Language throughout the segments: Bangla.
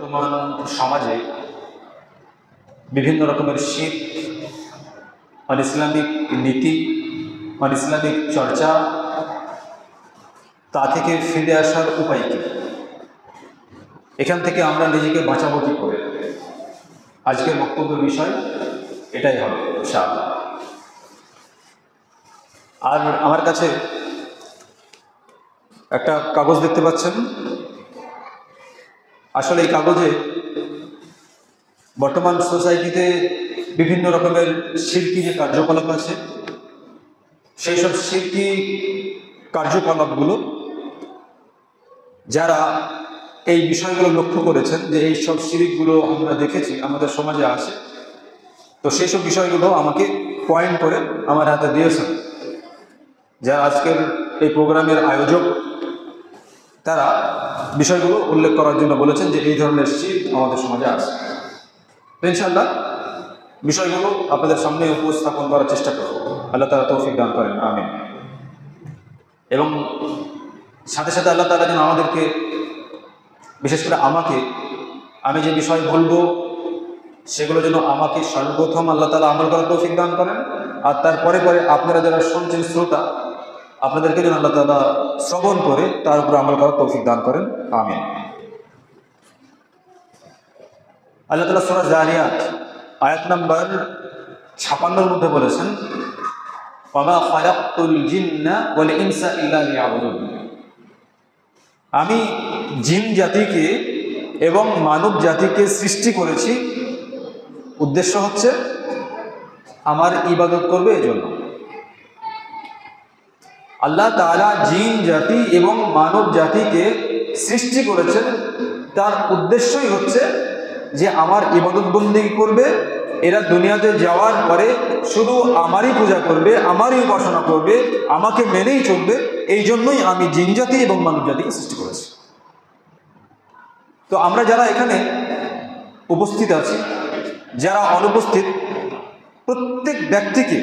বর্তমান সমাজে বিভিন্ন রকমের শিখ ইসলামিক নীতি ইসলামিক চর্চা তা থেকে ফিরে আসার উপায় কি, এখান থেকে আমরা নিজেকে বাঁচাবো কি করে, আজকের বক্তব্যের বিষয় এটাই হবে ইনশাআল্লাহ। আর আমার কাছে একটা কাগজ দেখতে পাচ্ছেন। আসলে এই কাগজে বর্তমান সোসাইটিতে বিভিন্ন রকমের শিরকি যে কার্যকলাপ আছে, সেই সব শিরকি কার্যকলাপগুলো যারা এই বিষয়গুলো লক্ষ্য করেছেন যে এই সব শিরকগুলো আমরা দেখেছি আমাদের সমাজে আসে, তো সেই সব বিষয়গুলো আমাকে পয়েন্ট করে আমার হাতে দিয়েছেন। যারা আজকের এই প্রোগ্রামের আয়োজক তারা বিষয়গুলো উল্লেখ করার জন্য বলেছেন যে এই ধরনের শিরক আমাদের সমাজে আছে। ইনশাআল্লাহ বিষয়গুলো আপনাদের সামনে উপস্থাপন করার চেষ্টা করব। আল্লাহ তাআলা তৌফিক দান করেন, আমিন। এবং সাথে সাথে আল্লাহ তাআলা যেন আমাদেরকে, বিশেষ করে আমাকে, আমি যে বিষয় বলবো সেগুলো যেন আমাকে সর্বপ্রথম আল্লাহ তাআলা আমল করার তৌফিক দান করেন, আর তারপরে আপনারা যারা শুনছেন শ্রোতা, আপনাদেরকে যেন আল্লাহ তাআলা শ্রবণ করে তার উপরে আমল করার তৌফিক দান করেন, আমিন। আল্লাহ তাআলা সূরা যারিয়াত আয়াত নাম্বার 56 মধ্যে বলেছেন, ওয়ামা খালাকতুল জিন্না ওয়াল ইনসা ইল্লা লিয়াবুদুন। আমি জিন জাতিকে এবং মানব জাতিকে সৃষ্টি করেছি, উদ্দেশ্য হচ্ছে আমার ইবাদত করবে এজন্য। আল্লাহ তাআলা জিন জাতি এবং মানব জাতিকে সৃষ্টি করেছেন, তার উদ্দেশ্যই হচ্ছে যে আমার ইবাদত বন্দেগী করবে। এরা দুনিয়াতে যাওয়ার পরে শুধু আমারই পূজা করবে, আমারই উপাসনা করবে, আমাকে মেনেই চলবে। এই জন্যই আমি জিন জাতি এবং মানব জাতিকে সৃষ্টি করেছি। তো আমরা যারা এখানে উপস্থিত আছি, যারা অনুপস্থিত, প্রত্যেক ব্যক্তিকে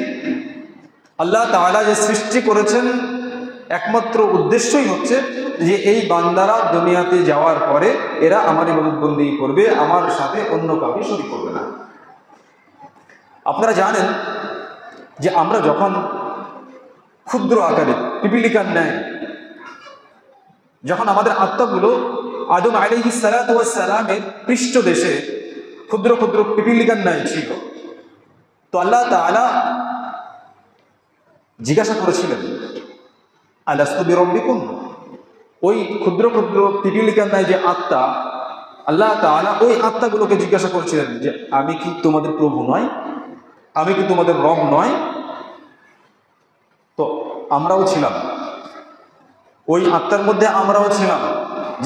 আল্লাহ তাআলা যে সৃষ্টি করেছেন একমাত্র উদ্দেশ্যই হচ্ছে যে এই বান্দারা দুনিয়াতে যাওয়ার পরে এরা আমার ইবাদত বন্দেগী করবে, আমার সাথে অন্য কাউকে শরীক করবে না। আপনারা জানেন যে আমরা যখন ক্ষুদ্র আকারে পিপিলিকার ন্যায় যখন আমাদের আত্মাগুলো আদম আলাইহিস সালাতু ওয়াস সালামের পৃষ্ঠদেশে ক্ষুদ্র ক্ষুদ্র পিপিলিকার ন্যায় ছিল, তো আল্লাহ তাআলা জিজ্ঞাসা করেছিলেন, আলাস্তু বিরাব্বিকুম। ওই ক্ষুদ্র ক্ষুদ্র পিপিলিকার ন্যায় যে আত্মা, আল্লাহ তাআলা ওই আত্মাগুলোকে জিজ্ঞাসা করেছিলেন যে আমি কি তোমাদের প্রভু নয়, আমি কি তোমাদের রব নয়? তো আমরাও ছিলাম, ওই আত্মার মধ্যে আমরাও ছিলাম।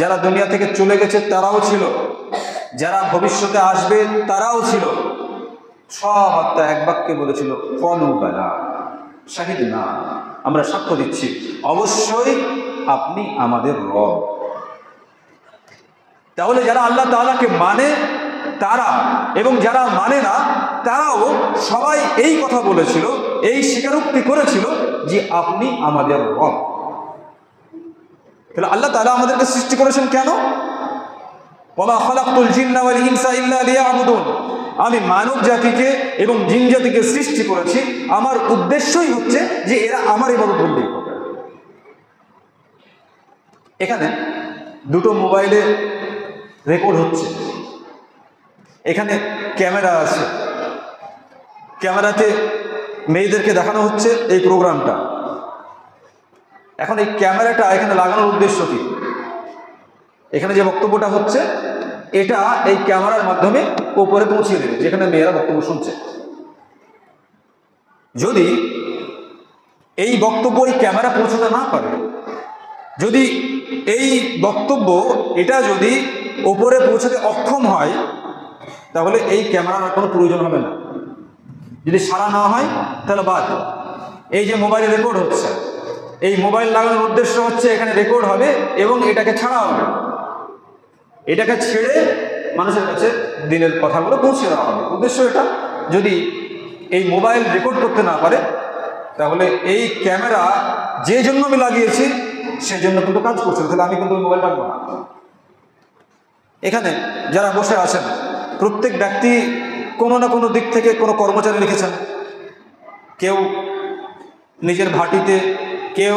যারা দুনিয়া থেকে চলে গেছে তারাও ছিল, যারা ভবিষ্যতে আসবে তারাও ছিল। সব আত্মা এক বাক্যে বলেছিল, ক্বালু বালা শাহিদনা, আমরা সাক্ষ্য দিচ্ছি অবশ্যই আপনি আমাদের রব। তাহলে যারা আল্লাহ তাআলাকে মানে তারা এবং যারা মানে না তারাও সবাই এই কথা বলেছিল, এই স্বীকারোক্তি করেছিল যে আপনি আমাদের রব। তাহলে আল্লাহ তাআলা আমাদেরকে সৃষ্টি করেছেন কেন? ওয়ামা খালাকতুল জিন্না ওয়াল ইনসা ইল্লা লিয়াবুদুন। আমি মানব জাতিকে এবং জিন জাতিকে সৃষ্টি করেছি, আমার উদ্দেশ্যই হচ্ছে যে এরা আমার ইবাদত বন্দেগী করবে। এখানে দুটো মোবাইলে রেকর্ড হচ্ছে, এখানে ক্যামেরা আছে, ক্যামেরাতে মেয়েদেরকে দেখানো হচ্ছে এই প্রোগ্রামটা। এখন এই ক্যামেরাটা এখানে লাগানোর উদ্দেশ্য কি? এখানে যে বক্তব্যটা হচ্ছে এটা এই ক্যামেরার মাধ্যমে উপরে পৌঁছে দেবে, যেখানে মেয়েরা বক্তব্য শুনছে। যদি এই বক্তব্য এই ক্যামেরা পৌঁছাতে না পারে, যদি এই বক্তব্য এটা যদি উপরে পৌঁছাতে অক্ষম হয়, তাহলে এই ক্যামেরার কোনো প্রয়োজন হবে না। যদি সাড়া না হয় তাহলে বাদ। এই যে মোবাইলে রেকর্ড হচ্ছে, এই মোবাইল লাগানোর উদ্দেশ্য হচ্ছে এখানে রেকর্ড হবে এবং এটাকে ছাড়া হবে, এটাকে ছেড়ে মানুষের কাছে দিনের কথাগুলো পৌঁছে দেওয়া হবে। উদ্দেশ্য এটা। যদি এই মোবাইল রেকর্ড করতে না পারে তাহলে এই ক্যামেরা যে জন্য আমি লাগিয়েছি সেই জন্য কিন্তু কাজ করছে, তাহলে আমি কিন্তু মোবাইল রাখবো না। এখানে যারা বসে আছেন প্রত্যেক ব্যক্তি কোনো না কোনো দিক থেকে কোনো কর্মচারী রেখেছেন। কেউ নিজের ভাটিতে, কেউ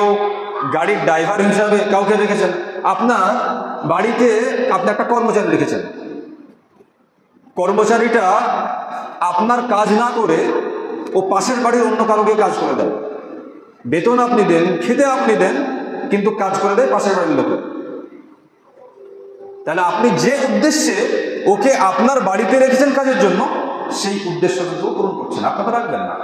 গাড়ির ড্রাইভার হিসাবে কাউকে রেখেছেন। আপনার বাড়িতে আপনি একটা কর্মচারী রেখেছেন। কর্মচারীটা আপনার কাজ না করে ও পাশের বাড়ির অন্য কারোকে কাজ করে দেয়। বেতন আপনি দেন, খেতে আপনি দেন, কিন্তু কাজ করে দেয় পাশের বাড়ির লোকে। তাহলে আপনি যে উদ্দেশ্যে ওকে আপনার বাড়িতে রেখেছেন কাজের জন্য, সেই উদ্দেশ্য কিন্তু পূরণ করছেন। আপনারা রাখবেন না।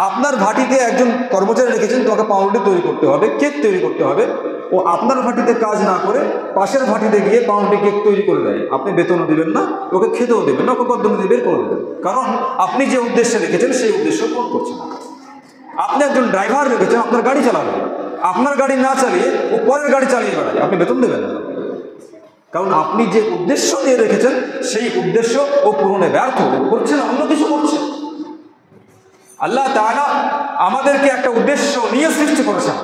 আপনার ভাটিতে একজন কর্মচারী রেখেছেন, তোমাকে পাউরুটি তৈরি করতে হবে, কেক তৈরি করতে হবে। ও আপনার ভাটিতে কাজ না করে পাশের ভাটিতে গিয়ে পাউরুটি কেক তৈরি করে দেয়। আপনি বেতনও দেবেন না, ওকে খেতেও দেবেন না, ওকে পদ্ধতি বের করে দেবেন। কারণ আপনি যে উদ্দেশ্যে রেখেছেন সেই উদ্দেশ্য পূরণ করছেন না। আপনি একজন ড্রাইভার রেখেছেন, আপনার গাড়ি চালাবে। আপনার গাড়ি না চালিয়ে ও পরের গাড়ি চালিয়ে বেড়ায়, আপনি বেতন দেবেন না। কারণ আপনি যে উদ্দেশ্য নিয়ে রেখেছেন সেই উদ্দেশ্য ও পূরণে ব্যর্থ করছে না, অন্য কিছু করছে। আল্লাহ তাআলা আমাদেরকে একটা উদ্দেশ্য নিয়ে সৃষ্টি করেছেন,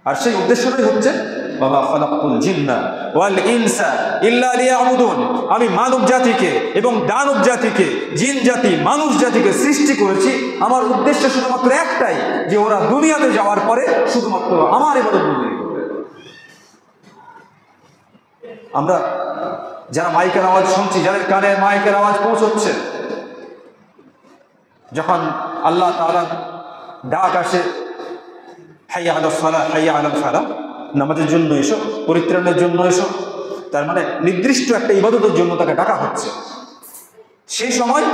আর সেই উদ্দেশ্যটাই হচ্ছে ওয়া মা খালাকতুল জিন্না ওয়াল ইনসা ইল্লা লিয়াবুদুন। আমি মানব জাতিকে এবং দানব জাতিকে, জিন জাতি, মানুষ জাতিকে সৃষ্টি করেছি। আমার উদ্দেশ্য শুধুমাত্র একটাই, যে ওরা দুনিয়াতে যাওয়ার পরে শুধুমাত্র আমার ইবাদত করবে। আমরা যারা মাইকের আওয়াজ শুনছি, যাদের কানে মাইকের আওয়াজ পৌঁছচ্ছে, যখন আল্লাহ তাআলার ডাক আসে, হাইয়া আলাস সালাহ, হাইয়া আলাল ফালাহ, নামাজের জন্য এসো, পরিত্রাণের জন্য এসো, তার মানে নির্দিষ্ট একটা ইবাদতের জন্য তাকে ডাকা হচ্ছে। সেই সময়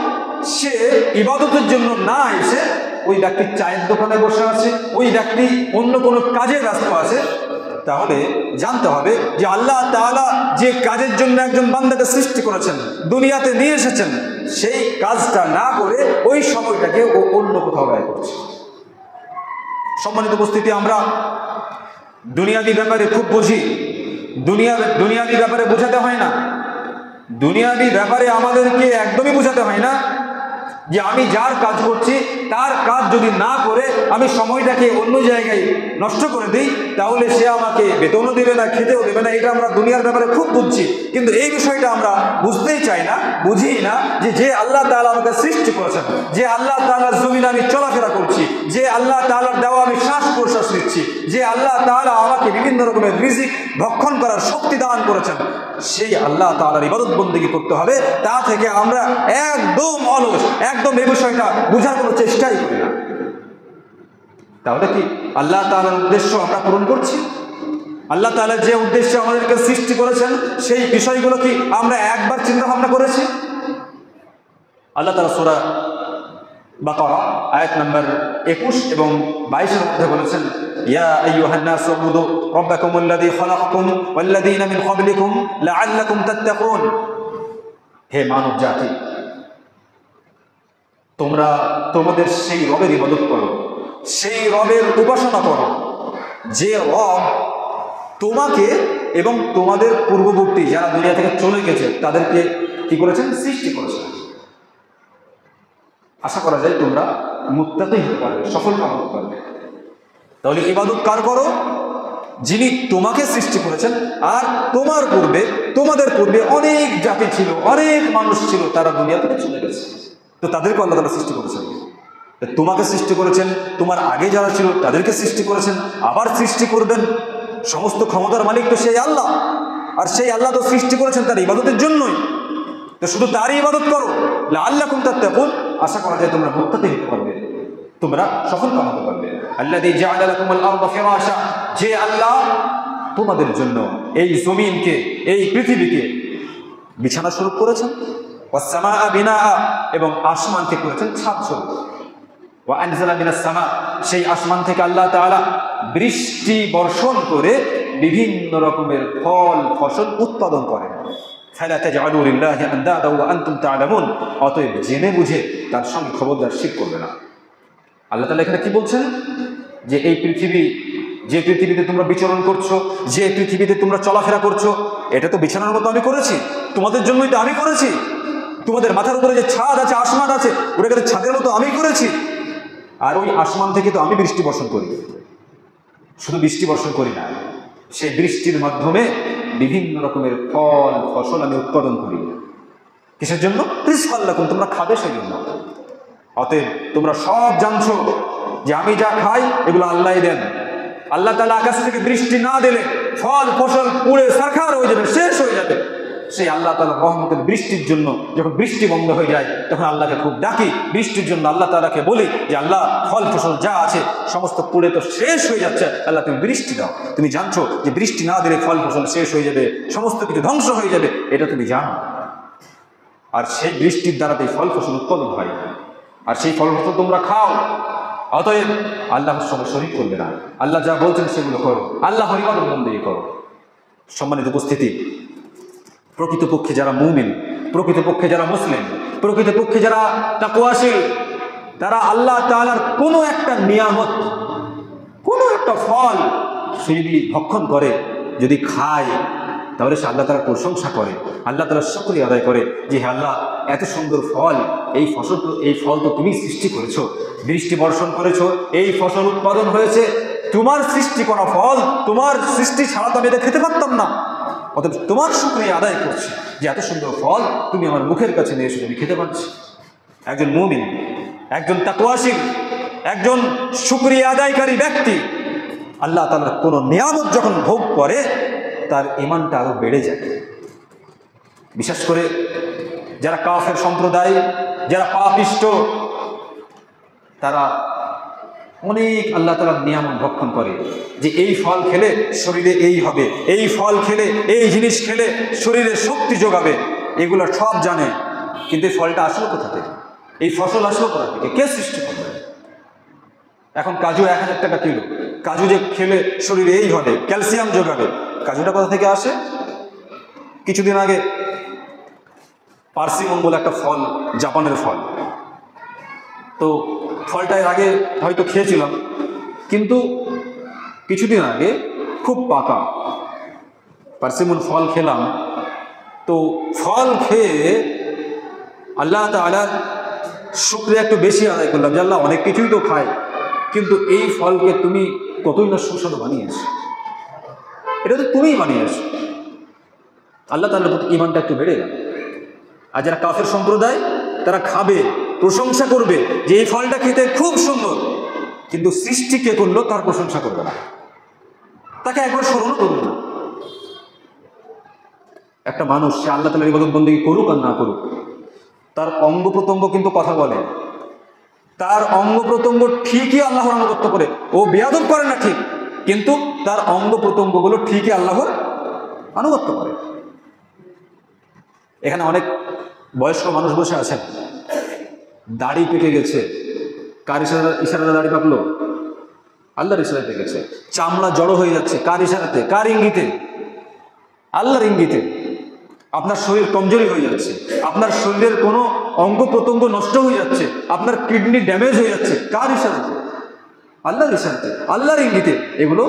সে ইবাদতের জন্য না এসে ওই ব্যক্তি চায়ের দোকানে বসে আছে, ওই ব্যক্তি অন্য কোনো কাজে ব্যস্ত আছে, তাহলে জানতে হবে যে আল্লাহ তাআলা যে কাজের জন্য একজন বান্দাকে সৃষ্টি করেছেন, দুনিয়াতে নিয়ে এসেছেন, সেই কাজটা না করে ওই সময়টাকে ও অন্য কোথাও ব্যয় করছে। সম্মানিত উপস্থিতি, আমরা দুনিয়াবি ব্যাপারে খুব বুঝি। দুনিয়াবি ব্যাপারে বোঝাতে হয় না। দুনিয়াবি ব্যাপারে আমাদেরকে একদমই বোঝাতে হয় না যে আমি যার কাজ করছি তার কাজ যদি না করে আমি সময়টাকে অন্য জায়গায় নষ্ট করে দিই, তাহলে সে আমাকে বেতনও দেবে না, খেতেও দেবে না। এটা আমরা দুনিয়ার ব্যাপারে খুব বুঝছি, কিন্তু এই বিষয়টা আমরা বুঝতেই চাই না, বুঝি না যে আল্লাহ তাআলা আমাকে সৃষ্টি করেছেন, যে আল্লাহ তাআলার জমিনে আমি চলাফেরা করছি, যে আল্লাহ তাআলার দেওয়া আমি শ্বাস প্রশ্বাস নিচ্ছি, যে আল্লাহ তাআলা আমাকে বিভিন্ন রকমের রিজিক ভক্ষণ করার শক্তি দান করেছেন, সেই আল্লাহ তাআলার ইবাদত বন্দেগী করতে হবে। তা থেকে আমরা একদম অলস, একদম এই বিষয়টা বোঝার কোনো চেষ্টাই করি না। তাহলে কি আল্লাহ তাআলার উদ্দেশ্য আমরা পূরণ করছি? আল্লাহ তাআলা যে উদ্দেশ্যে আমাদেরকে সৃষ্টি করেছেন সেই বিষয়গুলো কি আমরা একবার চিন্তা ভাবনা করেছি? আল্লাহ তাআলা সূরা বাকারা আয়াত নম্বর 21 এবং 22 এর মধ্যে বলেছেন, ইয়া আইয়ুহান নাসু উবুদু রাব্বাকুমুল্লাযী খালাকাকুম ওয়াল্লাযীনা মিন ক্বাবলিকুম লাআল্লাকুম তাত্তাকুন। হে মানব জাতি, তোমরা তোমাদের সেই রবের ইবাদত করো, সেই রবের উপাসনা করো যে রব তোমাকে এবং তোমাদের পূর্ববর্তী যারা দুনিয়া থেকে চলে গেছে তাদেরকে কি করেছেন? সৃষ্টি করেছেন। আশা করা যায় তোমরা মুত্তাকি হতে পারবে, সফল কাম হতে পারবে। তাহলে ইবাদত কার করো? যিনি তোমাকে সৃষ্টি করেছেন। আর তোমার পূর্বে, তোমাদের পূর্বে অনেক জাতি ছিল, অনেক মানুষ ছিল, তারা দুনিয়া থেকে চলে গেছে, তো তাদেরকে আল্লাহ তাআলা সৃষ্টি করেছেন। তোমাকে সৃষ্টি করেছেন, তোমার আগে যারা ছিল তাদেরকে সৃষ্টি করেছেন, আবার সৃষ্টি করবেন। সমস্ত ক্ষমতার মালিক তো সেই আল্লাহ, আর সেই আল্লাহ তো সৃষ্টি করেছেন তার ইবাদতের জন্যই। তো শুধু তারই ইবাদত করো, লাআল্লাকুম তাত্তাকুন, আশা করা যায় তোমরা মুত্তাকি হতে পারবে, তোমরা সফল কাম হতে পারবে। আল্লাযী জাআলা লাকুমুল আরদা ফিরাশা, যে আল্লাহ তোমাদের জন্য এই জমিনকে, এই পৃথিবীকে বিছানা স্বরূপ করেছেন, ওয়াস সামাআ বিনাআ, এবং আসমানকে করেছেন ছাদ স্বরূপ। ওয়া আনজালা মিনাস সামা, সেই আসমান থেকে আল্লাহ তাআলা বৃষ্টি বর্ষণ করে বিভিন্ন রকমের ফল ফসল উৎপাদন করেন। ফালা তাজআলু লিল্লাহি আনদাদা ওয়া আনতুম তা'লামুন, অতএব জেনে বুঝে তার সঙ্গে খবরদার শিরক করবে না। আল্লাহ তাআলা এখানে কি বলছেন? যে এই পৃথিবী, যে পৃথিবীতে তোমরা বিচরণ করছো, যে পৃথিবীতে তোমরা চলাফেরা করছো, এটা তো বিছানার মতো আমি করেছি, তোমাদের জন্যই তো আমি করেছি। তোমাদের মাথার উপরে যে ছাদ আছে, আসমান আছে, ওটাকে তো ছাদের মতো আমি করেছি। আর ওই আসমান থেকে তো আমি বৃষ্টি বর্ষণ করি। শুধু বৃষ্টি বর্ষণ করি না, সেই বৃষ্টির মাধ্যমে বিভিন্ন রকমের ফল ফসল আমি উৎপাদন করি। কিসের জন্য? রিজকাল্লাকুম, তোমরা খাবে সেই জন্য। অতএব তোমরা সব জানছো যে আমি যা খাই এগুলো আল্লাহই দেন। আল্লাহ তাআলা আকাশ থেকে বৃষ্টি না দিলে ফল ফসল পুড়ে সারখার হয়ে যাবে, শেষ হয়ে যাবে। সেই আল্লাহ তাআলার রহমতের বৃষ্টির জন্য যখন বৃষ্টি বন্ধ হয়ে যায় তখন আল্লাহকে খুব ডাকি, বৃষ্টির জন্য আল্লাহ তাআলাকে বলি যে আল্লাহ ফল ফসল যা আছে সমস্ত পুড়ে তো শেষ হয়ে যাচ্ছে, আল্লাহ তুমি বৃষ্টি দাও। তুমি জানছো যে বৃষ্টি না দিলে ফল ফসল শেষ হয়ে যাবে, সমস্ত কিছু ধ্বংস হয়ে যাবে, এটা তুমি জানো। আর সেই বৃষ্টির দ্বারাতেই ফল ফসল উৎপাদন হয়, আর সেই ফল ফসল তোমরা খাও। অতএব আল্লাহর সঙ্গে শরীক করবে না, আল্লাহ যা বলছেন সেগুলো করো, আল্লাহর ইবাদত বন্দেগী করো। সম্মানিত উপস্থিতি, প্রকৃতপক্ষে যারা মুমিন, প্রকৃতপক্ষে যারা মুসলিম, প্রকৃতপক্ষে যারা তাকওয়াশীল, তারা আল্লাহ তাআলার কোনো একটা নিয়ামত, কোনো একটা ফল সে যদি ভক্ষণ করে, যদি খায়, তাহলে সে আল্লাহ তাআলার প্রশংসা করে, আল্লাহ তাআলার শুকরিয়া আদায় করে যে হে আল্লাহ, এত সুন্দর ফল, এই ফল তো তুমি সৃষ্টি করেছো, বৃষ্টি বর্ষণ করেছো, এই ফসল উৎপাদন হয়েছে, তোমার সৃষ্টি করা ফল, তোমার সৃষ্টি ছাড়া তো আমি এটা খেতে পারতাম না। অতএব তোমার শুকরিয়া আদায় করছি যে এত সুন্দর ফল তুমি আমার মুখের কাছে নিয়ে এসে আমি খেতে পারছি। একজন মুমিন, একজন তাকওয়াশীল, একজন শুকরিয়া আদায়কারী ব্যক্তি আল্লাহ তাআলার কোনো নিয়ামত যখন ভোগ করে তার ঈমানটা আরো বেড়ে যায়। বিশেষ করে যারা কাফের সম্প্রদায়, যারা পাপিষ্ট, তারা অনেক আল্লাহ তাআলার নিয়ামত ভক্ষণ করে যে এই ফল খেলে শরীরে এই হবে, এই ফল খেলে, এই জিনিস খেলে শরীরে শক্তি যোগাবে, এগুলো সব জানে। কিন্তু এই ফলটা আসলো কোথা থেকে, এই ফসল আসলো কোথা থেকে, কে সৃষ্টি করবে? এখন কাজু 1000 টাকা কিলো, কাজু যে খেলে শরীরে এই হবে, ক্যালসিয়াম যোগাবে, কাজুটা কোথা থেকে আসে? কিছুদিন আগে পার্সিমন বলে একটা ফল, জাপানের ফল, তো ফলটা এর আগে হয়তো খেয়েছিলাম, কিন্তু কিছুদিন আগে খুব পাকা পার্সিমন ফল খেলাম। তো ফল খেয়ে আল্লাহ তাআলার শুকরিয়া একটু বেশি আদায় করলাম যে আল্লাহ অনেক কিছুই তো খায়, কিন্তু এই ফলকে তুমি কতই না সুস্বাদু বানিয়েছো, এটা তো তুমিই বানিয়েছো। আল্লাহ তাআলার প্রতি ঈমানটা একটু বেড়ে গেল। আর যারা কাফের সম্প্রদায়, তারা খাবে, প্রশংসা করবে যে এই ফলটা খেতে খুব সুন্দর, কিন্তু সৃষ্টি কে করলো তার প্রশংসা করবে না, তাকে একবার স্মরণ করবে না। একটা মানুষ সে আল্লাহ তাআলার ইবাদত বন্দেগী করুক আর না করুক, তার অঙ্গ প্রত্যঙ্গ কিন্তু কথা বলে, তার অঙ্গ প্রত্যঙ্গ ঠিকই আল্লাহর আনুগত্য করে, ও বেয়াদব করে না ঠিক, কিন্তু তার অঙ্গ প্রত্যঙ্গগুলো ঠিকই আল্লাহর আনুগত্য করে। এখানে অনেক বয়স্ক মানুষ বসে আছেন, দাড়ি পেকে গেছে, কার ইশারাতে দাড়ি পাকলো? আল্লাহর ইশারাতে গেছে। চামড়া জড়ো হয়ে যাচ্ছে, কার ইশারাতে, কার ইঙ্গিতে? আল্লাহর ইঙ্গিতে। আপনার শরীর কমজোরি হয়ে যাচ্ছে, আপনার শরীরের কোনো অঙ্গ প্রত্যঙ্গ নষ্ট হয়ে যাচ্ছে, আপনার কিডনি ড্যামেজ হয়ে যাচ্ছে, কার ইশারাতে? আল্লাহর ইশারাতে, আল্লাহর ইঙ্গিতে। এগুলো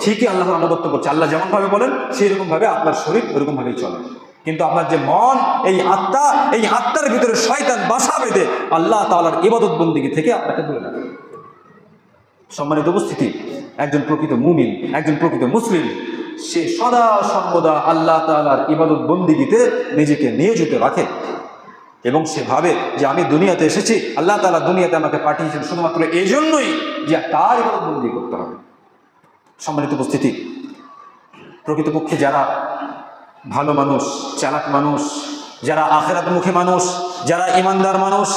ঠিকই আল্লাহর আনুগত্য করছে। আল্লাহ যেমন ভাবে বলেন সেই রকম ভাবে আপনার শরীর ওরকম ভাবেই চলে, কিন্তু আপনার যে মন, এই আত্মা, এই আত্মার ভিতরে শয়তান বাসা বেঁধে আল্লাহ তাআলার ইবাদত বন্দেগী থেকে আপনাকে দূরে রাখে। সম্মানিত উপস্থিতি, একজন প্রকৃত মুমিন, একজন প্রকৃত মুসলিম, সে সদা সর্বদা আল্লাহ তাআলার ইবাদত বন্দেগীতে নিজেকে নিয়োজিত রাখে এবং সে ভাবে যে আমি দুনিয়াতে এসেছি, আল্লাহ তাআলা দুনিয়াতে আমাকে পাঠিয়েছেন শুধুমাত্র এই জন্যই যে তার ইবাদত বন্দেগী করতে হবে। সম্মানিত উপস্থিতি, প্রকৃতপক্ষে যারা ভালো মানুষ, চালাক মানুষ, যারা আখিরাতমুখী মানুষ, যারা ঈমানদার মানুষ,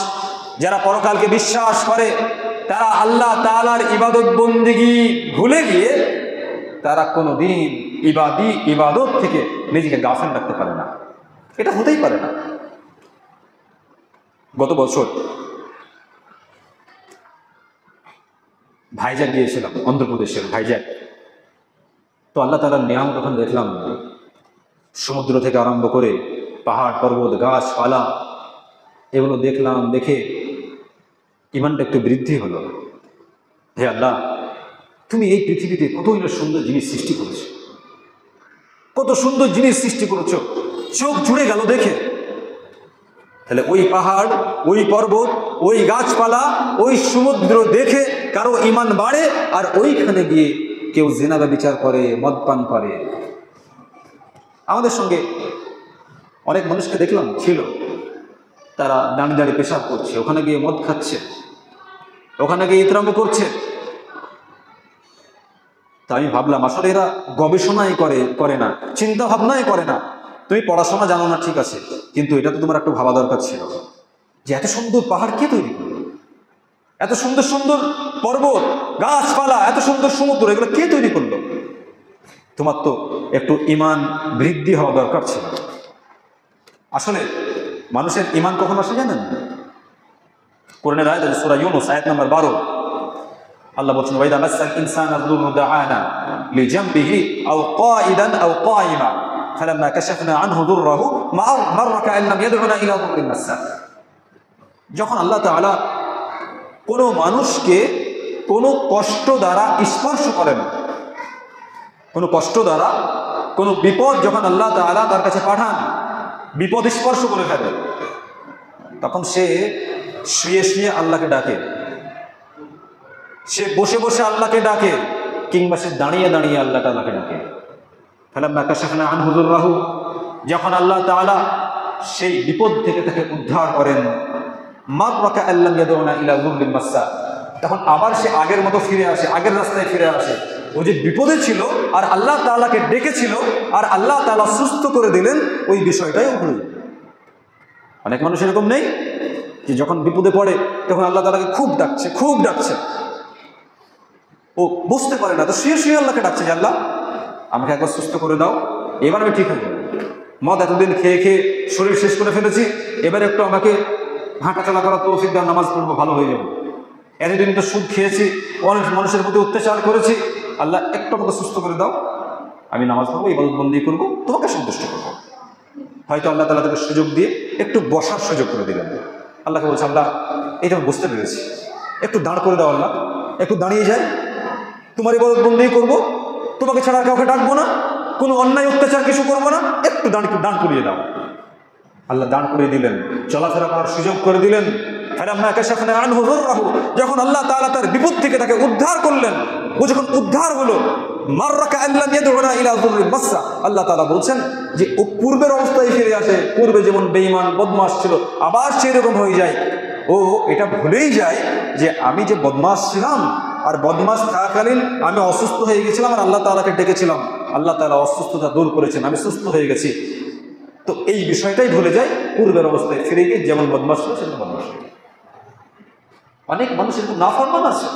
যারা পরকালকে বিশ্বাস করে, তারা আল্লাহ তাআলার ইবাদত বন্দেগী ভুলে গিয়ে তারা কোনোদিন ইবাদত থেকে নিজেকে গাফেল রাখতে পারে না। এটা হতেই পারে না। গত বছর ভাইজ্যাক গিয়েছিলাম, অন্ধ্রপ্রদেশের ভাইজ্যাক। তো আল্লাহ তাআলার নিয়ামত তখন দেখলাম, সমুদ্র থেকে আরম্ভ করে পাহাড় পর্বত গাছপালা এগুলো দেখলাম, দেখে ঈমানটা একটু বৃদ্ধি হলো। হে আল্লাহ, তুমি এই পৃথিবীতে কতই না সুন্দর জিনিস সৃষ্টি করেছো, কত সুন্দর জিনিস সৃষ্টি করেছো, চোখ জুড়ে গেল দেখে। তাহলে ওই পাহাড়, ওই পর্বত, ওই গাছপালা, ওই সমুদ্র দেখে কারো ঈমান বাড়ে, আর ওইখানে গিয়ে কেউ জিনা ব্যভিচার করে, মদ পান করে, আমাদের সঙ্গে অনেক মানুষকে দেখলাম ছিল, তারা দাঁড়িয়ে দাঁড়িয়ে পেশাব করছে, ওখানে গিয়ে মদ খাচ্ছে, ওখানে গিয়ে ইতরামি করছে। তা আমি ভাবলাম আসলে এরা গবেষণাই করে না, চিন্তা ভাবনাই করে না। তুমি পড়াশোনা জানো না ঠিক আছে, কিন্তু এটা তো তোমার একটু ভাবা দরকার ছিল যে এত সুন্দর পাহাড় কে তৈরি করলো, এত সুন্দর সুন্দর পর্বত গাছপালা, এত সুন্দর সমুদ্র, এগুলো কে তৈরি করলো? তোমার তো একটু ঈমান বৃদ্ধি হওয়া দরকার ছিল। আসলে মানুষের ঈমান কখন আসে জানেন? কোরআনের আয়াত সূরা ইউনূস আয়াত নাম্বার 12, আল্লাহ বলছেন ওয়াইদা মাসাল ইনসানা যুররুন দাআনা লিজামবিহি আও কাঈদান আও কাঈমা ফালাম্মা কাশাফনা আনহু দুররাহু মাররা কাআন লাম ইয়াদউনা ইলা দুররিন মাসা। যখন আল্লাহ তাআলা কোনো মানুষকে কোনো কষ্ট দ্বারা স্পর্শ করেন, কোনো কষ্ট দ্বারা কোনো বিপদ যখন আল্লাহ তাআলা তার কাছে পাঠান, বিপদ স্পর্শ করে ফেলে, তখন সে শুয়ে শুয়ে আল্লাহকে ডাকে, সে বসে বসে আল্লাহকে ডাকে, কিংবা সে দাঁড়িয়ে দাঁড়িয়ে আল্লাহ তাআলাকে ডাকে। ফালাম্মা কাশাফনা আনহু দুররাহু, যখন আল্লাহ তাআলা সেই বিপদ থেকে তাকে উদ্ধার করেন, মাররা কাআন লাম ইয়াদউনা ইলা যুররিন মাসা, তখন আবার সে আগের মতো ফিরে আসে, আগের রাস্তায় ফিরে আসে। ও যে বিপদে ছিল আর আল্লাহ তাআলাকে ডেকেছিল আর আল্লাহ তাআলা সুস্থ করে দিলেন, ওই বিষয়টাই ভুলে যায়। অনেক মানুষ এরকম নেই যে যখন বিপদে পড়ে তখন আল্লাহ তাআলাকে খুব ডাকছে, ও বুঝতে পারে না, তো শুয়ে শুয়ে আল্লাহকে ডাকছে যে আল্লাহ আমাকে একবার সুস্থ করে দাও, এবার আমি ঠিক হয়ে যাবো। মদ এতদিন খেয়ে খেয়ে শরীর শেষ করে ফেলেছি, এবার একটু আমাকে হাঁটা চলা করার তৌফিক দাও, নামাজ পড়বো, ভালো হয়ে যাবো। এতদিন তো সুদ খেয়েছি, অনেক মানুষের প্রতি অত্যাচার করেছি, আল্লাহ একটু আমাকে সুস্থ করে দাও, আমি নামাজ পড়বো, ইবাদত বন্দি করবো, তোমাকে সন্তুষ্ট করবো। হয়তো আল্লাহ তাআলা তাকে সুযোগ দিয়ে একটু বসার সুযোগ করে দিলেন। আল্লাহকে বলছে আল্লাহ এইটা আমি বুঝতে পেরেছি, একটু দাঁড় করে দাও আল্লাহ, একটু দাঁড়িয়ে যাই, তোমার ইবাদত বন্দি করবো, তোমাকে ছাড়া কাউকে ডাকবো না, কোনো অন্যায় অত্যাচার কিছু করবো না, একটু দাঁড় করিয়ে দাও। আল্লাহ দাঁড় করিয়ে দিলেন, চলাফেরা করার সুযোগ করে দিলেন। ফালাম্মা কাশাফনা আনহু দুররাহু, যখন আল্লাহ তাআলা তার বিপদ থেকে তাকে উদ্ধার করলেন, ও যখন উদ্ধার হলো, মাররা কাআন লাম ইয়াদউনা ইলা যুররিন মাসা, আল্লাহ তাআলা বলছেন যে ও পূর্বের অবস্থায় ফিরে আসে, পূর্বে যেমন বেঈমান বদমাশ ছিল আবার সেরকম হয়ে যায়। ও এটা ভুলেই যায় যে আমি যে বদমাশ ছিলাম, আর বদমাশ থাকাকালীন আমি অসুস্থ হয়ে গেছিলাম আর আল্লাহ তাআলাকে ডেকেছিলাম, আল্লাহ তাআলা অসুস্থতা দূর করেছেন, আমি সুস্থ হয়ে গেছি। তো এই বিষয়টাই ভুলে যায়, পূর্বের অবস্থায় ফিরে গিয়ে যেমন বদমাশ ছিল সেরকম বদমাশ। অনেক মানুষ এরকম নাফরমান আছে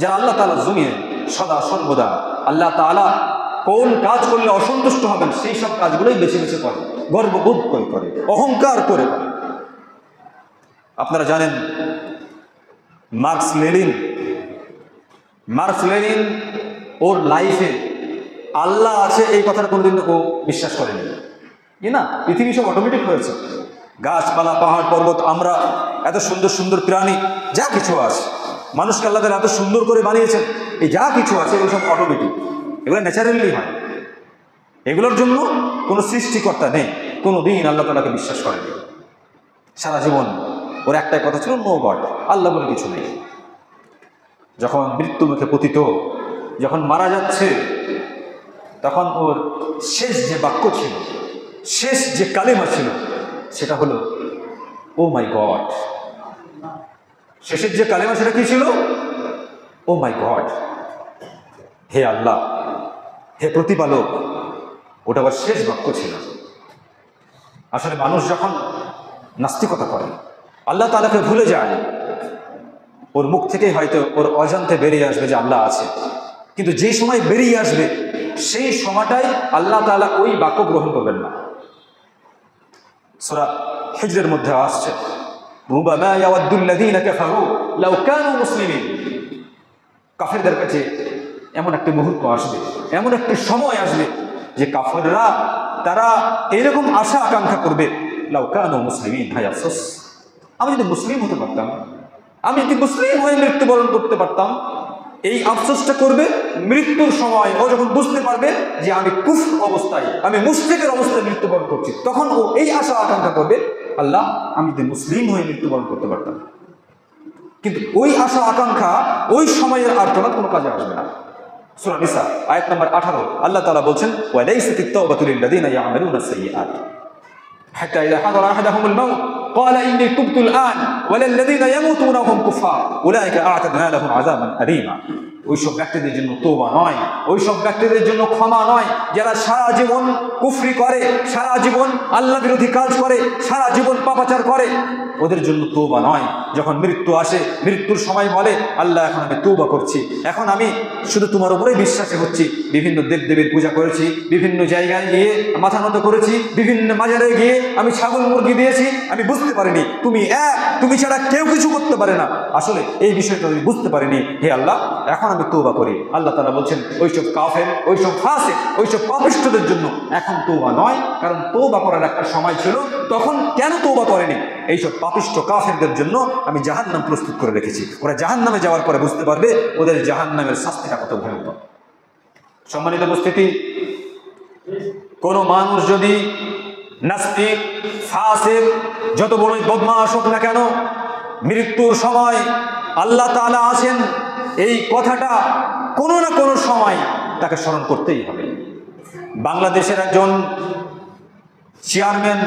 যারা আল্লাহ তাআলা জমিয়ে সদা সর্বদা আল্লাহ তাআলা কোন কাজ করলে অসন্তুষ্ট হবেন সেই সব কাজগুলোই বেছে বেছে করে, গর্ববোধ করে, অহংকার করে। আপনারা জানেন মার্কস লেনিন ওর লাইফে আল্লাহ আছে এই কথাটা কোনোদিন ও বিশ্বাস করেনি, না, পৃথিবী সব অটোমেটিক হয়েছে, গাছপালা পাহাড় পর্বত, আমরা এত সুন্দর সুন্দর প্রাণী, যা কিছু আছে, মানুষকে আল্লাহ তাআলা এত সুন্দর করে বানিয়েছেন, এই যা কিছু আছে এগুলো সব অটোমেটিক, এগুলো ন্যাচারালি হয়, এগুলোর জন্য কোনো সৃষ্টিকর্তা নেই। কোনো দিন আল্লাহ তাআলাকে বিশ্বাস করেনি। সারা জীবন ওর একটাই কথা ছিল, নো গড, আল্লাহ বলে কিছু নেই। যখন মৃত্যু মুখে পতিত, যখন মারা যাচ্ছে, তখন ওর শেষ যে বাক্য ছিল, শেষ যে কালেমা ছিল, সেটা হলো ও মাই গড। শেষের যে কালেমা সেটা কি ছিল? ও মাই গড, হে আল্লাহ, হে প্রতিপালক। ওটা আবার শেষ বাক্য ছিল। আসলে মানুষ যখন নাস্তিকতা করে, আল্লাহ তাআলাকে ভুলে যায়, ওর মুখ থেকেই হয়তো ওর অজান্তে বেরিয়ে আসবে যে আল্লাহ আছে, কিন্তু যে সময় বেরিয়ে আসবে সেই সময়টাই আল্লাহ তাআলা ওই বাক্য গ্রহণ করবেন না। সূরা হিজরের মধ্যে আসছে, রুবামা ইয়াওয়াদ্দুল্লাযীনা কাফারু লাউ কানু মুসলিমিন। কাফেরদের কাছে এমন একটা মুহূর্ত আসবে, এমন একটা সময় আসবে যে কাফেররা তারা এরকম আশা আকাঙ্ক্ষা করবে, লাউ কানু মুসলিমিন, হায় আফসোস, আমি যদি মুসলিম হতে পারতাম, আমি যদি মুসলিম হয়ে মৃত্যুবরণ করতে পারতাম। এই আফসোসটা করবে মৃত্যুর সময়। ও যখন বুঝতে পারবে যে আমি কুফর অবস্থায়, আমি মুশরিকের অবস্থায় মৃত্যুবরণ করছি, তখন ও এই আশা আকাঙ্ক্ষা করবে, আল্লাহ আমি যদি মুসলিম হয়ে মৃত্যুবরণ করতে পারতাম। কিন্তু ওই আশা আকাঙ্ক্ষা ওই সময়ের আর্তনাদ কোনো কাজে আসবে না। সূরা নিসা আয়াত নম্বর 18 আল্লাহ তাআলা বলছেন ওয়ালাইসাতিত তাওবাতু লিল্লাযিনা ইয়া'মালুনা সাইয়্যাত হাত্তা ইযা হাদারা আহাদাহুমুল মাউত ক্বালা ইন্নী তুবতুল আন ওয়ালাল্লাযিনা ইয়ামুতুনা ওয়া হুম কুফার উলাইকা আ'তাদনা লাহুম আযাবান আলীমা। ওইসব ব্যক্তিদের জন্য তওবা নয়, ওইসব ব্যক্তিদের জন্য ক্ষমা নয় যারা সারা জীবন কুফরি করে, সারা জীবন আল্লাহ বিরোধী কাজ করে, সারা জীবন পাপাচার করে, ওদের জন্য তওবা নয়। যখন মৃত্যু আসে, মৃত্যুর সময় বলে আল্লাহ এখন আমি তওবা করছি, এখন আমি শুধু তোমার উপরেই বিশ্বাসী হচ্ছি। বিভিন্ন দেবদেবীর পূজা করেছি, বিভিন্ন জায়গায় গিয়ে মাথা নত করেছি, বিভিন্ন মাজারে গিয়ে আমি ছাগল মুরগি দিয়েছি, আমি বুঝতে পারিনি তুমি এক, তুমি ছাড়া কেউ কিছু করতে পারে না। আসলে এই বিষয়টা আমি বুঝতে পারিনি, হে আল্লাহ এখন আমি তওবা করি। আল্লাহ তাআলা বলছেন ওইসব কাফের, ওইসব ফাসিক, ওইসব পাপিষ্ঠদের জন্য এখন তওবা নয়, কারণ তওবা করার একটা সময় ছিল, তখন কেন তওবা করেনি? এইসব পাপিষ্ঠ কাফেরদের জন্য আমি জাহান্নাম প্রস্তুত করে রেখেছি। ওরা জাহান্নামে যাওয়ার পরে বুঝতে পারবে ওদের জাহান্নামের শাস্তিটা কত ভয়ঙ্কর। সম্মানিত উপস্থিতি, কোন মানুষ যদি নাস্তিক, ফাসিক, যত বড়ই বদমাশ হোক না কেন, মৃত্যুর সময় আল্লাহ তাআলা আছেন এই কথাটা কোনো না কোনো সময় তাকে স্মরণ করতেই হবে। বাংলাদেশের একজন চেয়ারম্যান,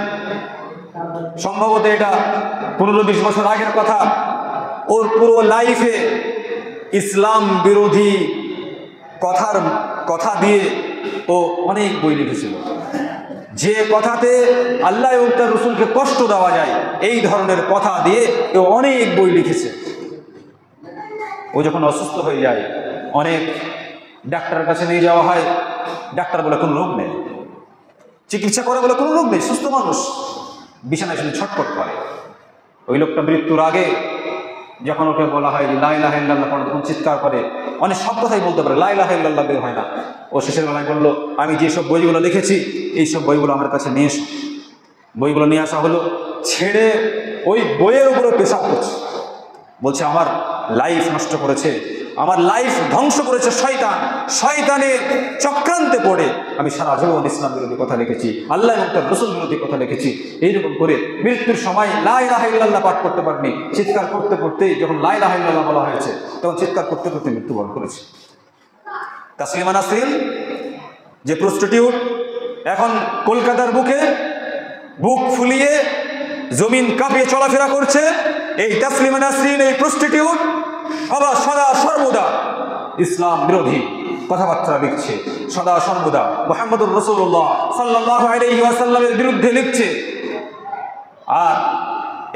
সম্ভবত এটা 15-20 বছর আগের কথা, ওর পুরো লাইফে ইসলাম বিরোধী কথা দিয়ে ও অনেক বই লিখেছিল, যে কথাতে আল্লাহ এবং তার রাসূলকে কষ্ট দেওয়া যায় এই ধরনের কথা দিয়ে ও অনেক বই লিখেছে। ও যখন অসুস্থ হয়ে যায়, অনেক ডাক্তারের কাছে নিয়ে যাওয়া হয়, ডাক্তার বলে কোনো রোগ নেই, চিকিৎসা করে বলে কোনো রোগ নেই, সুস্থ মানুষ, বিছানায় শুধু ছটফট করে। ওই লোকটা মৃত্যুর আগে যখন ওকে বলা হয় যে লা ইলাহা ইল্লাল্লাহ পড়ো, তখন চিৎকার করে, অনেক সব কথাই বলতে পারে, লা ইলাহা ইল্লাল্লাহ বের হয় না। ও শেষের বেলায় বললো আমি যেসব বইগুলো লিখেছি এই সব বইগুলো আমার কাছে নিয়ে এসো। বইগুলো নিয়ে আসা হলো, ছেড়ে ওই বইয়ের উপরে পেশাব করছে, বলছে আমার লাইফ নষ্ট করেছে, আমার লাইফ ধ্বংস করেছে শয়তান, শয়তানের চক্রান্তে পড়ে আমি সারা জীবন ইসলাম বিরোধী কথা লিখেছি, আল্লাহ এবং তার রাসূল বিরোধী কথা লিখেছি। এইরকম করে মৃত্যুর সময় লা ইলাহা ইল্লাল্লাহ পাঠ করতে পারেনি, চিৎকার করতে করতেই যখন লা ইলাহা ইল্লাল্লাহ বলা হয়েছে তখন চিৎকার করতে করতে মৃত্যুবরণ করেছে। তাসলিমা নাসরিন যে প্রস্টিটিউট, এখন কলকাতার বুকে বুক ফুলিয়ে জমিন কাঁপিয়ে চলাফেরা করছে, এই তাসলিমা নাসরিন এই প্রস্টিটিউট সদা সর্বদা ইসলাম বিরোধী কথাবার্তা লিখছে, সদা সর্বদা মুহাম্মদুর রাসূলুল্লাহ সাল্লাল্লাহু আলাইহি ওয়াসাল্লামের বিরুদ্ধে লিখছে। আর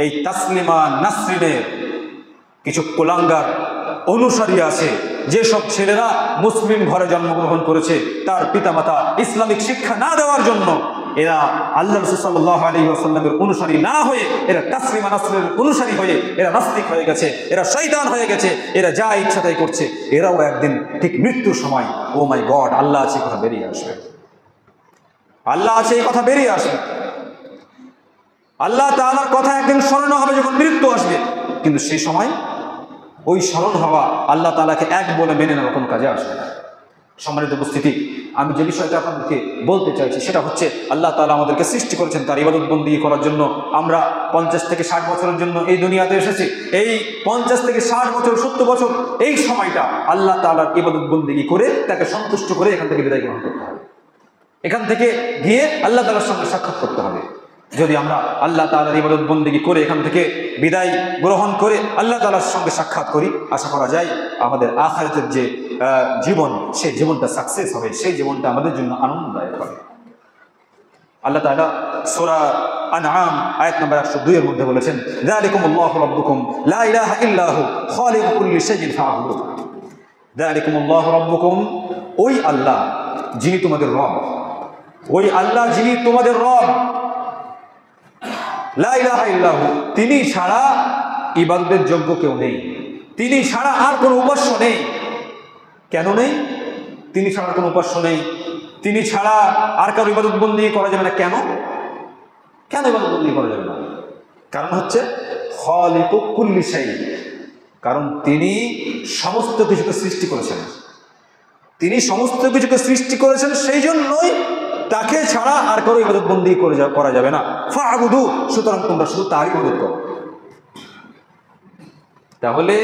এই তাসলিমা নাসরিনের কিছু কুলাঙ্গার অনুসারী আছে, যেসব ছেলেরা মুসলিম ঘরে জন্মগ্রহণ করেছে, তার পিতামাতা ইসলামিক শিক্ষা না দেওয়ার জন্য এরা আল্লাহ রাসূল সাল্লাল্লাহু আলাইহি ওয়াসাল্লামের অনুসারী না হয়ে এরা তাসলিমা নাসরিনের অনুসারী হয়ে এরা নাস্তিক হয়ে গেছে, এরা শয়তান হয়ে গেছে, এরা যা ইচ্ছা তাই করছে। এরাও একদিন ঠিক মৃত্যুর সময় ও মাই গড আল্লাহ আছে কথা বেরিয়ে আসবে, আল্লাহ আছে এই কথা বেরিয়ে আসবে, আল্লাহ তাআলার কথা একদিন স্মরণ হবে যখন মৃত্যু আসবে। কিন্তু সেই সময় ওই স্মরণ হওয়া আল্লাহ তাআলাকে এক বলে মেনে নেওয়া কোনো কাজে আসবে না। সম্মানিত উপস্থিতি, আমি যে বিষয়টা আপনাদেরকে বলতে চাইছি সেটা হচ্ছে আল্লাহ তাআলা আমাদেরকে সৃষ্টি করেছেন তার ইবাদত বন্দেগী করার জন্য। আমরা 50 থেকে 60 বছরের জন্য এই দুনিয়াতে এসেছি। এই 50 থেকে 60 বছর 70 বছর এই সময়টা আল্লাহ তাআলার ইবাদত বন্দেগী করে তাকে সন্তুষ্ট করে এখান থেকে বিদায় গ্রহণ করতে হবে, এখান থেকে গিয়ে আল্লাহ তাআলার সঙ্গে সাক্ষাৎ করতে হবে। যদি আমরা আল্লাহ তাআলার ইবাদত বন্দেগী করে এখান থেকে বিদায় গ্রহণ করে আল্লাহ তাআলার সঙ্গে সাক্ষাৎ করি, আশা করা যায় আমাদের আখিরাতের যে জীবন, সেই জীবনটা সাকসেস হবে, সেই জীবনটা আমাদের জন্য আনন্দদায়ক হবে। আল্লাহ তাআলা সূরা আনআম আয়াত নম্বর 102 এর মধ্যে বলেছেন যালিকুমুল্লাহু রাব্বুকুম লা ইলাহা ইল্লা হু খালিকু কুল্লি শাইইন ফা'বুদু। যালিকুমুল্লাহু রাব্বুকুম, ওই আল্লাহ যিনি তোমাদের রব, ওই আল্লাহ যিনি তোমাদের রব, লা ইলাহা ইল্লা হু, তিনি ছাড়া ইবাদতের যোগ্য কেউ নেই, তিনি ছাড়া আর কোনো উপাস্য নেই। কেন নেই? তিনি ছাড়া কোনো উপাস্য নেই, তিনি ছাড়া আর কারো ইবাদত বন্দেগী করা যাবে না। কেন কেন ইবাদত বন্দেগী করা যাবে না? কারণ হচ্ছে খালিকু কুল্লি শাই, কারণ তিনি সমস্ত কিছুকে সৃষ্টি করেছেন, তিনি সমস্ত কিছুকে সৃষ্টি করেছেন, সেই জন্যই তাকে ছাড়া আর কারো ইবাদত বন্দেগী করা যাবে না। ফা'বুদু, সুতরাং তোমরা শুধু তারই ইবাদত করো। তাহলে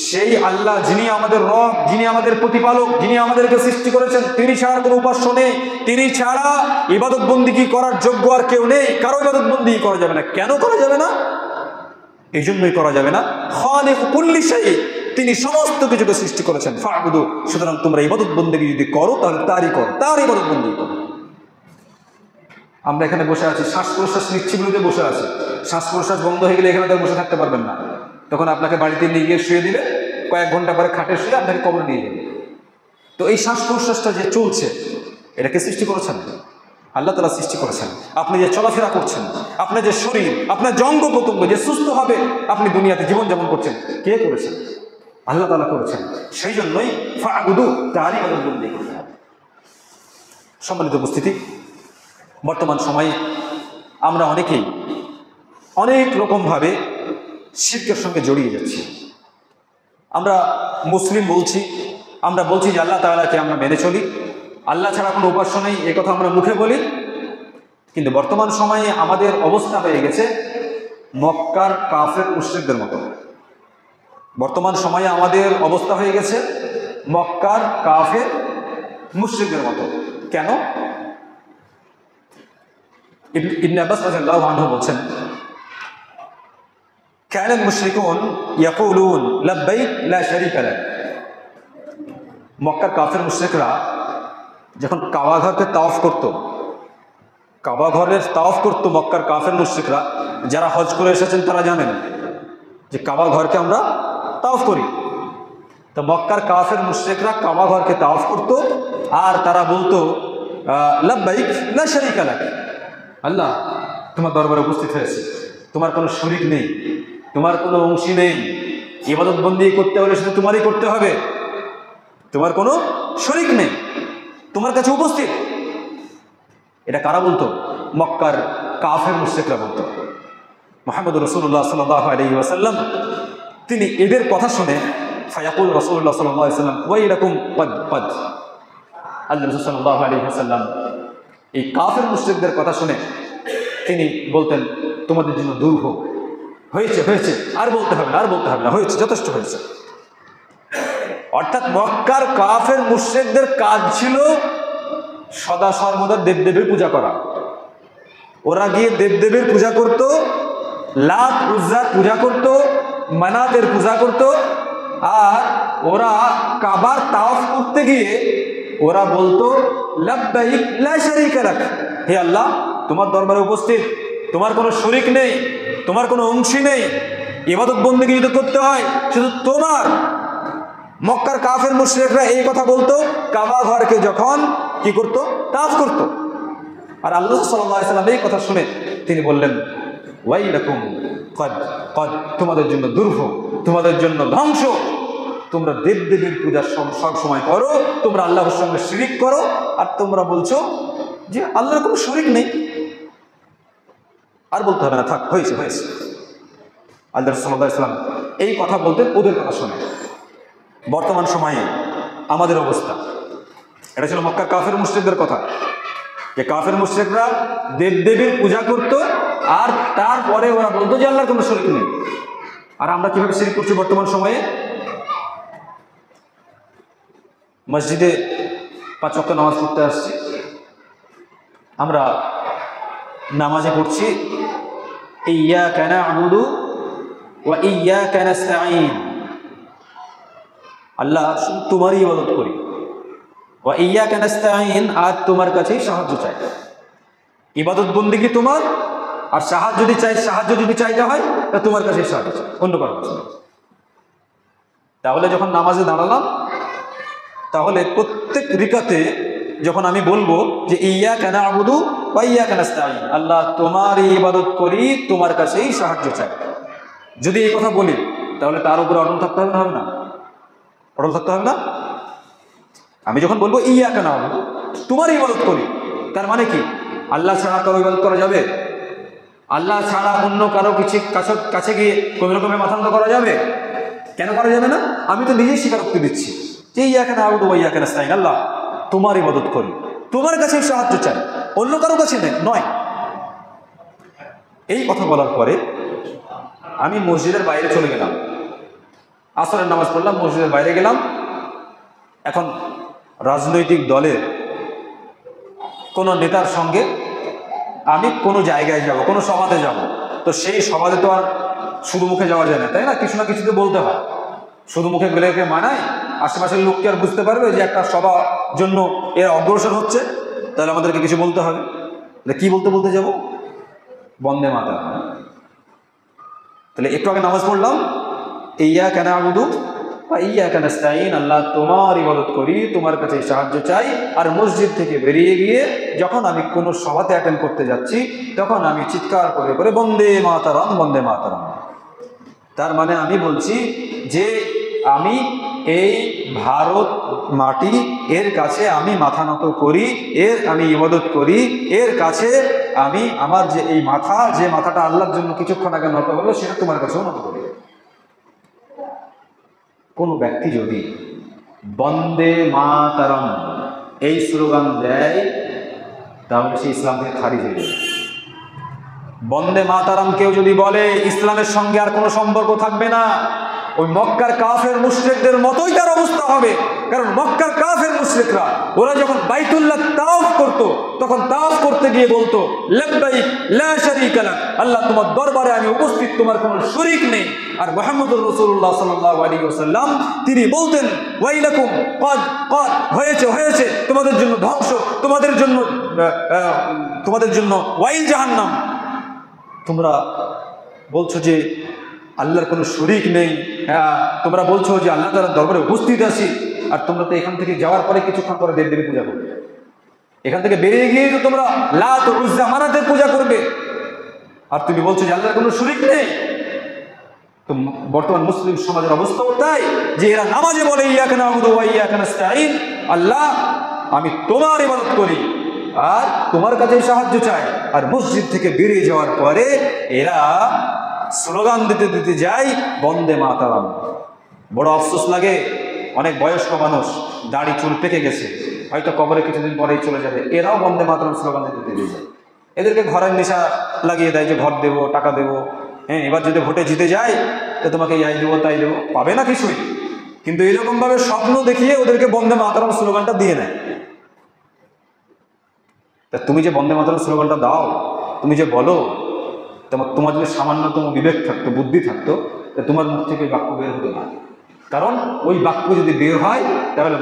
সেই আল্লাহ যিনি আমাদের রব, যিনি আমাদের প্রতিপালক, যিনি আমাদেরকে সৃষ্টি করেছেন, তিনি ছাড়া কোনো উপাস্য নেই, তিনি ছাড়া ইবাদত বন্দিগি করার যোগ্য আর কেউ নেই। কারো ইবাদত বন্দিগি করা যাবে না। কেন করা যাবে না? এই জন্যই করা যাবে না, খালিক কুল্লি শাই, তিনি সমস্ত কিছুকে সৃষ্টি করেছেন। ফা'বুদু, সুতরাং তোমরা ইবাদত বন্দিগি যদি করো তাহলে তারই করো, তার ইবাদত বন্দিগি করো। আমরা এখানে বসে আছি, শ্বাস প্রশ্বাস নিচ্ছি বলে বসে আছি। শ্বাস প্রশ্বাস বন্ধ হয়ে গেলে এখানে তো বসে থাকতে পারবেন না, তখন আপনাকে বাড়িতে নিয়ে গিয়ে শুয়ে দিলে, কয়েক ঘন্টা পরে খাটে শুয়ে আপনাকে কবরে নিয়ে যাবে। তো এই শ্বাস প্রশ্বাসটা যে চলছে, এটাকে সৃষ্টি করেছেন আল্লাহ তাআলা, সৃষ্টি করেছেন। আপনি যে চলাফেরা করছেন, আপনার যে শরীর, আপনার যে অঙ্গ প্রত্যঙ্গ যে সুস্থভাবে আপনি দুনিয়াতে জীবনযাপন করছেন, কে করেছেন? আল্লাহ তাআলা করেছেন। সেই জন্যই ফা'বুদু, তারই ইবাদত বন্দেগী করতে হবে। সম্মানিত উপস্থিতি, বর্তমান সময়ে আমরা অনেকেই অনেক রকমভাবে শিরকের সঙ্গে জড়িয়ে যাচ্ছি। আমরা মুসলিম বলছি, আমরা বলছি যে আল্লাহ তাআলাকে আমরা মেনে চলি, আল্লাহ ছাড়া কোনো উপাস্য নেই, এ কথা আমরা মুখে বলি। কিন্তু বর্তমান সময়ে আমাদের অবস্থা হয়ে গেছে মক্কার কাফের মুশরিকদের মতো। বর্তমান সময়ে আমাদের অবস্থা হয়ে গেছে মক্কার কাফের মুশরিকদের মতো। কেন? ইবনে আব্বাস রাদিয়াল্লাহু আনহু বলছেন, কানাল মুশরিকুন ইয়াকুলুন লাব্বাইক লা শারীকা লাক। মক্কার কাফের মুশরিকরা যখন কাবা ঘরকে তাওয়াফ করত, কাবা ঘরের তাওয়াফ করত মক্কার কাফের মুশরিকরা, যারা হজ করে এসেছেন তারা জানেন যে কাবা ঘরকে আমরা তাওয়াফ করি। তো মক্কার কাফের মুশরিকরা কাবা ঘরকে তাওয়াফ করত আর তারা বলতো লাব্বাইক লা শারীকা লাক, আল্লাহ তোমার দরবারে উপস্থিত হয়েছে, তোমার কোনো শরীক নেই, তোমার কোনো অংশী নেই, ইবাদত বন্দেগী করতে হলে শুধু তোমারই করতে হবে, তোমার কোনো শরীক নেই, তোমার কাছে উপস্থিত। এটা কারা বলতো? মক্কার কাফের মুশরিকরা বলতো। মুহাম্মদ রাসূলুল্লাহ সাল্লাল্লাহু আলাইহি ওয়াসাল্লাম তিনি এদের কথা শুনে, ফায়াকুল রাসূলুল্লাহ সাল্লাল্লাহু আলাইহি ওয়াসাল্লাম ওয়াইলাকুম কদ কদ, আল্লাহ রাসূল সাল্লাল্লাহু আলাইহি ওয়াসাল্লাম এই কাফের মুশরিকদের কথা শুনে তিনি বলতেন, তোমাদের জন্য দুর্ভোগ হয়েছে, হয়েছে, আর বলতে হবে না, আর বলতে হবে না, হয়েছে, যথেষ্ট হয়েছে। অর্থাৎ মক্কার কাফের মুশরিকদের কাজ ছিল সদা সর্বদা দেবদেবীর পূজা করা। ওরা গিয়ে দেবদেবীর পূজা করত, লাত উজ্জার পূজা করত, মানাতের পূজা করত। আর ওরা কাবার তাওয়াফ করতে গিয়ে ওরা বলতো লাব্বাইক লা শারীকা লাক, হে আল্লাহ তোমার দরবারে উপস্থিত, তোমার কোনো শরীক নেই, তোমার কোনো অংশী নেই, ইবাদত বন্দেগী যদি করতে হয় শুধু তোমার। মক্কার কাফের মুশরিকরা এই কথা বলতো কাবা ঘরকে যখন কি করত? তাওয়াফ করত। আর আল্লাহ সাল্লাল্লাহু আলাইহি ওয়াসাল্লাম এই কথা শুনে তিনি বললেন, ওয়াইলাকুম কদ কদ, তোমাদের জন্য দুর্ভোগ, তোমাদের জন্য ধ্বংস, তোমরা দেবদেবীর পূজা সব সময় করো, তোমরা আল্লাহর সঙ্গে শিরিক করো, আর তোমরা বলছো যে আল্লাহর কোনো শরীক নেই। আর বলতে হবে না, থাক, হয়েছে, হয়েছে। আল্লাহ সাল্লাল্লাহু আলাইহি ওয়াসাল্লাম এই কথা বলতেন ওদের কথা শুনে। বর্তমান সময়ে আমাদের অবস্থা, এটা ছিল মক্কার কাফের মুশরিকদের কথা, যে কাফের মুশরিকরা দেবদেবীর পূজা করত আর তারপরে ওরা বলতো যে আল্লাহর কোনো শরীক নেই। আর আমরা কিভাবে শিরক করছি বর্তমান সময়ে? মসজিদে 5 ওয়াক্ত নামাজ পড়তে আসছি, আমরা নামাজে পড়ছি ইয়্যাকা না'বুদু ওয়া ইয়্যাকা নাস্তাঈন, আল্লাহ তোমারই ইবাদত করি, ওয়া ইয়্যাকা নাস্তাঈন, আর তোমার কাছেই সাহায্য চাই। ইবাদত বন্দেগী তোমার, আর সাহায্য যদি চাইতে হয় তা তোমার কাছেই সাহায্য চাই, অন্য কারো কাছে না। তাহলে যখন নামাজে দাঁড়ালাম, তাহলে প্রত্যেক রিকাতে যখন আমি বলবো যে ইয়্যাকা না'বুদু ওয়া ইয়্যাকা নাস্তাঈন, আল্লাহ তোমারই ইবাদত করি, তোমার কাছেই সাহায্য চাই, যদি এই কথা বলি তাহলে তার উপরে অটল থাকতে হবে না? অটল থাকতে হবে না? আমি যখন বলবো ইয়্যাকা না'বুদু, তোমারই ইবাদত করি, তার মানে কি আল্লাহ ছাড়া কারো ইবাদত করা যাবে? আল্লাহ ছাড়া অন্য কারো কাছে গিয়ে কোনো রকমের মাথা নত করা যাবে? কেন করা যাবে না? আমি তো নিজেই স্বীকারোক্তি দিচ্ছি যে ইয়্যাকা না'বুদু ওয়া ইয়্যাকা নাস্তাঈন, আল্লাহ তোমার ইবাদত করি, তোমার কাছে সাহায্য চাই, অন্য কারো কাছে নয়। এই কথা বলার পরে আমি মসজিদের বাইরে চলে গেলাম, আসরের নামাজ পড়লাম, মসজিদের বাইরে গেলাম। এখন রাজনৈতিক দলের কোনো নেতার সঙ্গে আমি কোনো জায়গায় যাব, কোনো সভাতে যাব, তো সেই সভাতে তো আর শুধু মুখে যাওয়া যায় না, তাই না? কিছু না কিছু তো বলতে হয়। শুধু মুখে গেলে মানায়? আশেপাশের লোককে আর বুঝতে পারবে যে একটা সভা জন্য এর অগ্রসর হচ্ছে? তাহলে আমাদেরকে কিছু বলতে হবে। কি বলতে বলতে যাব? বন্দে মাতরম। তাহলে একটু আগে নামাজ পড়লাম, ইয়্যাকা না'বুদু ওয়া ইয়্যাকা নাস্তাঈন, আল্লাহ তোমার ইবাদত করি, তোমার কাছে সাহায্য চাই। আর মসজিদ থেকে বেরিয়ে গিয়ে যখন আমি কোনো সভাতে অ্যাটেন্ড করতে যাচ্ছি, তখন আমি চিৎকার করে করে বন্দে মাতরম, বন্দে মাতরম। তার মানে আমি বলছি যে আমি এই ভারত মাটি, এর কাছে আমি মাথা নত করি, এর আমি ইবাদত করি, এর কাছে আমি আমার যে এই মাথা, যে মাথাটা আল্লাহর জন্য কিছুক্ষণ আগে নত হলো, সেটা তোমার কাছেও নত করি। কোনো ব্যক্তি যদি বন্দে মাতরম এই স্লোগান দেয়, তাহলে সে ইসলাম থেকে খারিজ হয়ে যাবে। বন্দে মাতরম কেউ যদি বলে, ইসলামের সঙ্গে আর কোনো সম্পর্ক থাকবে না। ওই মক্কার কাফের মুশরিকদের মতোই তার অবস্থা হবে। কারণ মক্কার কাফের মুশরিকরা ওরা যখন বাইতুল্লাহ তাওয়াফ করত, তখন তাওয়াফ করতে গিয়ে বলতো, লাব্বাইক লা শারীকা লাক, আল্লাহ তোমার দরবারে আমি উপস্থিত, তোমার কোনো শরীক নেই। আর মুহাম্মদুর রাসূলুল্লাহ সাল্লাল্লাহু আলাইহি ওয়াসাল্লাম তিনি বলতেন, ওয়াইলাকুম ক্বাদ ক্বাদ, হয়েছে হয়েছে, তোমাদের জন্য ধ্বংস, তোমাদের জন্য ওয়াইল জাহান্নাম। তোমরা বলছো যে আল্লাহর কোনো শরীক নেই, হ্যাঁ তোমরা বলছো যে আল্লাহ তাআলার দরবারে উপস্থিত আছি, আর তোমরা তো এখান থেকে যাওয়ার পরে কিছুক্ষণ পরে দেবদেবী পূজা করবে। এখান থেকে বেরিয়ে গিয়ে তো তোমরা লাত উজ্জা মানাতের পূজা করবে, আর তুমি বলছো যে আল্লাহর কোনো শরীক নেই। তো বর্তমান মুসলিম সমাজের অবস্থাও তাই, যে এরা নামাজে বলে ইয়্যাকা না'বুদু ওয়া ইয়্যাকা নাস্তাঈন, আল্লাহ আমি তোমার ইবাদত করি আর তোমার কাছে সাহায্য চাই। আর মসজিদ থেকে বেরিয়ে যাওয়ার পরে এরা স্লোগান দিতে দিতে যায় বন্দে মাতরম। বড় আফসোস লাগে, অনেক বয়স্ক মানুষ, দাড়ি চুল পেকে গেছে, হয়তো কবরে কিছুদিন পরেই চলে যাবে, এরাও বন্দে মাতরম স্লোগান দিতে দিতে যায়। এদেরকে ঘরের নেশা লাগিয়ে দেয় যে ঘর দেবো, টাকা দেবো, হ্যাঁ এবার যদি ভোটে জিতে যায় তো তোমাকে এই দেবো তাই দেবো, পাবে না কিছুই। কিন্তু এরকমভাবে স্বপ্ন দেখিয়ে ওদেরকে বন্দে মাতরম স্লোগানটা দিয়ে নেয়। তা তুমি যে বন্দে মাতরম স্লোগানটা দাও, তুমি যে বলো, তোমার যদি সামান্যতম বিবেক থাকতো, বুদ্ধি থাকতো, তোমার মুখ থেকে বাক্য বের হতো না। কারণ ওই বাক্য যদি বের হয় তাহলে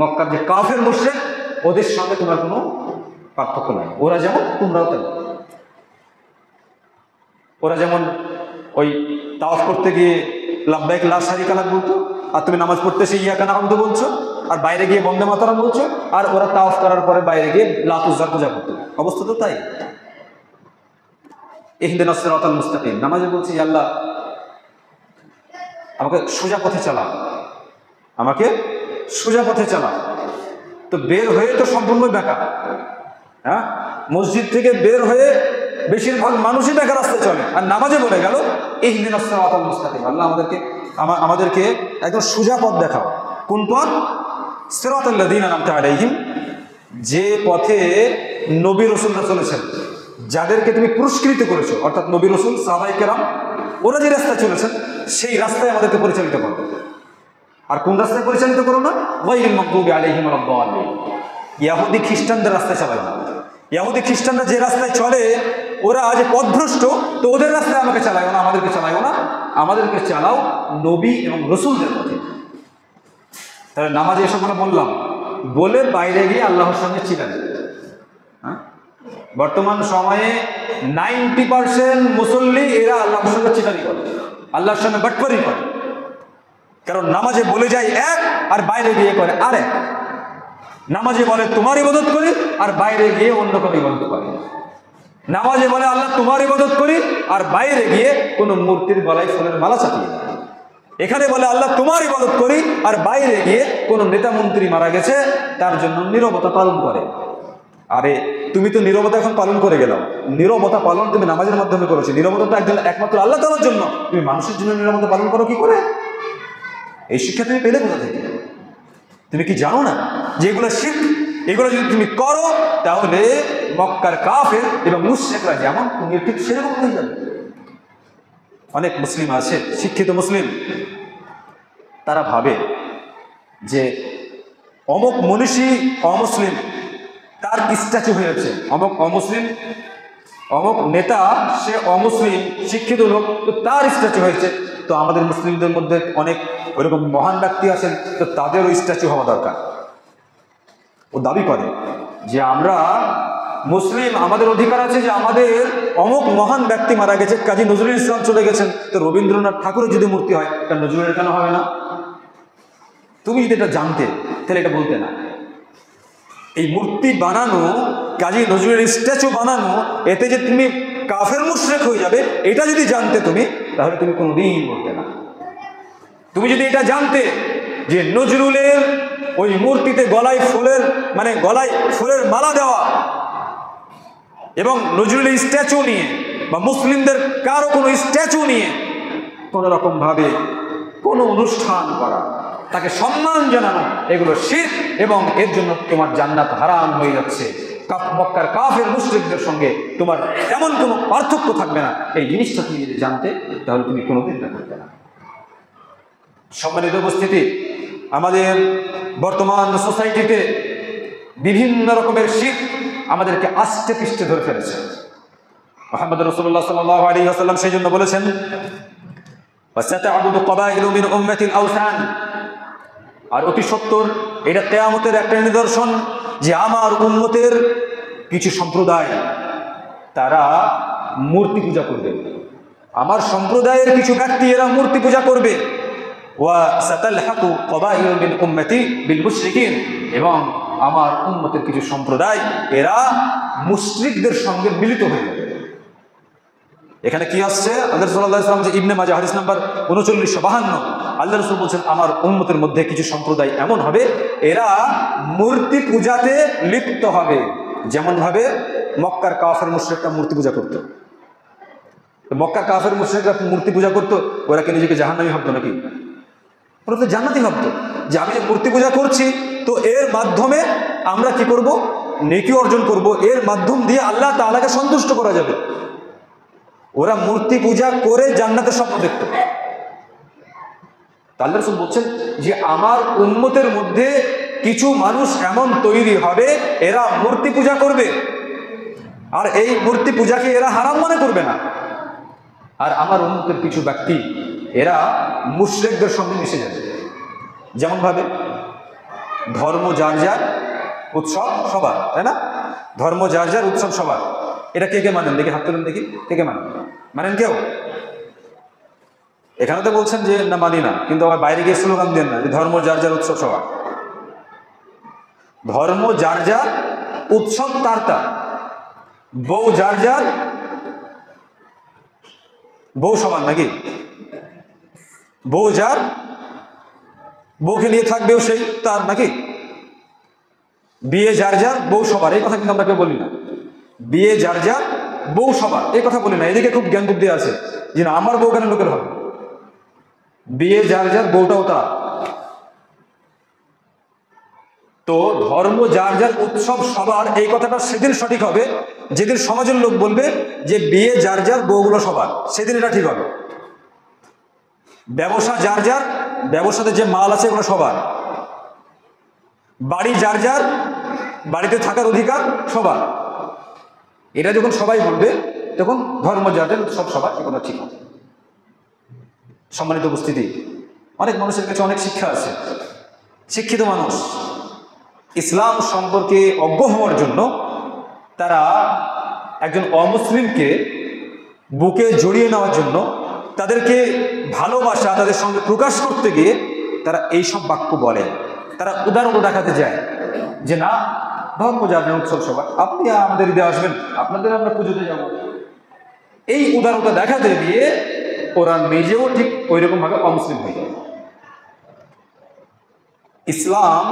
মক্কার যে কাফের মুশরিক, ওদের সঙ্গে তোমার কোনো পার্থক্য নাই। ওরা যেমন তোমরাও তেমন। ওরা যেমন ওই তাওয়াফ করতে গিয়ে লাব্বাইক লা শারীকা লাক বলতো, আর তুমি নামাজ পড়তে এসে ইয়্যাকা না'বুদু বলছো, আর বাইরে গিয়ে বন্দে মাতরম বলছো, আর ওরা তাওয়াফ করার পরে বাইরে গিয়ে লাত উজ্জার পূজা করতো। অবস্থা তো তাই। ইহদিনাস সিরাতাল মুস্তাকিম, নামাজে বলছি আল্লাহ আমাকে সোজা পথে চালা, আমাকে সোজা পথে চালা। তো বের হয়ে তো সম্পূর্ণ বেকার। হ্যাঁ, মসজিদ থেকে বের হয়ে বেশিরভাগ মানুষই বেকার রাস্তায় চলে, আর নামাজে বলে গেল ইহদিনাস সিরাতাল মুস্তাকিম, আল্লাহ আমাদেরকে একদম সোজা পথ দেখাও। কোন পথ? সিরাতাল লাযীনা আন'আমতা আলাইহিম, যে পথে নবী রাসূলরা চলেছেন, যাদেরকে তুমি পুরস্কৃত করেছো, অর্থাৎ নবী রাসূল, সাহাবায়ে কেরাম, ওরা যে রাস্তায় চলেছেন সেই রাস্তায় আমাদেরকে পরিচালিত করো। আর কোন রাস্তায় পরিচালিত করো না? গায়রিল মাগদুবি আলাইহিম ওয়ালাদ দাল্লিন, ইহুদি খ্রিস্টানদের রাস্তায় চালাও না। ইহুদি খ্রিস্টানরা যে রাস্তায় চলে, ওরা যে পথভ্রষ্ট, তো ওদের রাস্তায় আমাকে চালাও না, আমাদেরকে চালাও না, আমাদেরকে চালাও নবী এবং রাসূলদের পথে। তাহলে নামাজে এসব আমরা বললাম, বলে বাইরে গিয়ে আল্লাহর সঙ্গে চিলান। হ্যাঁ, বর্তমান সময়ে 90% মুসল্লি এরা আল্লাহর সঙ্গে চিটারি করে, আল্লাহর সঙ্গে বাটপারি করে। কারণ নামাজে বলে যায় এক, আর বাইরে গিয়ে করে আরেক। নামাজে বলে তোমার ইবাদত করি, আর বাইরে গিয়ে অন্য কোনো ইবাদত করে। নামাজে বলে আল্লাহ তোমার ইবাদত করি, আর বাইরে গিয়ে কোনো মূর্তির গলায় ফুলের মালা চাপিয়ে দেয়। এখানে বলে আল্লাহ তোমার ইবাদত করি, আর বাইরে গিয়ে কোনো নেতা মন্ত্রী মারা গেছে তার জন্য নীরবতা পালন করে। আরে তুমি তো নীরবতা এখন পালন করে গেলাম, নীরবতা পালন তুমি নামাজের মাধ্যমে করেছো, নীরবতা একমাত্র আল্লাহ তাআলার জন্য, তুমি মানুষের জন্য নীরবতা পালন করো কি করে? এই শিক্ষা তুমি পেলে কোথা থেকে? তুমি কি জানো না যে এগুলো শিরক? এগুলো যদি তুমি করো তাহলে মক্কার কাফের এবং মুশরিকরা যেমন, তুমি ঠিক সেরকম হয়ে যাবে। অনেক মুসলিম আছে, শিক্ষিত মুসলিম, তারা ভাবে যে অমুক মনীষী অমুসলিম, তার স্ট্যাচু হয়েছে, অমুক অমুসলিম, অমুক নেতা সে অমুসলিম শিক্ষিত লোক, তো তার স্ট্যাচু হয়েছে, তো আমাদের মুসলিমদের মধ্যে অনেক ওইরকম মহান ব্যক্তি আছেন, তো তাদেরও স্ট্যাচু হওয়া দরকার। ও দাবি করে যে আমরা মুসলিম, আমাদের অধিকার আছে যে আমাদের অমুক মহান ব্যক্তি মারা গেছে, কাজী নজরুল ইসলাম চলে গেছেন, তো রবীন্দ্রনাথ ঠাকুরের যদি মূর্তি হয় তা নজরুলের কেন হবে না? তুমি যদি এটা জানতে তাহলে এটা বলতে না। এই মূর্তি বানানো, কাজী নজরুলের স্ট্যাচু বানানো, এতে যে তুমি কাফের মুশরিক হয়ে যাবে, এটা যদি জানতে তুমি, তাহলে তুমি কোনোদিন বলতে না। তুমি যদি এটা জানতে যে নজরুলের ওই মূর্তিতে গলায় ফুলের মালা দেওয়া এবং নজরুলের স্ট্যাচু নিয়ে বা মুসলিমদের কারো কোনো স্ট্যাচু নিয়ে কোনো রকম ভাবে কোনো অনুষ্ঠান করা, তাকে সম্মান জানানো, এগুলো শিরক এবং এর জন্য তোমার জান্নাত হারাম হয়ে যাচ্ছে। মক্কার কাফের মুশরিকদের সঙ্গে তোমার এমন কোনো পার্থক্য থাকবে না। এই জিনিসটা তুমি যদি জানতে, তাহলে তুমি কোনোদিন তা করবে না। সম্মানিত উপস্থিতি, আমাদের বর্তমান সোসাইটিতে বিভিন্ন রকমের শিরক আমাদেরকে আষ্টে পৃষ্ঠে ধরে ফেলেছে। মুহাম্মদ রাসূলুল্লাহ সাল্লাল্লাহু আলাইহি ওয়াসাল্লাম সেই জন্য বলেছেন, ওয়াসাতা'বুদু ক্বাবাইলু মিন উম্মাতিল আওসান, আর অতি সত্বর এটা কিয়ামতের একটা নিদর্শন যে আমার উম্মতের কিছু সম্প্রদায় তারা মূর্তি পূজা করবে। আমার সম্প্রদায়ের কিছু ব্যক্তি এরা মূর্তি পূজা করবে। ওয়া সাতালহাকু ক্বাবাইলু মিন উম্মতি বিল মুশরিকিন, এবং আমার উম্মতের কিছু সম্প্রদায় এরা মুশরিকদের সঙ্গে মিলিত হয়ে যাবে। এখানে কি আসছে? আল্লাহ রাসূল সাল্লাল্লাহু আলাইহি ওয়াসাল্লাম, যে ইবনে মাজাহ হাদিস নাম্বার 3952, আল্লাহ রাসূল বলছেন আমার উম্মতের মধ্যে কিছু সম্প্রদায় এমন হবে এরা মূর্তি পূজাতে লিপ্ত হবে, যেমন ভাবে মক্কার কাফের মুশরিকরা মূর্তি পূজা করত। মক্কার কাফের মুশরিকরা মূর্তি পূজা করত, ওরা কি নিজেকে জাহান্নামী ভাবতো নাকি? ওরা তো জান্নাতি ভাবতো যে আমি যে মূর্তি পূজা করছি, তো এর মাধ্যমে আমরা কি করব? নেকি অর্জন করব, এর মাধ্যম দিয়ে আল্লাহ তাআলাকে সন্তুষ্ট করা যাবে। ওরা মূর্তি পূজা করে জান্নাতের স্বপ্ন দেখত। আল্লাহ রাসূল বলছেন যে আমার উম্মতের মধ্যে কিছু মানুষ এমন তৈরি হবে এরা মূর্তি পূজা করবে, আর এই মূর্তি পূজাকে এরা হারাম মনে করবে না। আর আমার উম্মতের কিছু ব্যক্তি এরা মুশরিকদের সঙ্গে মিশে যাবে। যেমন ভাবে ধর্ম যার যার, উৎসব সবার, তাই না? ধর্ম যার যার, উৎসব সবার। এটা কে কে মানেন? দেখি হাত তুলেন দেখি, কে কে মানেন কেউ? এখানে তো বলছেন যে না মানি না, কিন্তু আবার বাইরে গিয়ে স্লোগান দেন না যে ধর্ম যার যার, উৎসব সবার। ধর্ম যার যার, উৎসব তার তার, বউ যার যার, বউ সমান নাকি? বউ যার, বউকে নিয়ে থাকবেও সেই তার নাকি? বিয়ে যার যার, বউ সবার, এই কথা কিন্তু আমরা কেউ বলি না। বিয়ে যার যার, বউ সবার, এই কথা বলি না। এদিকে খুব জ্ঞান বুদ্ধি আছে যে না আমার বউ কেন লোকের হবে। বিয়ে যার যার, বউটাও তার। তো ধর্ম যার যার, উৎসব সবার, এই কথাটা সেদিন সঠিক হবে যেদিন সমাজের লোক বলবে যে বিয়ে যার যার, বউগুলো সবার, সেদিন এটা ঠিক হবে। ব্যবসা যার যার, ব্যবসাতে যে মাল আছে ওগুলো সবার। বাড়ি যার যার, বাড়িতে থাকার অধিকার সবার। এটা যখন সবাই বলবে তখন ধর্ম যার যার, উৎসব সবার, এ কথা ঠিক হবে। সম্মানিত উপস্থিতি, অনেক মানুষের কাছে অনেক শিক্ষা আছে, শিক্ষিত মানুষ ইসলাম সম্পর্কে অজ্ঞ হওয়ার জন্য তারা একজন অমুসলিমকে বুকে জড়িয়ে নেওয়ার জন্য, তাদেরকে ভালোবাসা তাদের সঙ্গে প্রকাশ করতে গিয়ে তারা এইসব বাক্য বলে। তারা উদাহরণ দেখাতে যায় যে না ধর্ম যার যার, উৎসব সবার, আপনি আমাদের ঈদে আসবেন, আপনাদের আমরা পুজোতে যাব। এই উদাহরণটা দেখাতে গিয়ে ওরা নিজেও ঠিক ওই রকম ভাবে অমুসলিম হয়ে যায়। ইসলাম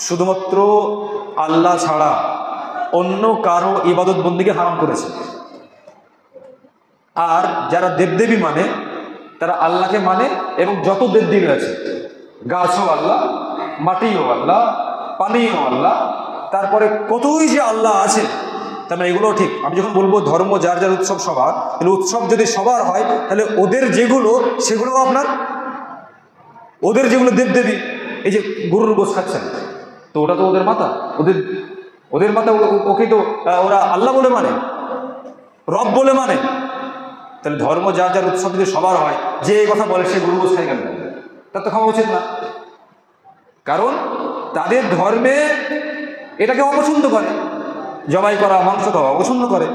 শুধুমাত্র আল্লাহ ছাড়া অন্য কারো ইবাদত বন্দিকে হারাম করেছে। আর যারা দেবদেবী মানে তারা আল্লাহকে মানে, এবং যত দেবদেবী আছে, গাছও আল্লাহ, মাটিও আল্লাহ, পানিও আল্লাহ, তারপরে কতই যে আল্লাহ আছে, তার মানে এগুলো ঠিক। আমি যখন বলবো ধর্ম যার যার, উৎসব সবার, তাহলে উৎসব যদি সবার হয় তাহলে ওদের যেগুলো সেগুলো আপনার ওদের যেগুলো দেবদেবী, এই যে গরুর গোশ খাচ্ছেন, তো ওটা তো ওদের মাতা, ওদের মাতা, ওকে তো ওরা আল্লাহ বলে মানে, রব বলে মানে। তাহলে ধর্ম যার যার উৎসব যদি সবার হয়, যে এই কথা বলে সে গরু গোশ খাই কেন? তার তো খাওয়া উচিত না। কারণ তাদের ধর্মে এটাকে অপছন্দ করে, জবাই করা, মাংস খাওয়া অপছন্দ করে।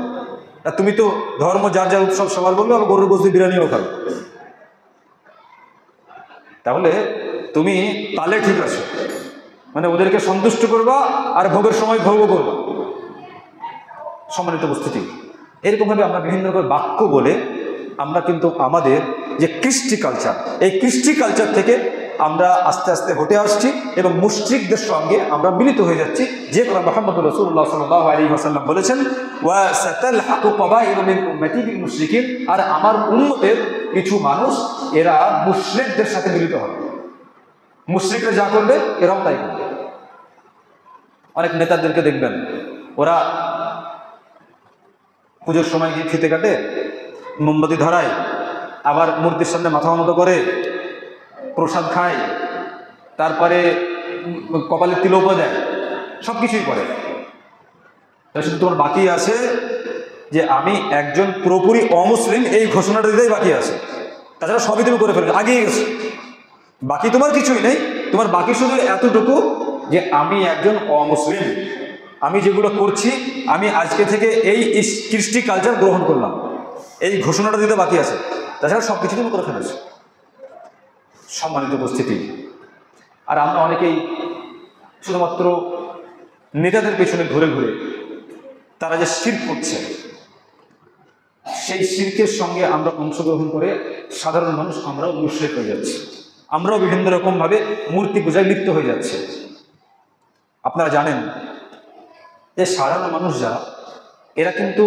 আর তুমি তো ধর্ম যার যার উৎসব সবার বলবে, আবার গরুর গোশ দিয়ে বিরিয়ানিও খাবে। তাহলে তুমি তালে ঠিক আছো, মানে ওদেরকে সন্তুষ্ট করবা আর ভোগের সময় ভোগও করবা। সম্মানিত উপস্থিতি, এরকমভাবে আমরা বিভিন্ন রকম বাক্য বলে আমরা কিন্তু আমাদের যে কৃষ্টি কালচার, এই কৃষ্টি কালচার থেকে আমরা আস্তে আস্তে হটে আসছি এবং মুশরিকদের সঙ্গে আমরা মিলিত হয়ে যাচ্ছি। যে কথা মুহাম্মদ রাসূলুল্লাহ সাল্লাল্লাহু আলাইহি ওয়াসাল্লাম বলেছেন, ওয়া সাতালহাকু ক্বাবাইলু মিন উম্মতি বিল মুশরিকিন, আর আমার উম্মতের কিছু মানুষ এরা মুশরিকদের সাথে মিলিত হবে। মুশরিকরা যা করবে এরাও তাই করবে। অনেক নেতাদেরকে দেখবেন, ওরা পুজোর সময় গিয়ে ফিতে কাটে, মোমবাতি ধরায়, আবার মূর্তির সামনে মাথা মতো করে, প্রসাদ খায়, তারপরে কপালে তিলকও দেয়, সব কিছুই করে। তার সাথে তোমার বাকি আছে যে আমি একজন পুরোপুরি অমুসলিম, এই ঘোষণাটা দিতেই বাকি আছে। তাছাড়া সবই তুমি করে ফেলে আগিয়ে গেছো, বাকি তোমার কিছুই নেই। তোমার বাকি শুধু এতটুকু যে আমি একজন অমুসলিম, আমি যেগুলো করছি আমি আজকে থেকে এই কৃষ্টি কালচার গ্রহণ করলাম, এই ঘোষণাটা দিতে বাকি আছে। তাছাড়া সব কিছু তুমি করে ফেলেছো। সম্মানিত উপস্থিতি, আর আমরা অনেকেই শুধুমাত্র নেতাদের পেছনে ঘুরে ঘুরে তারা যে শিরক করছে, সেই শিরকের সঙ্গে আমরা অংশগ্রহণ করে সাধারণ মানুষ আমরাও মুশরিক হয়ে যাচ্ছি, আমরাও বিভিন্ন রকমভাবে মূর্তি পূজায় লিপ্ত হয়ে যাচ্ছে। আপনারা জানেন যে সাধারণ মানুষ যারা, এরা কিন্তু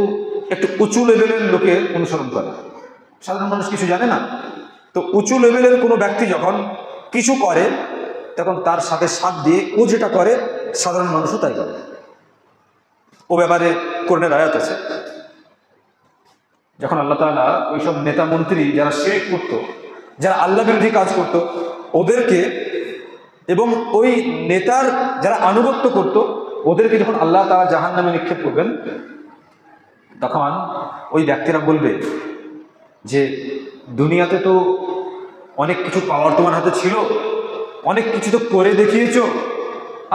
একটু উঁচু লেভেলের লোকের অনুসরণ করে। সাধারণ মানুষ কিছু জানে না, তো উঁচু লেভেলের কোনো ব্যক্তি যখন কিছু করে তখন তার সাথে সাথ দিয়ে ও যেটা করে সাধারণ মানুষও তাই করে। ও ব্যাপারে কোরআনের আয়াত আছে, যখন আল্লাহ তাআলা ওইসব নেতা মন্ত্রী যারা শিরক করতো, যারা আল্লাহ বিরোধী কাজ করতো, ওদেরকে এবং ওই নেতার যারা আনুগত্য করত ওদেরকে যখন আল্লাহ তাআলা জাহান্নামে নিক্ষেপ করবেন, তখন ওই ব্যক্তিরা বলবে যে দুনিয়াতে তো অনেক কিছু পাওয়ার তোমার হাতে ছিল, অনেক কিছু তো করে দেখিয়েছো,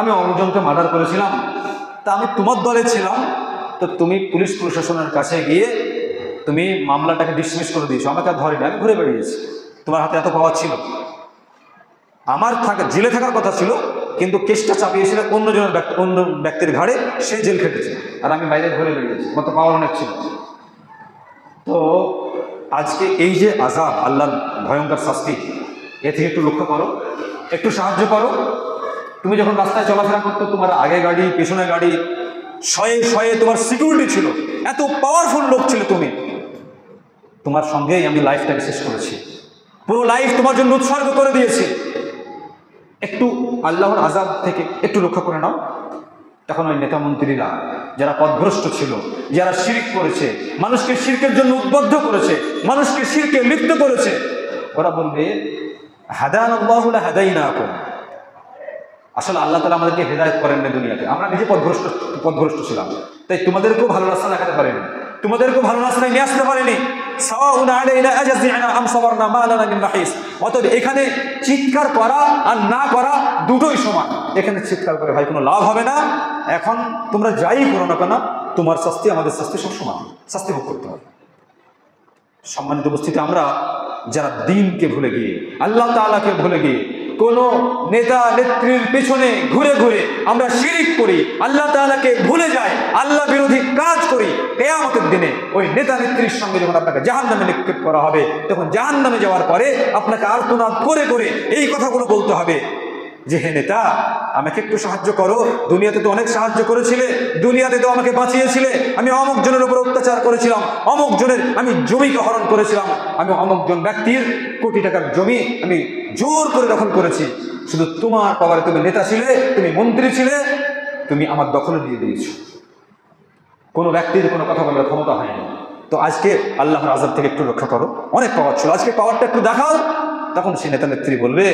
আমি অমুকজনকে মার্ডার করেছিলাম, তা আমি তোমার দলে ছিলাম, তো তুমি পুলিশ প্রশাসনের কাছে গিয়ে তুমি মামলাটাকে ডিসমিস করে দিয়েছো, আমাকে আর ধরেনি, আমি ঘুরে বেরিয়েছি, তোমার হাতে এত পাওয়ার ছিল, আমার জেলে থাকার কথা ছিল, কিন্তু কেসটা চাপিয়েছিল অন্য ব্যক্তির ঘাড়ে, সে জেল খেটেছে আর আমি বাইরে ঘুরে বেরিয়েছি, মতো পাওয়ার অনেক ছিল। তো আজকে এই যে আযাব, আল্লাহর ভয়ঙ্কর শাস্তি, এ থেকে একটু লক্ষ্য করো, একটু সাহায্য করো। তুমি যখন রাস্তায় চলাফেরা করতো, তোমার আগে গাড়ি পেছনে গাড়ি, শয়ে শয়ে তোমার সিকিউরিটি ছিল, এত পাওয়ারফুল লোক ছিল তুমি, তোমার সঙ্গেই আমি লাইফটাকে শেষ করেছি, পুরো লাইফ তোমার জন্য উৎসর্গ করে দিয়েছি। একটু আল্লাহর আযাব থেকে একটু লক্ষ্য করে নাও। তখন ওই নেতা মন্ত্রীরা যারা পথভ্রষ্ট ছিল, যারা শিরক করেছে, মানুষকে শিরকের জন্য উদ্বুদ্ধ করেছে, মানুষকে শিরকে লিপ্ত করেছে, ওরা বলবে হাদানাল্লাহু লা হাদাইনাকুম, আসলে আল্লাহ তাআলা আমাদেরকে হেদায়েত করেন না দুনিয়াতে, আমরা নিজে পথভ্রষ্ট ছিলাম, তাই তোমাদেরকেও ভালো রাস্তা দেখাতে পারিনি, তোমাদেরকেও ভালো রাস্তায় নিয়ে আসতে পারিনি। সাওয়াউন আলাইনা আজাযনা আম সাবারনা মা লানা মিন মাহিস। অতএব এখানে চিৎকার করা আর না করা দুটোই সমান। এখানে চিৎকার করে ভাই কোনো লাভ হবে না, এখন তোমরা যাই করো না কেন তোমার শাস্তি আমাদের শাস্তি সব সমান, শাস্তি ভোগ করতে হবে। সম্মানিত উপস্থিতি, আমরা যারা দ্বীনকে ভুলে গিয়ে, আল্লাহ তাআলাকে ভুলে গিয়ে কোন নেতা নেত্রীর পেছনে ঘুরে ঘুরে আমরা শিরক করি, আল্লাহ তাআলাকে ভুলে যাই, আল্লাহ বিরোধী কাজ করি, কিয়ামতের দিনে ওই নেতা নেত্রীর সঙ্গে যখন আপনাকে জাহান্নামে নিক্ষেপ করা হবে, তখন জাহান্নামে যাওয়ার পরে আপনাকে আর্তনাদ করে করে এই কথাগুলো বলতে হবে যে হে নেতা, আমাকে একটু সাহায্য করো, দুনিয়াতে তো অনেক সাহায্য করেছিলে, দুনিয়াতে তো আমাকে বাঁচিয়েছিলে, আমি অমুক জনের উপর অত্যাচার করেছিলাম, অমুক জনের আমি জমিকে হরণ করেছিলাম, আমি অমুক জন ব্যক্তির কোটি টাকার জমি আমি জোর করে দখল করেছি, শুধু তোমার পাওয়ারে তুমি নেতা ছিলে, তুমি মন্ত্রী ছিলে, তুমি আমার দখলে দিয়ে দিয়েছো, কোনো ব্যক্তির কোনো কথা বলার ক্ষমতা হয়নি। তো আজকে আল্লাহর আযাব থেকে একটু রক্ষা করো, অনেক পাওয়ার ছিল, আজকে পাওয়ারটা একটু দেখাও। তখন সে নেতা নেত্রী বলবে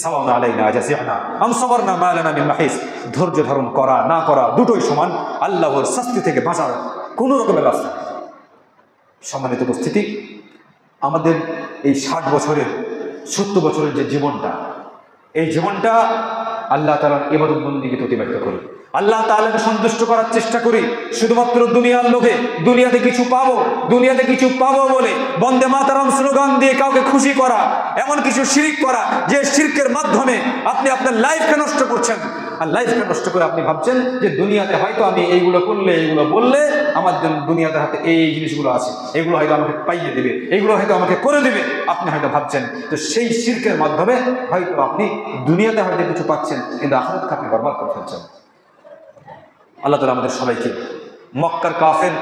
সাওয়াউন আলাইনা আজাজি'না আম সাবারনা মা লানা মিন মাহিস, ধৈর্য ধারণ করা না করা দুটোই সমান, আল্লাহর শাস্তি থেকে বাঁচার কোনো রকমের রাস্তা নেই। সম্মানিত উপস্থিতি, আমাদের এই 60 বছরের 70 বছরের যে জীবনটা, এই জীবনটা আল্লাহ তাআলার ইবাদত বন্দেগীতে অতিবাহিত করি, আল্লাহ তাআলাকে সন্তুষ্ট করার চেষ্টা করি, শুধুমাত্র দুনিয়ার লোভে, দুনিয়াতে কিছু পাবো বলে বন্দে মাতারাম স্লোগান দিয়ে কাউকে খুশি করা, এমন কিছু শিরক করা যে শিরকের মাধ্যমে আপনি আপনার লাইফকে নষ্ট করছেন। আর লাইফকে নষ্ট করে আপনি ভাবছেন যে দুনিয়াতে হয়তো আমি এইগুলো করলে, এইগুলো বললে আমার জন্য দুনিয়াতে হাতে এই জিনিসগুলো আছে, এগুলো হয়তো আমাকে পাইয়ে দেবে, এগুলো হয়তো আমাকে করে দেবে, আপনি হয়তো ভাবছেন। তো সেই শিরকের মাধ্যমে হয়তো আপনি দুনিয়াতে হয়তো কিছু পাচ্ছেন, কিন্তু আখিরাতকে আপনি বরবাদ করে ফেলছেন। আল্লাহ তাআলা আমাদের সবাইকে, মক্কার কাফের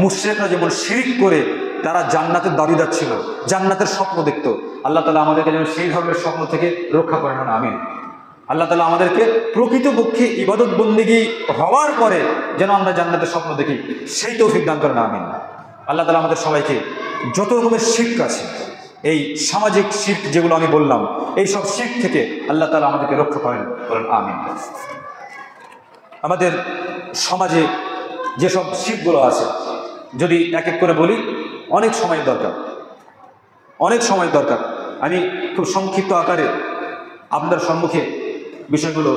মুশরিকরা যেমন শিরক করে তারা জান্নাতের দাবিদার ছিল, জান্নাতের স্বপ্ন দেখত, আল্লাহ তাআলা আমাদেরকে যেন সেই ধরনের স্বপ্ন থেকে রক্ষা করেন না, আমিন। আল্লাহ তাআলা আমাদেরকে প্রকৃতপক্ষে ইবাদত বন্দেগী হওয়ার পরে যেন আমরা জান্নাতের স্বপ্ন দেখি, সেই তৌফিক দান করেন, আমিন। আল্লাহ তাআলা আমাদের সবাইকে যত রকমের শিরক আছে, এই সামাজিক শিরক যেগুলো আমি বললাম, এই সব শিরক থেকে আল্লাহ তাআলা আমাদেরকে রক্ষা করেন, বলেন আমিন। আমাদের সমাজে যেসব শিরকগুলো আছে, যদি এক এক করে বলি, অনেক সময় দরকার। আমি খুব সংক্ষিপ্ত আকারে আপনার সম্মুখে বিষয়গুলো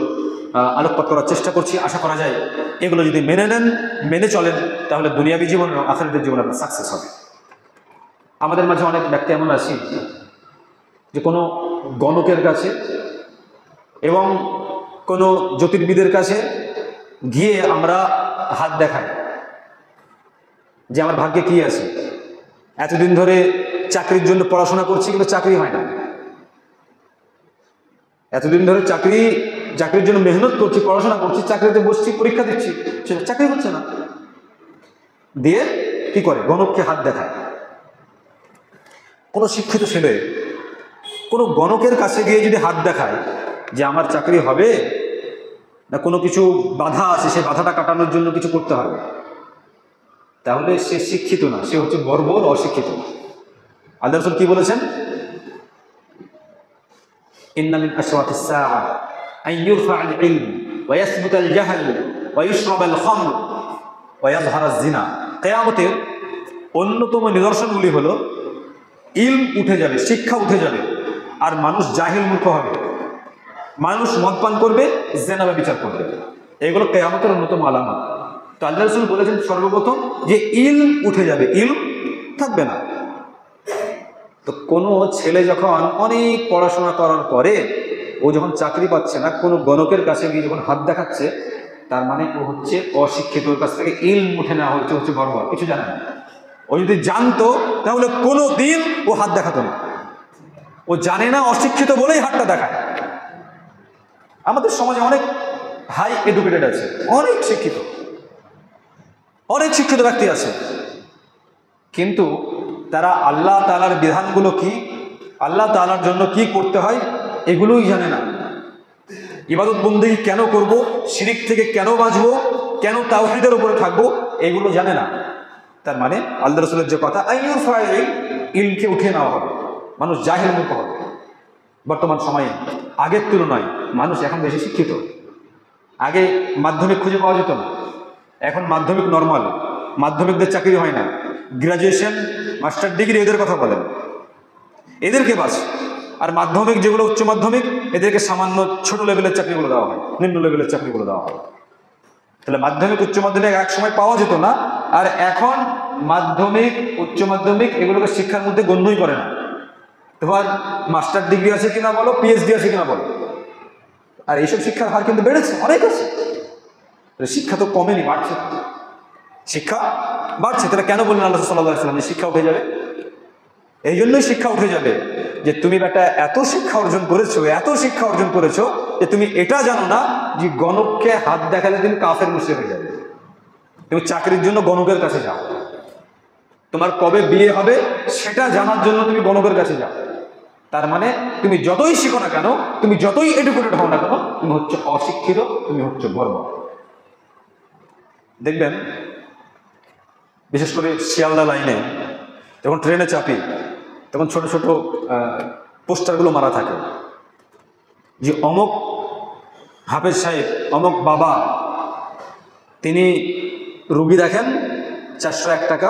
আলোকপাত করার চেষ্টা করছি। আশা করা যায় এগুলো যদি মেনে চলেন, তাহলে দুনিয়াবী জীবন এবং আখিরাতের জীবন আপনার সাকসেস হবে। আমাদের মাঝে অনেক ব্যক্তি এমন আছে যে কোনো গণকের কাছে এবং কোনো জ্যোতির্বিদের কাছে গিয়ে আমরা হাত দেখাই যে আমার ভাগ্যে কি আছে, এতদিন ধরে চাকরির জন্য পড়াশোনা করছি কিন্তু চাকরি হয় না, এতদিন ধরে চাকরির জন্য মেহনত করছি, পড়াশোনা করছি, চাকরিতে বসছি, পরীক্ষা দিচ্ছি, সেটা চাকরি হচ্ছে না, দিয়ে কি করে গণককে হাত দেখায়। কোনো শিক্ষিত ছেলে কোনো গণকের কাছে গিয়ে যদি হাত দেখায় যে আমার চাকরি হবে না, কোনো কিছু বাধা আছে, সেই বাধাটা কাটানোর জন্য কিছু করতে হবে, তাহলে সে শিক্ষিত না, সে হচ্ছে বর্বর অশিক্ষিত। আল্লাহ রাসূল কি বলেছেন? ইন্না মিন আশরাতিস সাআহ আন ইউরফা'আল ইলম ওয়া ইয়াসবুতাল জাহল ওয়া ইশরাবাল খামর ওয়া ইয়াযহারাজ জিনা। কিয়ামতের অন্যতম নিদর্শনগুলি হলো ইলম উঠে যাবে, শিক্ষা উঠে যাবে, আর মানুষ জাহিল মূর্খ হবে, মানুষ মদ পান করবে, জিনা বিচার করবে। এগুলো কিয়ামতের অন্যতম আলামত। তো আল্লাহ রাসূল বলেছেন সর্বপ্রথম যে ইলম উঠে যাবে, ইলম থাকবে না। তো কোনো ছেলে যখন অনেক পড়াশোনা করার পরে ও যখন চাকরি পাচ্ছে না, কোনো গণকের কাছে গিয়ে যখন হাত দেখাচ্ছে, তার মানে ও হচ্ছে অশিক্ষিত, ওর কাছ থেকে ইলম উঠে নেওয়া হচ্ছে বর্বর, কিছু জানে না। ও যদি জানতো তাহলে কোনো দিন ও হাত দেখাতো না। ও জানে না, অশিক্ষিত বলেই হাতটা দেখায়। আমাদের সমাজে অনেক হাই এডুকেটেড আছে, অনেক শিক্ষিত ব্যক্তি আছে, কিন্তু তারা আল্লাহ তাআলার বিধানগুলো কি, আল্লাহ তাআলার জন্য কি করতে হয়, এগুলোই জানে না। ইবাদত বন্দেগী কেন করব, শিরক থেকে কেন বাঁচবো, কেন তাওহীদের উপরে থাকবো, এগুলো জানে না। তার মানে আল্লাহ রাসূলের যে কথা, ইলমকে উঠে নেওয়া হবে, মানুষ জাহিল মূর্খ হবে। বর্তমান সময়ে আগের তুলনায় মানুষ এখন বেশি শিক্ষিত। আগে মাধ্যমিক খুঁজে পাওয়া যেত না, এখন মাধ্যমিক নর্মাল, মাধ্যমিকদের চাকরি হয় না, গ্রাজুয়েশন, মাস্টার ডিগ্রি এদের কথা বলেন, এদেরকে বাস। আর মাধ্যমিক যেগুলো উচ্চ মাধ্যমিক, এদেরকে সামান্য ছোট লেভেলের চাকরিগুলো দেওয়া হয়, নিম্ন লেভেলের চাকরিগুলো দেওয়া হয়। তাহলে মাধ্যমিক উচ্চ মাধ্যমিক এক সময় পাওয়া যেত না, আর এখন মাধ্যমিক উচ্চ মাধ্যমিক এগুলোকে শিক্ষার মধ্যে গণ্যই করে না। তোমার মাস্টার ডিগ্রি আছে কিনা বলো, পিএইচডি আছে কিনা বলো। আর এইসব শিক্ষার হার কিন্তু বেড়েছে, অনেক আছে। শিক্ষা তো কমেনি, বাড়ছে, শিক্ষা বাড়ছে। তাহলে কেন বললেন আল্লাহ সাল্লাল্লাহু আলাইহি ওয়াসাল্লাম যে শিক্ষা উঠে যাবে? এই জন্যই শিক্ষা উঠে যাবে যে তুমি বেটা এত শিক্ষা অর্জন করেছো যে তুমি এটা জানো না যে গণককে হাত দেখালে তুমি কাফের মুশরিক হয়ে যাবে। তুমি চাকরির জন্য গণকের কাছে যাও, তোমার কবে বিয়ে হবে সেটা জানার জন্য তুমি গণকের কাছে যাও। তার মানে তুমি যতই শিখো না কেন, তুমি যতই এডুকেটেড হও না কেন, তুমি হচ্ছে অশিক্ষিত, তুমি হচ্ছে বর্বর। দেখবেন বিশেষ করে শিয়ালদা লাইনে যখন ট্রেনে চাপি, তখন ছোট ছোট পোস্টারগুলো মারা থাকে যে অমুক হাফেজ সাহেব, অমুক বাবা, তিনি রুগী দেখেন 401 টাকা,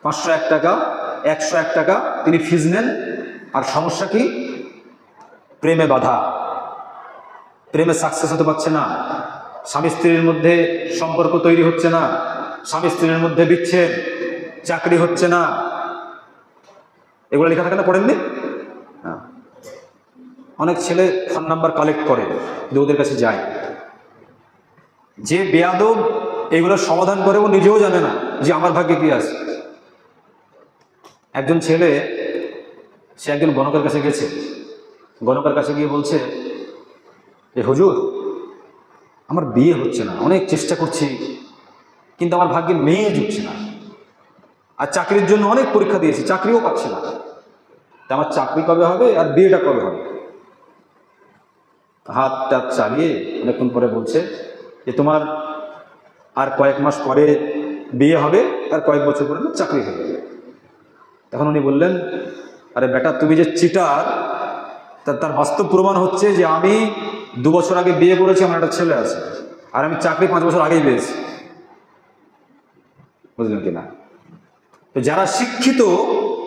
501 টাকা, 101 টাকা তিনি ফিজ নেন। আর সমস্যা কি? প্রেমে বাধা, প্রেমে সাকসেস হতে পারছে না, স্বামী স্ত্রীর মধ্যে সম্পর্ক তৈরি হচ্ছে না, স্বামী স্ত্রীর মধ্যে বিচ্ছেদ, চাকরি হচ্ছে না। এগুলো লেখা থাকে না, পড়েননি? হ্যাঁ। অনেক ছেলে ফোন নাম্বার কালেক্ট করে, ওদের কাছে যায়। যে বেয়াদব এগুলোর সমাধান করে ও নিজেও জানে না যে আমার ভাগ্যে কি আছে। একজন ছেলে, সে একজন গণকের কাছে গেছে, গণকের কাছে গিয়ে বলছে যে হুজুর, আমার বিয়ে হচ্ছে না, অনেক চেষ্টা করছি কিন্তু আমার ভাগ্যে মেয়ে জুটছে না, আর চাকরির জন্য অনেক পরীক্ষা দিয়েছি, চাকরিও পাচ্ছি না, তা আমার চাকরি কবে হবে আর বিয়েটা কবে হবে? হাত টাত চালিয়ে অনেকক্ষণ পরে বলছে যে তোমার আর কয়েক মাস পরে বিয়ে হবে, আর কয়েক বছর পরে চাকরি হবে। তখন উনি বললেন, আরে বেটা, তুমি যে চিটার, তার বাস্তব প্রমাণ হচ্ছে যে আমি 2 বছর আগে বিয়ে করেছি, আমার একটা ছেলে আছে, আর আমি চাকরি 5 বছর আগেই পেয়েছি। বুঝলেন কিনা? তো যারা শিক্ষিত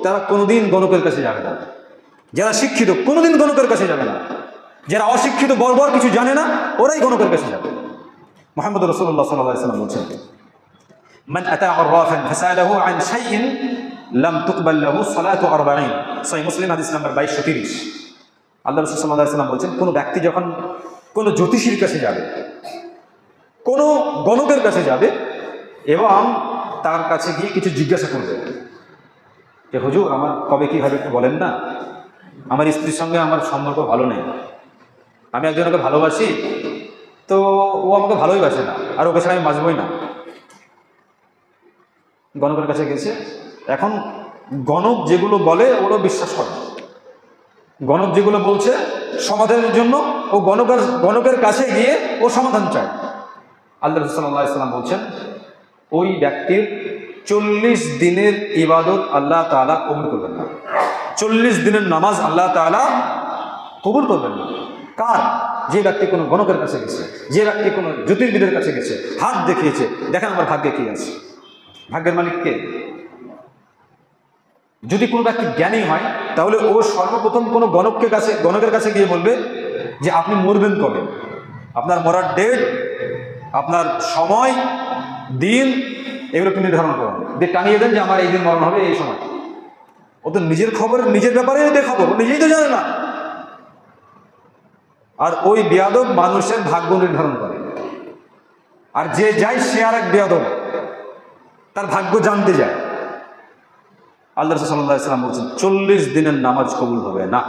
তারা কোনোদিন গণকের কাছে যাবে না, যারা শিক্ষিত কোনোদিন গণকের কাছে যাবে না, যারা অশিক্ষিত বর্বর কিছু জানে না ওরাই গণকের কাছে যাবে। মুহাম্মদ রাসূলুল্লাহ সাল্লাল্লাহু আলাইহি ওয়াসাল্লাম বলেছেন, মান আতা আররাফান ফাসালাহু আন শাইইন লাম তুকবাল লাহু সালাতু 40। সহিহ মুসলিম হাদিস নাম্বার 2230। আল্লাহ রাসূল সাল্লাল্লাহু আলাইহি ওয়াসাল্লাম বলেছেন, কোনো ব্যক্তি যখন কোনো জ্যোতিষীর কাছে যাবে, কোনো গণকের কাছে যাবে এবং তার কাছে গিয়ে কিছু জিজ্ঞাসা করবে যে হুজুর, আমার কবে কী হবে একটু বলেন না, আমার স্ত্রীর সঙ্গে আমার সম্পর্ক ভালো নেই, আমি একজনকে ভালোবাসি, তো ও আমাকে ভালোই বাসে না, আর ওকে ছাড়া আমি বাঁচবই না। গণকের কাছে গেছে, এখন গণক যেগুলো বলে ওগুলো বিশ্বাস করে, গণক যেগুলো বলছে সমাধানের জন্য ও গণকের কাছে গিয়ে ও সমাধান চায়। আল্লাহ রাসূল সাল্লাল্লাহু আলাইহি ওয়াসাল্লাম বলছেন, ওই ব্যক্তির 40 দিনের ইবাদত আল্লাহ তাআলা কবুল করবেন না, 40 দিনের নামাজ আল্লাহ তাআলা কবুল করবেন না। কার? যে ব্যক্তি কোনো গণকের কাছে গেছে, যে ব্যক্তি কোনো জ্যোতির্বিদের কাছে গেছে, হাত দেখিয়েছে, দেখেন আমার ভাগ্যে কি আছে। ভাগ্যের মালিক কে? যদি কোনো ব্যক্তি জ্ঞানী হয় তাহলে ও সর্বপ্রথম কোনো গণকের কাছে গিয়ে বলবে যে আপনি মরবেন কবে, আপনার মরার ডেট, আপনার সময়, দিন, এগুলো একটু নির্ধারণ করুন, দিয়ে টানিয়ে দেন যে আমার এই দিন মরণ হবে এই সময়। ও তো নিজের খবর, নিজের ব্যাপারে দেখাবো, ও নিজেই তো জানে না। আর ওই বেয়াদব মানুষের ভাগ্য নির্ধারণ করে, আর যে যায় সে আর এক বেয়াদব, তার ভাগ্য জানতে যায়। আল্লাহ রাসূল সাল্লাল্লাহু আলাইহি ওয়াসাল্লাম বলছেন 40 দিনের নামাজ কবুল হবে না।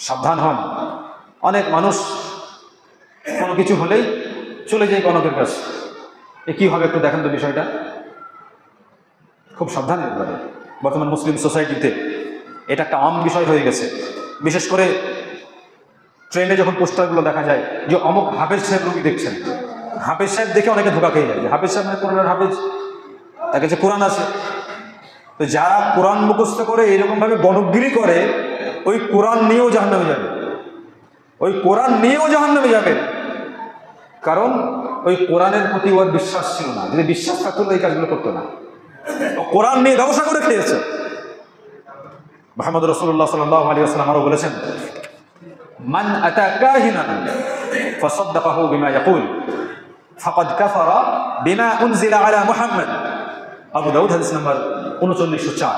সাবধান হন। অনেক মানুষ কোনো কিছু হলেই চলে যায় গণকের কাছে, এ কি হবে একটু দেখেন তো বিষয়টা। খুব সাবধানের ব্যাপারে। বর্তমান মুসলিম সোসাইটিতে এটা একটা আম বিষয় হয়ে গেছে। বিশেষ করে ট্রেনে যখন পোস্টারগুলো দেখা যায় যে অমুক হাফেজ সাহেব রোগী দেখছেন, হাফেজ সাহেব দেখে অনেকে ধোকা খেয়ে যায়। হাফেজ সাহেব মানে কোরআনের হাফেজ, তার কাছে কোরআন আছে। তো যারা কোরআন মুখস্থ করে এরকমভাবে গণকগিরি করে, ওই কোরআন নিয়েও জাহান্নামে যাবে, ওই কোরআন নিয়েও জাহান্নামে যাবে। কারণ ওই কোরআনের প্রতি ওর বিশ্বাস ছিল না। যদি বিশ্বাস থাকতো এই কাজগুলো করতো না। কোরআন নিয়ে ব্যবসা করে খেয়েছে। মুহাম্মদ রাসূলুল্লাহ সাল্লাল্লাহু আলাইহি ওয়াসাল্লাম আরো বলেছেন, মান আতা কাহিনান ফাসাদ্দাকাহু বিমা ইয়াকুল ফাকাদ কাফারা বিমা উনজিলা আলা মুহাম্মদ। আবু দাউদ হাদিস নাম্বার 3904।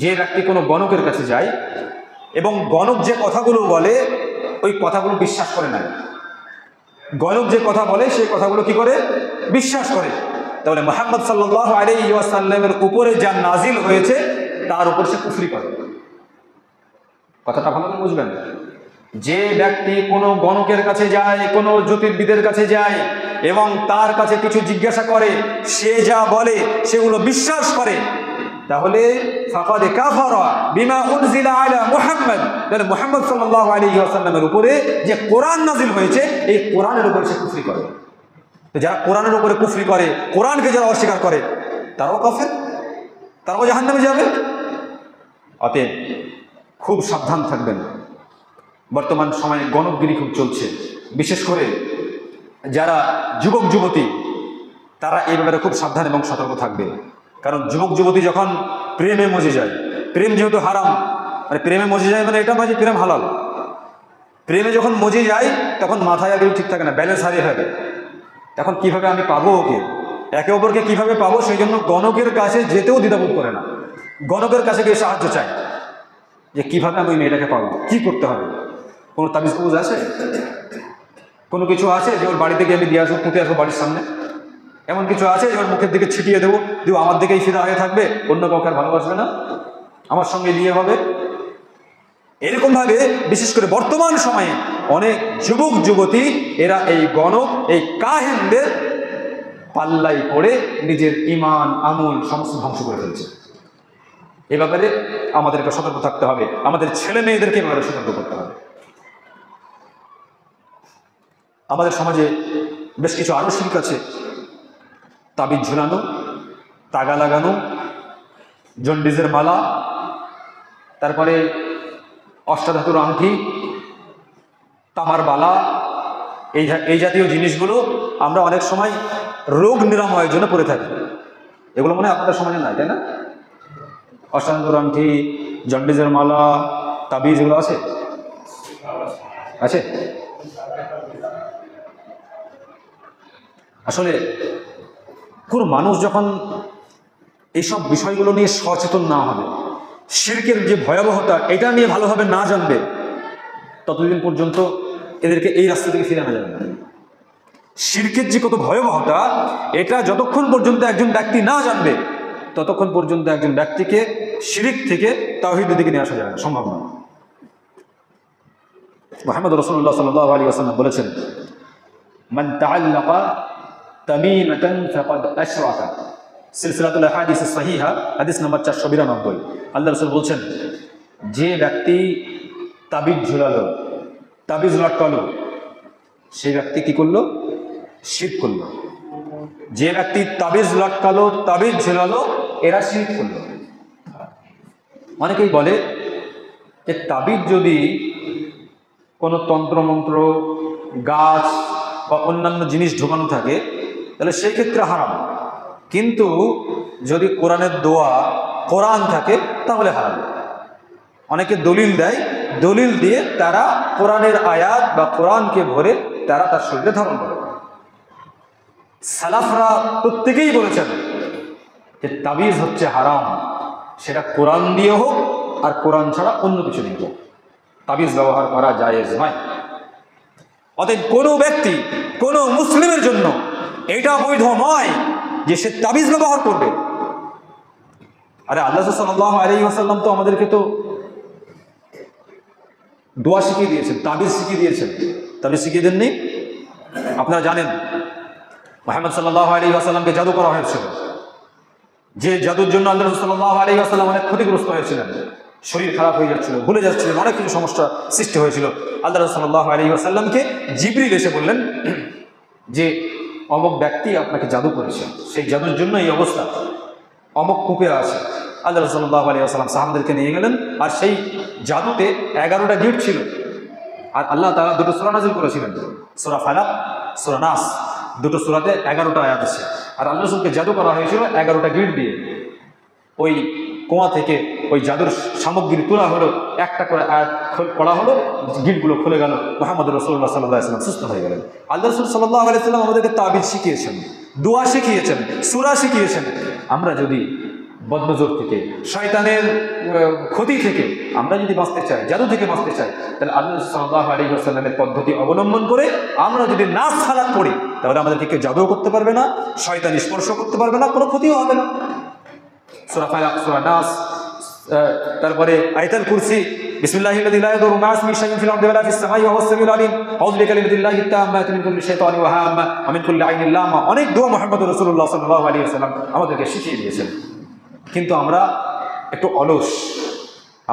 যে ব্যক্তি কোনো গণকের কাছে যায় এবং গণক যে কথাগুলো বলে ওই কথাগুলো বিশ্বাস করে না, গণক যে কথা বলে সেই কথাগুলো কি করে? বিশ্বাস করে, তাহলে মুহাম্মদ সাল্লাল্লাহু আলাইহি ওয়াসাল্লামের উপরে যা নাজিল হয়েছে তার উপর সে কুফরি করে। কথাটা ভালো করে বুঝবেন। যে ব্যক্তি কোনো গণকের কাছে যায়, কোনো জ্যোতির্বিদের কাছে যায় এবং তার কাছে কিছু জিজ্ঞাসা করে, সে যা বলে সেগুলো বিশ্বাস করে, তাহলে ফাকাদ কাফারা বিমা উনজিলা আলা মুহাম্মদ, তাহলে মুহাম্মদ সাল্লাল্লাহু আলাইহি ওয়াসাল্লামের উপরে যে কোরআন নাজিল হয়েছে এই কোরআনের উপরে সে কুফরি করে। তো যারা কোরআনের উপরে কুফরি করে, কোরআনকে যারা অস্বীকার করে, তারাও কাফের, তারাও জাহান্নামে যাবে। অতএব খুব সাবধান থাকবেন, বর্তমান সময়ে গণকগিরি খুব চলছে, বিশেষ করে যারা যুবক যুবতী তারা এই ব্যাপারে খুব সাবধান এবং সতর্ক থাকবে। কারণ যুবক যুবতী যখন প্রেমে মজে যায়, প্রেম যেহেতু হারাম, মানে প্রেমে মজে যায় মানে এটা নয় যে প্রেম হালাল, প্রেমে যখন মজে যায় তখন মাথায় আর ঠিক থাকে না, ব্যালেন্স হারিয়ে ফেলে। এখন কিভাবে আমি পাবো ওকে, একে অপরকে কিভাবে পাবো, সেই জন্য গণকের কাছে যেতেও দ্বিধাবোধ করে না, গণকের কাছে গিয়ে সাহায্য চায় যে কিভাবে আমি ওই মেয়েটাকে পাবো, কি করতে হবে। কোনো তাবিজ কবুজ আছে, কোনো কিছু আছে যে ওর বাড়িতে গিয়ে আমি দিয়ে আসবো, পুঁতে আসবো বাড়ির সামনে, এমন কিছু আছে যে ওর মুখের দিকে ছিটিয়ে দেবো, দেবো আমার দিকেই ফিদা হয়ে থাকবে, অন্য কাউকে আর ভালোবাসবে না, আমার সঙ্গে বিয়ে হবে। এরকম ভাবে বিশেষ করে বর্তমান সময়ে অনেক যুবক যুবতী এরা এই গণক, এই কাহিনদের পাল্লাই পড়ে নিজের ঈমান আমল সমস্ত ধ্বংস করে ফেলছে। এ ব্যাপারে আমাদেরকে সতর্ক থাকতে হবে, আমাদের ছেলে মেয়েদেরকে এ ব্যাপারে সতর্ক করতে হবে। আমাদের সমাজে বেশ কিছু আরো শিরক আছে, তাবিজ ঝুলানো, তাগা লাগানো, জন্ডিসের মালা, তারপরে অষ্টাধাতুর আংটি, তামার বালা, এই জাতীয় জিনিসগুলো আমরা অনেক সময় রোগ নিরাময়ের জন্য পরে থাকি। এগুলো মনে হয় আপনাদের সমাজে নাই, তাই না? অষ্টাধাতুর আংটি, জন্ডিসের মালা, তাবিজ, এগুলো আছে আছে আসলে কোন মানুষ যখন এইসব বিষয়গুলো নিয়ে সচেতন না হবে, শিরকের যে ভয়াবহতা এটা নিয়ে ভালোভাবে না জানবে, ততদিন পর্যন্ত এদেরকে এই রাস্তা থেকে ফিরে আনা যাবে না। শিরকের যে কত ভয়াবহতা এটা যতক্ষণ পর্যন্ত একজন ব্যক্তি না জানবে, ততক্ষণ পর্যন্ত একজন ব্যক্তিকে শিরক থেকে তাওহীদের দিকে নিয়ে আসা যাবে না, সম্ভব না। মুহাম্মদ রাসূলুল্লাহ সাল্লাল্লাহু আলাইহি ওয়াসাল্লাম বলেছেন, মান তাআল্লাকা তামিমাতান ফাকাদ আশরাকা, সিলসিলাতুল আহাদিস সহিহা হাদিস নাম্বার 492। আল্লাহ রাসূল বলছেন, যে ব্যক্তি তাবিজ ঝুলালো, তাবিজ লটকালো, সেই ব্যক্তি কি করলো? শিরক করলো। যে ব্যক্তি তাবিজ লটকালো, তাবিজ ঝুলালো, এরা শিরক করলো। অনেকেই বলে যে তাবিজ যদি কোনো তন্ত্রমন্ত্র, গাছ বা অন্যান্য জিনিস ঢোকানো থাকে তাহলে সেই ক্ষেত্রে হারাম, কিন্তু যদি কোরআনের দোয়া, কোরআন থাকে তাহলে হারাম। অনেকে দলিল দেয়, দলিল দিয়ে তারা কোরআনের আয়াত বা কোরআনকে ভরে তারা তার শরীরে ধারণ করে। সালাফরা প্রত্যেকেই বলেছেন যে তাবিজ হচ্ছে হারাম, সেটা কোরআন দিয়ে হোক আর কোরআন ছাড়া অন্য কিছু দিয়ে হোক, তাবিজ ব্যবহার করা জায়েজ নয়। অতএব কোনো ব্যক্তি, কোনো মুসলিমের জন্য এটা বৈধ নয় যে সে তাবিজ ব্যবহার করবে। আরে আল্লাহ সাল্লাল্লাহু আলাইহি ওয়াসাল্লাম তো আমাদেরকে তো দোয়া শিখিয়ে দিয়েছেন, তাবিজ শিখিয়ে দিয়েছেন, তাবিজ শিখিয়ে দেননি? আপনারা জানেন মুহাম্মদ সাল্লাল্লাহু আলাইহি ওয়াসাল্লামকে জাদু করা হয়েছিল, যে জাদুর জন্য আল্লাহ সাল্লাল্লাহু আলাইহি ওয়াসাল্লাম অনেক ক্ষতিগ্রস্ত হয়েছিলেন, শরীর খারাপ হয়ে যাচ্ছিল, ভুলে যাচ্ছিলেন, অনেক কিছু সমস্যা সৃষ্টি হয়েছিল। আল্লাহ সাল্লাল্লাহু আলাইহি ওয়াসাল্লামকে জিবরিল এসে বললেন যে অমুক ব্যক্তি আপনাকে জাদু করেছে, সেই জাদুর জন্য এই অবস্থা, অমুক কূপে আছে। আল্লাহ সাল্লাল্লাহু আলাইহি ওয়াসাল্লাম সাহাবাদেরকে নিয়ে গেলেন, আর সেই জাদুতে 11টা গিট ছিল, আর আল্লাহ তাআলা দুটো সূরা নাযিল করেছিলেন, সূরা ফালাক, সূরা নাস, দুটো সূরাতে 11টা আয়াত আছে। আর আল্লাহ রাসূলকে জাদু করা হয়েছিল 11টা গিট দিয়ে। ওই কুয়া থেকে ওই জাদুর সামগ্রী তোলা হলো, একটা করে আয়াত পড়া হলো, গিটগুলো খুলে গেল, মুহাম্মদ রাসূলুল্লাহ সাল্লাল্লাহু আলাইহি ওয়াসাল্লাম সুস্থ হয়ে গেলেন। আল্লাহ রাসূল সাল্লাল্লাহু আলাইহি ওয়াসাল্লাম আমাদেরকে তাবিজ শিখিয়েছেন, দোয়া শিখিয়েছেন, সূরা শিখিয়েছেন। আমরা যদি বদনজর থেকে, শয়তানের ক্ষতি থেকে আমরা যদি বাঁচতে চাই, জাদু থেকে বাঁচতে চাই, তাহলে আল্লাহ সাল্লাল্লাহু আলাইহি ওয়াসাল্লামের পদ্ধতি অবলম্বন করে আমরা যদি নাস ফালাক পড়ি, তাহলে আমাদেরকে কেউ জাদুও করতে পারবে না, শয়তান স্পর্শ করতে পারবে না, কোনো ক্ষতিও হবে না। সূরা ফালাক, সূরা নাস, তারপরে আয়াতুল কুরসি, বিসমিল্লাহিল্লাযী লা ইয়াদুররু মা ইসমিহি শাইউন ফিল আরদি ওয়া লা ফিস সামাই ওয়া হুয়াস সামিউল আলিম, আউযু বিকালিমাতিল্লাহি তাম্মাতি মিন কুল্লি শাইতানিন ওয়া হাম্মা ওয়া মিন কুল্লি আইনিন লামা। অনেক দোয়া মুহাম্মদ রাসূলুল্লাহ সাল্লাল্লাহু আলাইহি ওয়াসাল্লাম আমাদেরকে শিখিয়ে দিয়েছেন। কিন্তু আমরা একটু অলস,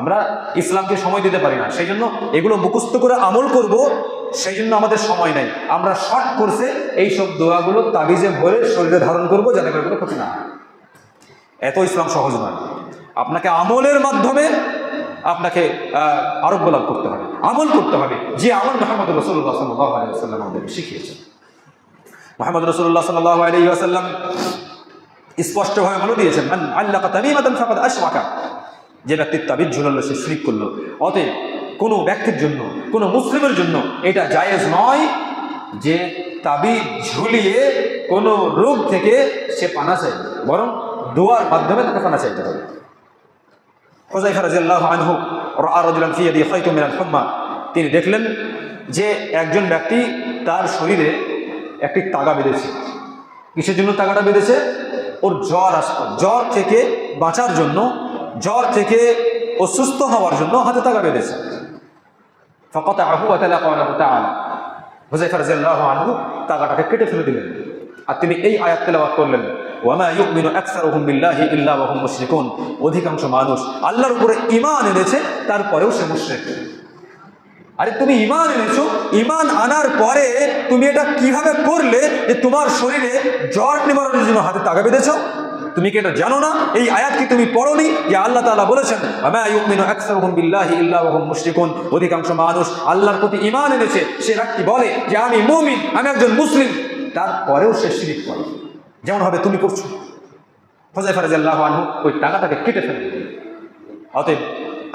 আমরা ইসলামকে সময় দিতে পারি না, সেই জন্য এগুলো মুখস্থ করে আমল করব, সেই জন্য আমাদের সময় নেই। আমরা শর্ট কোর্সে এইসব দোয়াগুলো তাবিজে ভরে শরীরে ধারণ করব, যাতে করে কোনো ক্ষতি না হয়। এত ইসলাম সহজ নয়, আপনাকে আমলের মাধ্যমে আপনাকে আরোগ্য লাভ করতে হবে। আমল করতে হবে, যে আমল মুহাম্মদ রাসূলুল্লাহ সাল্লাল্লাহু আলাইহি ওয়াসাল্লাম আমাদেরকে শিখিয়েছেন। মুহাম্মদ রাসূলুল্লাহ সাল্লাল্লাহু আলাইহি ওয়াসাল্লাম স্পষ্টভাবে বলে দিয়েছেন, মান আল্লাকা তামিমাতান ফাকাদ আশরাকা, যে ব্যক্তি তাবিজ ঝুলালো সে শিরক করলো। অতএব কোনো ব্যক্তির জন্য, কোনো মুসলিমের জন্য এটা জায়েজ নয় যে তাবিজ ঝুলিয়ে কোনো রোগ থেকে সে পানা চাইবে, বরং দোয়ার মাধ্যমে তাকে পানা চাইতে হবে। হুযায়ফা রাদিয়াল্লাহু আনহু রাআ রাজুলান ফি ইয়াদিহি খায়তুম মিনাল হুম্মা, তিনি দেখলেন যে একজন ব্যক্তি তার শরীরে একটি তাগা বেঁধেছে। কিসের জন্য তাগাটা বেঁধেছে? ওর জ্বর আসতো, জ্বর থেকে বাঁচার জন্য, জ্বর থেকে অসুস্থ হওয়ার জন্য হাতে তাগা বেঁধেছে। ফাকাতাহু ওয়া তালাকা লাহু তাআলা, হুযায়ফা রাদিয়াল্লাহু আনহু তাগাটাকে কেটে ফেলে দিলেন। আর তিনি এই আয়াত তেলাওয়াত করলেন, ওয়ামা ইউমিনু আকসারুহুম বিল্লাহি ইল্লা ওয়া হুম মুশরিকুন, অধিকাংশ মানুষ আল্লাহর উপরে ঈমান এনেছে তারপরেও সে মুশরিক। আরে তুমি ঈমান এনেছো, ঈমান আনার পরে তুমি এটা কিভাবে করলে যে তোমার শরীরে জ্বর নিবারণের জন্য হাতে তাগা বেঁধেছো? তুমি কি এটা জানো না? এই আয়াত কি তুমি পড়োনি যে আল্লাহ তাআলা বলেছেন, ওয়ামা ইউমিনু আকসারুহুম বিল্লাহি ইল্লা ওয়া হুম মুশরিকুন, অধিকাংশ মানুষ আল্লাহর প্রতি ঈমান এনেছে, সে ব্যক্তি বলে যে আমি মুমিন, আমি একজন মুসলিম, তারপরেও সে শিরক করে, যেমন হবে তুমি করছো। হুযায়ফা রাদিয়াল্লাহু আনহু ওই টাকাটাকে কেটে ফেলেন। অতএব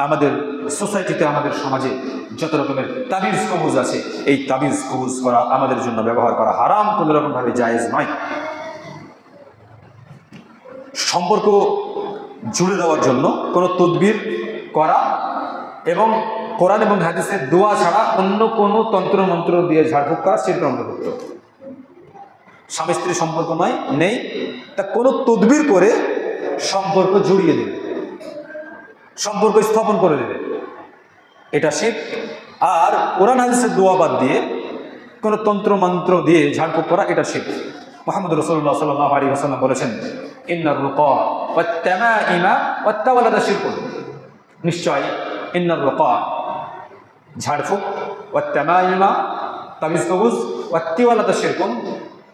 আমাদের সোসাইটিতে, আমাদের সমাজে যত রকমের তাবিজ কবুজ আছে, এই তাবিজ কবুজ করা আমাদের জন্য ব্যবহার করা হারাম, কোনো রকমভাবে জায়েজ নয়। সম্পর্ক জুড়ে দেওয়ার জন্য কোনো তদবির করা এবং কোরআন এবং হাদিসের দোয়া ছাড়া অন্য কোনো তন্ত্র মন্ত্র দিয়ে ঝাড়ফুঁক করা শিরকের অন্তর্ভুক্ত। স্বামী স্ত্রী সম্পর্ক নেই, তা কোনো তদবির করে সম্পর্ক জুড়িয়ে দেবে, সম্পর্ক স্থাপন করে দেবে, এটা শিরক। আর কোরআন হাদিসের দোয়া বাদ দিয়ে কোনো তন্ত্র মন্ত্র দিয়ে ঝাড়ফুঁক করা, এটা শিরক। মুহাম্মদ রাসূলুল্লাহ সাল্লাল্লাহু আলাইহি ওয়াসাল্লাম বলেছেন, ইন্নার রুকা ওয়াত তামাইমা ওয়াত তাওয়ালাদা শিরকুন, নিশ্চয় ইন্নার রুকা ঝাড়ফুঁক, ওয়াত তামাইমা তাবিজ কবুজ, ওয়াত তাওয়ালাদা শিরকুন,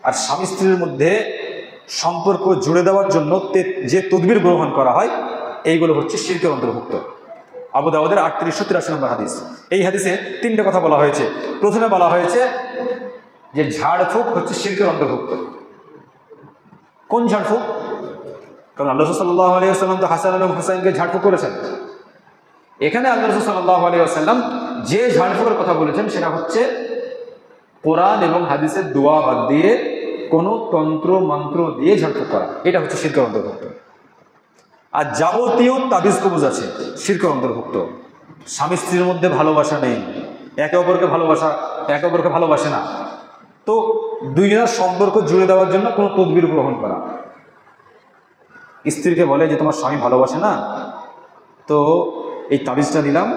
আর স্বামী স্ত্রীর মধ্যে সম্পর্ক জুড়ে দেওয়ার জন্য যে তদবির গ্রহণ করা হয়, এইগুলো হচ্ছে শিরকের অন্তর্ভুক্ত। আবু দাউদের 3883 নম্বর হাদিস। এই হাদিসে তিনটে কথা বলা হয়েছে। প্রথমে বলা হয়েছে যে ঝাড়ফুঁক হচ্ছে শিরকের অন্তর্ভুক্ত। কোন ঝাড়ফুঁক? কারণ আল্লাহ রাসূল সাল্লাল্লাহু আলাইহি ওয়াসাল্লাম তো হাসান এবং হুসাইনকে ঝাড়ফুঁক করেছেন। এখানে আল্লাহ রাসূল সাল্লাল্লাহু আলাইহি ওয়াসাল্লাম যে ঝাড়ফুঁকের কথা বলেছেন সেটা হচ্ছে কোরআন এবং হাদিসের দোয়া বাদ দিয়ে কোনো তন্ত্র মন্ত্র দিয়ে ঝাড়ফুঁক করা, এটা হচ্ছে শিরকের অন্তর্ভুক্ত। আর যাবতীয় তাবিজ কবুজ আছে শিরকের অন্তর্ভুক্ত। স্বামী স্ত্রীর মধ্যে ভালোবাসা নেই, একে অপরকে ভালোবাসে না, তো দুইজনের সম্পর্ক জুড়ে দেওয়ার জন্য কোনো তদবির গ্রহণ করা। স্ত্রীকে বলে যে তোমার স্বামী ভালোবাসে না, তো এই তাবিজটা দিলাম,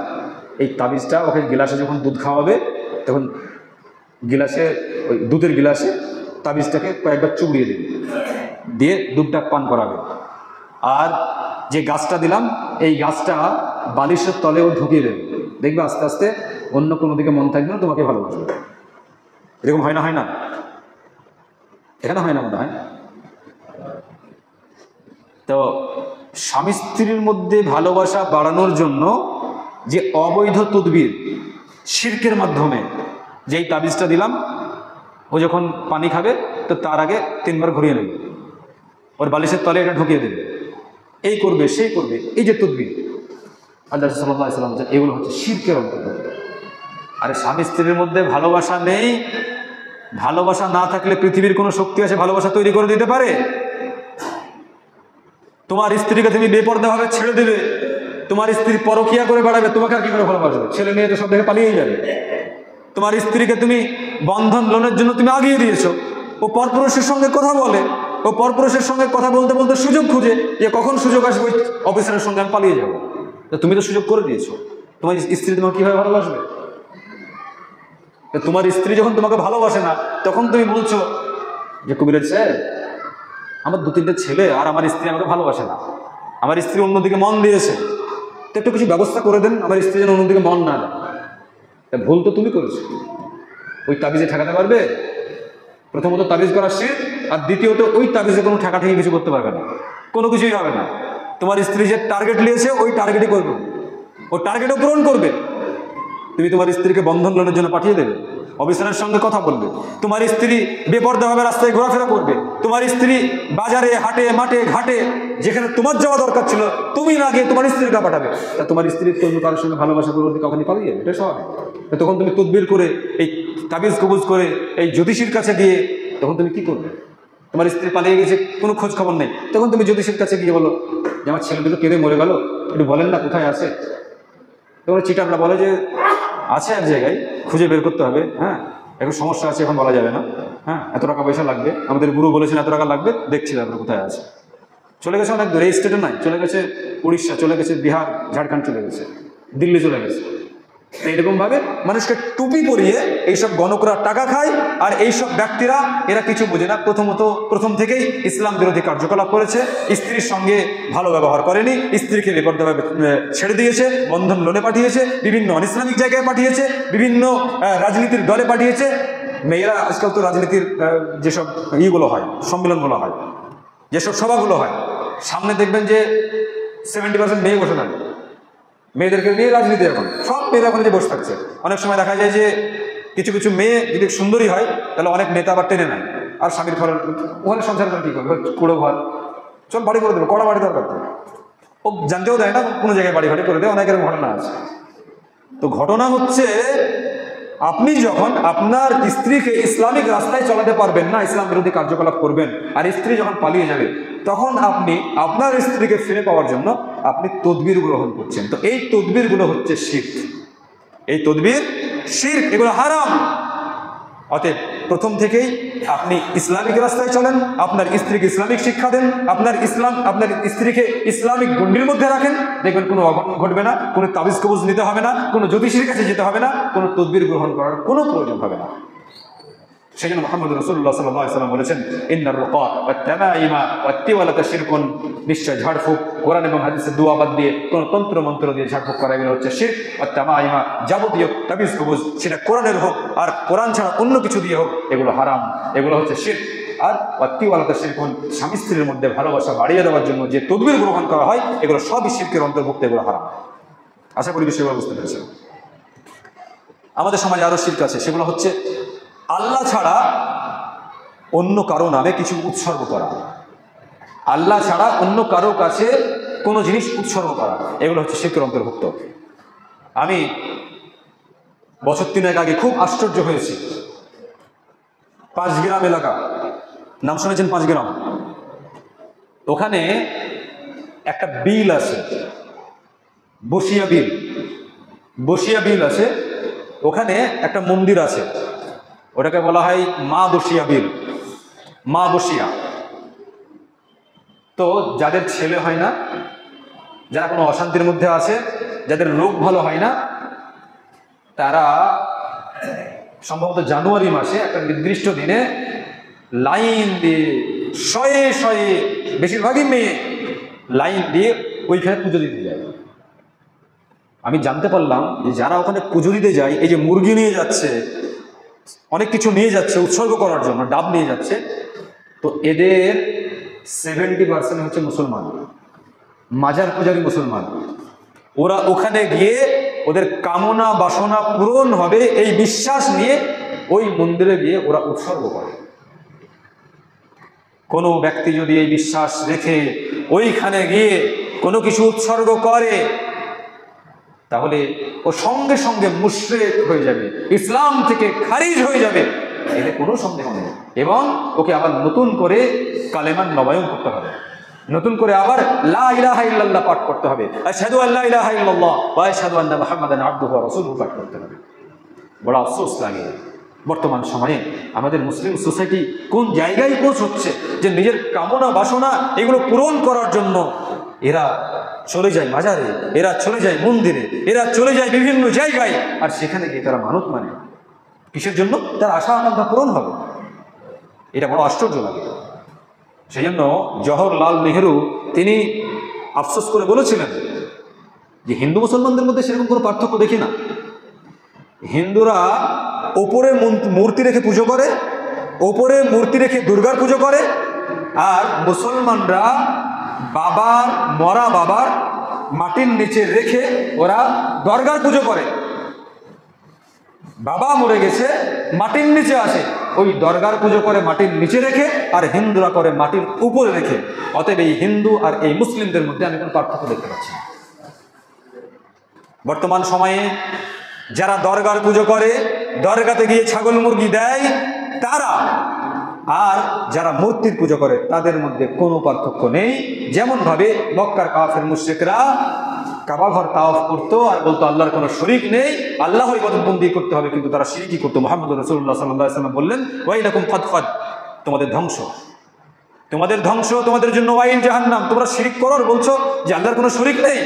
এই তাবিজটা ওকে গিলাসে যখন দুধ খাওয়াবে তখন গিলাসে, ওই দুধের গিলাসে তাবিজটাকে কয়েকবার চুবড়িয়ে দেবে, দিয়ে দুধটা পান করাবে। আর যে গাছটা দিলাম এই গাছটা বালিশের তলেও ঢুকিয়ে দেবে, দেখবে আস্তে আস্তে অন্য কোনো দিকে মন থাকবে না, তোমাকে ভালোবাসবে। এরকম হয় না? এখানে হয় না মনে হয়। তো স্বামী স্ত্রীর মধ্যে ভালোবাসা বাড়ানোর জন্য যে অবৈধ তদবির শিরকের মাধ্যমে, যেই তাবিজটা দিলাম ও যখন পানি খাবে তো তার আগে 3 বার ঘুরিয়ে নেবে, ওর বালিশের তলে এটা ঢুকিয়ে দেবে, এই করবে সেই করবে, এই যে তদবির আল্লাহ সাল্লাল্লাহু আলাইহি ওয়াসাল্লাম, এগুলো হচ্ছে শিরকের অন্তর্গত। আরে স্বামী স্ত্রীর মধ্যে ভালোবাসা নেই, ভালোবাসা না থাকলে পৃথিবীর কোনো শক্তি আছে ভালোবাসা তৈরি করে দিতে পারে? তোমার স্ত্রীকে তুমি বেপরদাভাবে ছেড়ে দেবে, তোমার স্ত্রী পরকিয়া করে বেড়াবে, তোমাকে আর কি করে ভালোবাসবে? ছেলে মেয়ে তো সব দেখে পালিয়েই যাবে। তোমার স্ত্রীকে তুমি বন্ধন লোনের জন্য তুমি আগিয়ে দিয়েছো, ও পরপুরুষের সঙ্গে কথা বলে, ও পরপুরুষের সঙ্গে কথা বলতে বলতে সুযোগ খুঁজে যে কখন সুযোগ আসবে ওই অফিসারের সঙ্গে আমি পালিয়ে যাবো। তো তুমি তো সুযোগ করে দিয়েছো, তোমার স্ত্রী তোমাকে কীভাবে ভালোবাসবে? তোমার স্ত্রী যখন তোমাকে ভালোবাসে না তখন তুমি বলছো যে কবিরাজ স্যার আমার 2-3টে ছেলে আর আমার স্ত্রী আমাকে ভালোবাসে না, আমার স্ত্রী অন্যদিকে মন দিয়েছে, তো একটু কিছু ব্যবস্থা করে দেন আমার স্ত্রী যেন অন্যদিকে মন না দেয়। তা ভুল তো তুমি করেছো, ওই তাবিজে ঠেকাতে পারবে? প্রথমত তাবিজ করা শিরক, আর দ্বিতীয়ত ওই তাবিজে কোনো ঠেকাঠেকি কিছু করতে পারবে না, কোনো কিছুই হবে না। তোমার স্ত্রী যে টার্গেট নিয়েছে ওই টার্গেটই করবে, ও টার্গেটও পূরণ করবে, তুমি তোমার স্ত্রীকে বন্ধন লোনের জন্য পাঠিয়ে দেবে, অফিসারের সঙ্গে কথা বলবে, তোমার স্ত্রী বেপরদাভাবে রাস্তায় ঘোরাফেরা করবে, তোমার স্ত্রী বাজারে হাটে মাঠে ঘাটে যেখানে তোমার যাওয়া দরকার ছিল তুমি না গিয়ে তোমার স্ত্রীকে পাঠাবে, তা তোমার স্ত্রীর তুমি কারোর সঙ্গে ভালোবাসা পরবর্তী কখনই পালিয়ে যাবে? এটা স্বাভাবিক। তখন তুমি তদবির করে এই তাবিজ কবুজ করে এই জ্যোতিষীর কাছে গিয়ে তখন তুমি কি করবে? তোমার স্ত্রী পালিয়ে গেছে, কোনো খোঁজ খবর নেই, তখন তুমি জ্যোতিষীর কাছে গিয়ে বলো যে আমার ছেলে দুটো কেঁদে মরে গেল, একটু বলেন না কোথায় আছে। তখন চিটাররা বলে যে আছে এক জায়গায়, খুঁজে বের করতে হবে, হ্যাঁ এখন সমস্যা আছে, এখন বলা যাবে না, হ্যাঁ এত টাকা পয়সা লাগবে, আমাদের গুরু বলেছেন এত টাকা লাগবে, দেখছি তারপরে কোথায় আছে। চলে গেছে অনেক দূরে, এই স্টেটে নাই, চলে গেছে উড়িষ্যা, চলে গেছে বিহার, ঝাড়খণ্ড চলে গেছে, দিল্লি চলে গেছে। তো এরকমভাবে মানুষকে টুপি পরিয়ে এইসব গণকরা টাকা খায়, আর এইসব ব্যক্তিরা এরা কিছু বোঝে না। প্রথম থেকেই ইসলাম বিরোধী কার্যকলাপ করেছে, স্ত্রীর সঙ্গে ভালো ব্যবহার করেনি, স্ত্রীকে বেপরদাভাবে ছেড়ে দিয়েছে, বন্ধন লোনে পাঠিয়েছে, বিভিন্ন অন ইসলামিক জায়গায় পাঠিয়েছে, বিভিন্ন রাজনীতির দলে পাঠিয়েছে। মেয়েরা আজকাল তো রাজনীতির যেসব ইয়েগুলো হয়, সম্মেলনগুলো হয়, যেসব সভাগুলো হয়, সামনে দেখবেন যে 70% মেয়ে বসে থাকে, মেয়েদেরকে নিয়ে রাজনীতি, এখন সব মেয়েরা ওখানে যে বসে থাকছে। অনেক সময় দেখা যায় যে কিছু কিছু মেয়ে যদি সুন্দরী হয় তাহলে অনেক নেতা আবার টেনে নেয়, আর স্বামীর ঘর ওখানে সংসার করে কী করবে, কুড়ো ঘর, চল বাড়ি করে দেবে, কড়া বাড়ি দরকার তো, ও জানতেও দেয় না কোনো জায়গায় বাড়ি বাড়ি করে দেয়, অনেক এরকম ঘটনা আছে। তো ঘটনা হচ্ছে আপনি যখন আপনার স্ত্রীকে ইসলামিক রাস্তায় চলাতে পারবেন না, ইসলাম বিরোধী কার্যকলাপ করবেন, আর স্ত্রী যখন পালিয়ে যাবে তখন আপনি আপনার স্ত্রীকে ফিরে পাওয়ার জন্য আপনি তদবির গ্রহণ করছেন। তো এই তদবিরগুলো হচ্ছে শিরক, এই তদবির শিরক, এগুলো হারাম। অতএব প্রথম থেকেই আপনি ইসলামিক রাস্তায় চলেন, আপনার স্ত্রীকে ইসলামিক শিক্ষা দেন, আপনার স্ত্রীকে ইসলামিক গণ্ডির মধ্যে রাখেন, দেখবেন কোনো অঘটন ঘটবে না, কোনো তাবিজ কবুজ নিতে হবে না, কোনো জ্যোতিষীর কাছে যেতে হবে না, কোনো তদবির গ্রহণ করার কোনো প্রয়োজন হবে না। সেই জন্য মুহাম্মদ রাসূলুল্লাহ সাল্লাল্লাহু আলাইহি ওয়াসাল্লাম বলেছেন, ইন্নার রুকা ওয়াত তামাইমা ওয়াত তিওয়ালাতা শিরকুন, নিশ্চয় ঝাড়ফুঁক, কোরআন এবং হাদিসের দোয়া বাদ দিয়ে কোনো তন্ত্র মন্ত্র দিয়ে ঝাড়ফুঁক করা, এগুলো হচ্ছে শিরক। ওয়াত তামাইমা, যাবতীয় তাবিজ কবুজ, সেটা কোরআনের হোক আর কোরআন ছাড়া অন্য কিছু দিয়ে হোক, এগুলো হারাম, এগুলো হচ্ছে শিরক। আর ওয়াত তিওয়ালাতা শিরকুন, স্বামী স্ত্রীর মধ্যে ভালোবাসা বাড়িয়ে দেওয়ার জন্য যে তদবির গ্রহণ করা হয়, এগুলো সবই শিরকের অন্তর্ভুক্ত, এগুলো হারাম। আশা করি বিষয়গুলো বুঝতে পেরেছেন। আমাদের সমাজে আরও শিরক আছে, সেগুলো হচ্ছে আল্লাহ ছাড়া অন্য কারো নামে কিছু উৎসর্গ করা, আল্লাহ ছাড়া অন্য কারো কাছে কোনো জিনিস উৎসর্গ করা, এগুলো হচ্ছে শিরকের অন্তর্ভুক্ত। আমি বছর 3 আগে খুব আশ্চর্য হয়েছি, 5 গ্রাম এলাকা, নাম শুনেছেন 5 গ্রাম? ওখানে একটা বিল আছে, বসিয়া বিল আছে, ওখানে একটা মন্দির আছে, ওটাকে বলা হয় মা বসিয়া বিল, মা বসিয়া। তো যাদের ছেলে হয় না, যারা কোনো অশান্তির মধ্যে আছে, যাদের রোগ ভালো হয় না, তারা সম্ভবত জানুয়ারি মাসে একটা নির্দিষ্ট দিনে লাইন দিয়ে শয়ে বেশিরভাগই মেয়ে লাইন দিয়ে ওইখানে পুজো দিতে যায়। আমি জানতে পারলাম যে যারা ওখানে পুজো দিতে যায়, এই যে মুরগি নিয়ে যাচ্ছে, অনেক কিছু নিয়ে যাচ্ছে উৎসর্গ করার জন্য, ডাব নিয়ে যাচ্ছে, তো এদের 70% হচ্ছে মুসলমান, মাজার পূজারী মুসলমান। ওরা ওখানে গিয়ে ওদের কামনা বাসনা পূরণ হবে এই বিশ্বাস নিয়ে ওই মন্দিরে গিয়ে ওরা উৎসর্গ করে। কোনো ব্যক্তি যদি এই বিশ্বাস রেখে ওইখানে গিয়ে কোনো কিছু উৎসর্গ করে, তাহলে ও সঙ্গে সঙ্গে মুশরিক হয়ে যাবে, ইসলাম থেকে খারিজ হয়ে যাবে, এতে কোনো সন্দেহ নেই। এবং ওকে আবার নতুন করে কালেমান নবায়ন করতে হবে, নতুন করে আবার লা ইলাহা ইল্লাল্লাহ পাঠ করতে হবে, আশহাদু আল্লা ইলাহা ইল্লাল্লাহ ওয়া আশহাদু আন্না মুহাম্মাদান আবদুহু ওয়া রাসূলুহু পাঠ করতে হবে। বড় আফসোস লাগে বর্তমান সময়ে আমাদের মুসলিম সোসাইটি কোন জায়গায় পৌঁছচ্ছে, যে নিজের কামনা বাসনা এগুলো পূরণ করার জন্য এরা চলে যায় মাজারে, এরা চলে যায় মন্দিরে, এরা চলে যায় বিভিন্ন জায়গায়, আর সেখানে গিয়ে তারা মানত মানে কিসের জন্য? তার আশা আকাঙ্ক্ষা পূরণ হবে। এটা বড় আশ্চর্য লাগে। সেই জন্য জওহরলাল নেহেরু তিনি আফসোস করে বলেছিলেন যে হিন্দু মুসলমানদের মধ্যে সেরকম কোনো পার্থক্য দেখি না। হিন্দুরা ওপরে মূর্তি রেখে পুজো করে, ওপরে মূর্তি রেখে দুর্গার পুজো করে, আর মুসলমানরা মরা বাবার মাটির নিচে রেখে ওরা দরগার পুজো করে। বাবা মরে গেছে, মাটির নিচে আসে, ওই দরগার পুজো করে মাটির নিচে রেখে, আর হিন্দুরা করে মাটির উপরে রেখে। অতএব এই হিন্দু আর এই মুসলিমদের মধ্যে আমি কোনো পার্থক্য দেখতে পাচ্ছি না। বর্তমান সময়ে যারা দরগার পুজো করে, দরগাতে গিয়ে ছাগল মুরগি দেয়, তারা আর যারা মূর্তির পুজো করে তাদের মধ্যে কোনো পার্থক্য নেই। যেমনভাবে মক্কার কাফের মুশরিকরা কাবা ঘর তাওয়াফ করতো আর বলতো আল্লাহর কোনো শরীক নেই, আল্লাহর ইবাদতবন্দি করতে হবে, কিন্তু তারা শিরকি করতো। মুহাম্মদ রাসূলুল্লাহ সাল্লাল্লাহু আলাইহি ওয়াসাল্লাম বললেন, ওয়াইলাকুম ফাদফাদ, তোমাদের ধ্বংস, তোমাদের ধ্বংস, তোমাদের জন্য ওয়াইল জাহান্নাম। তোমরা শিরক করো আর বলছো যে আল্লাহর কোনো শরীক নেই।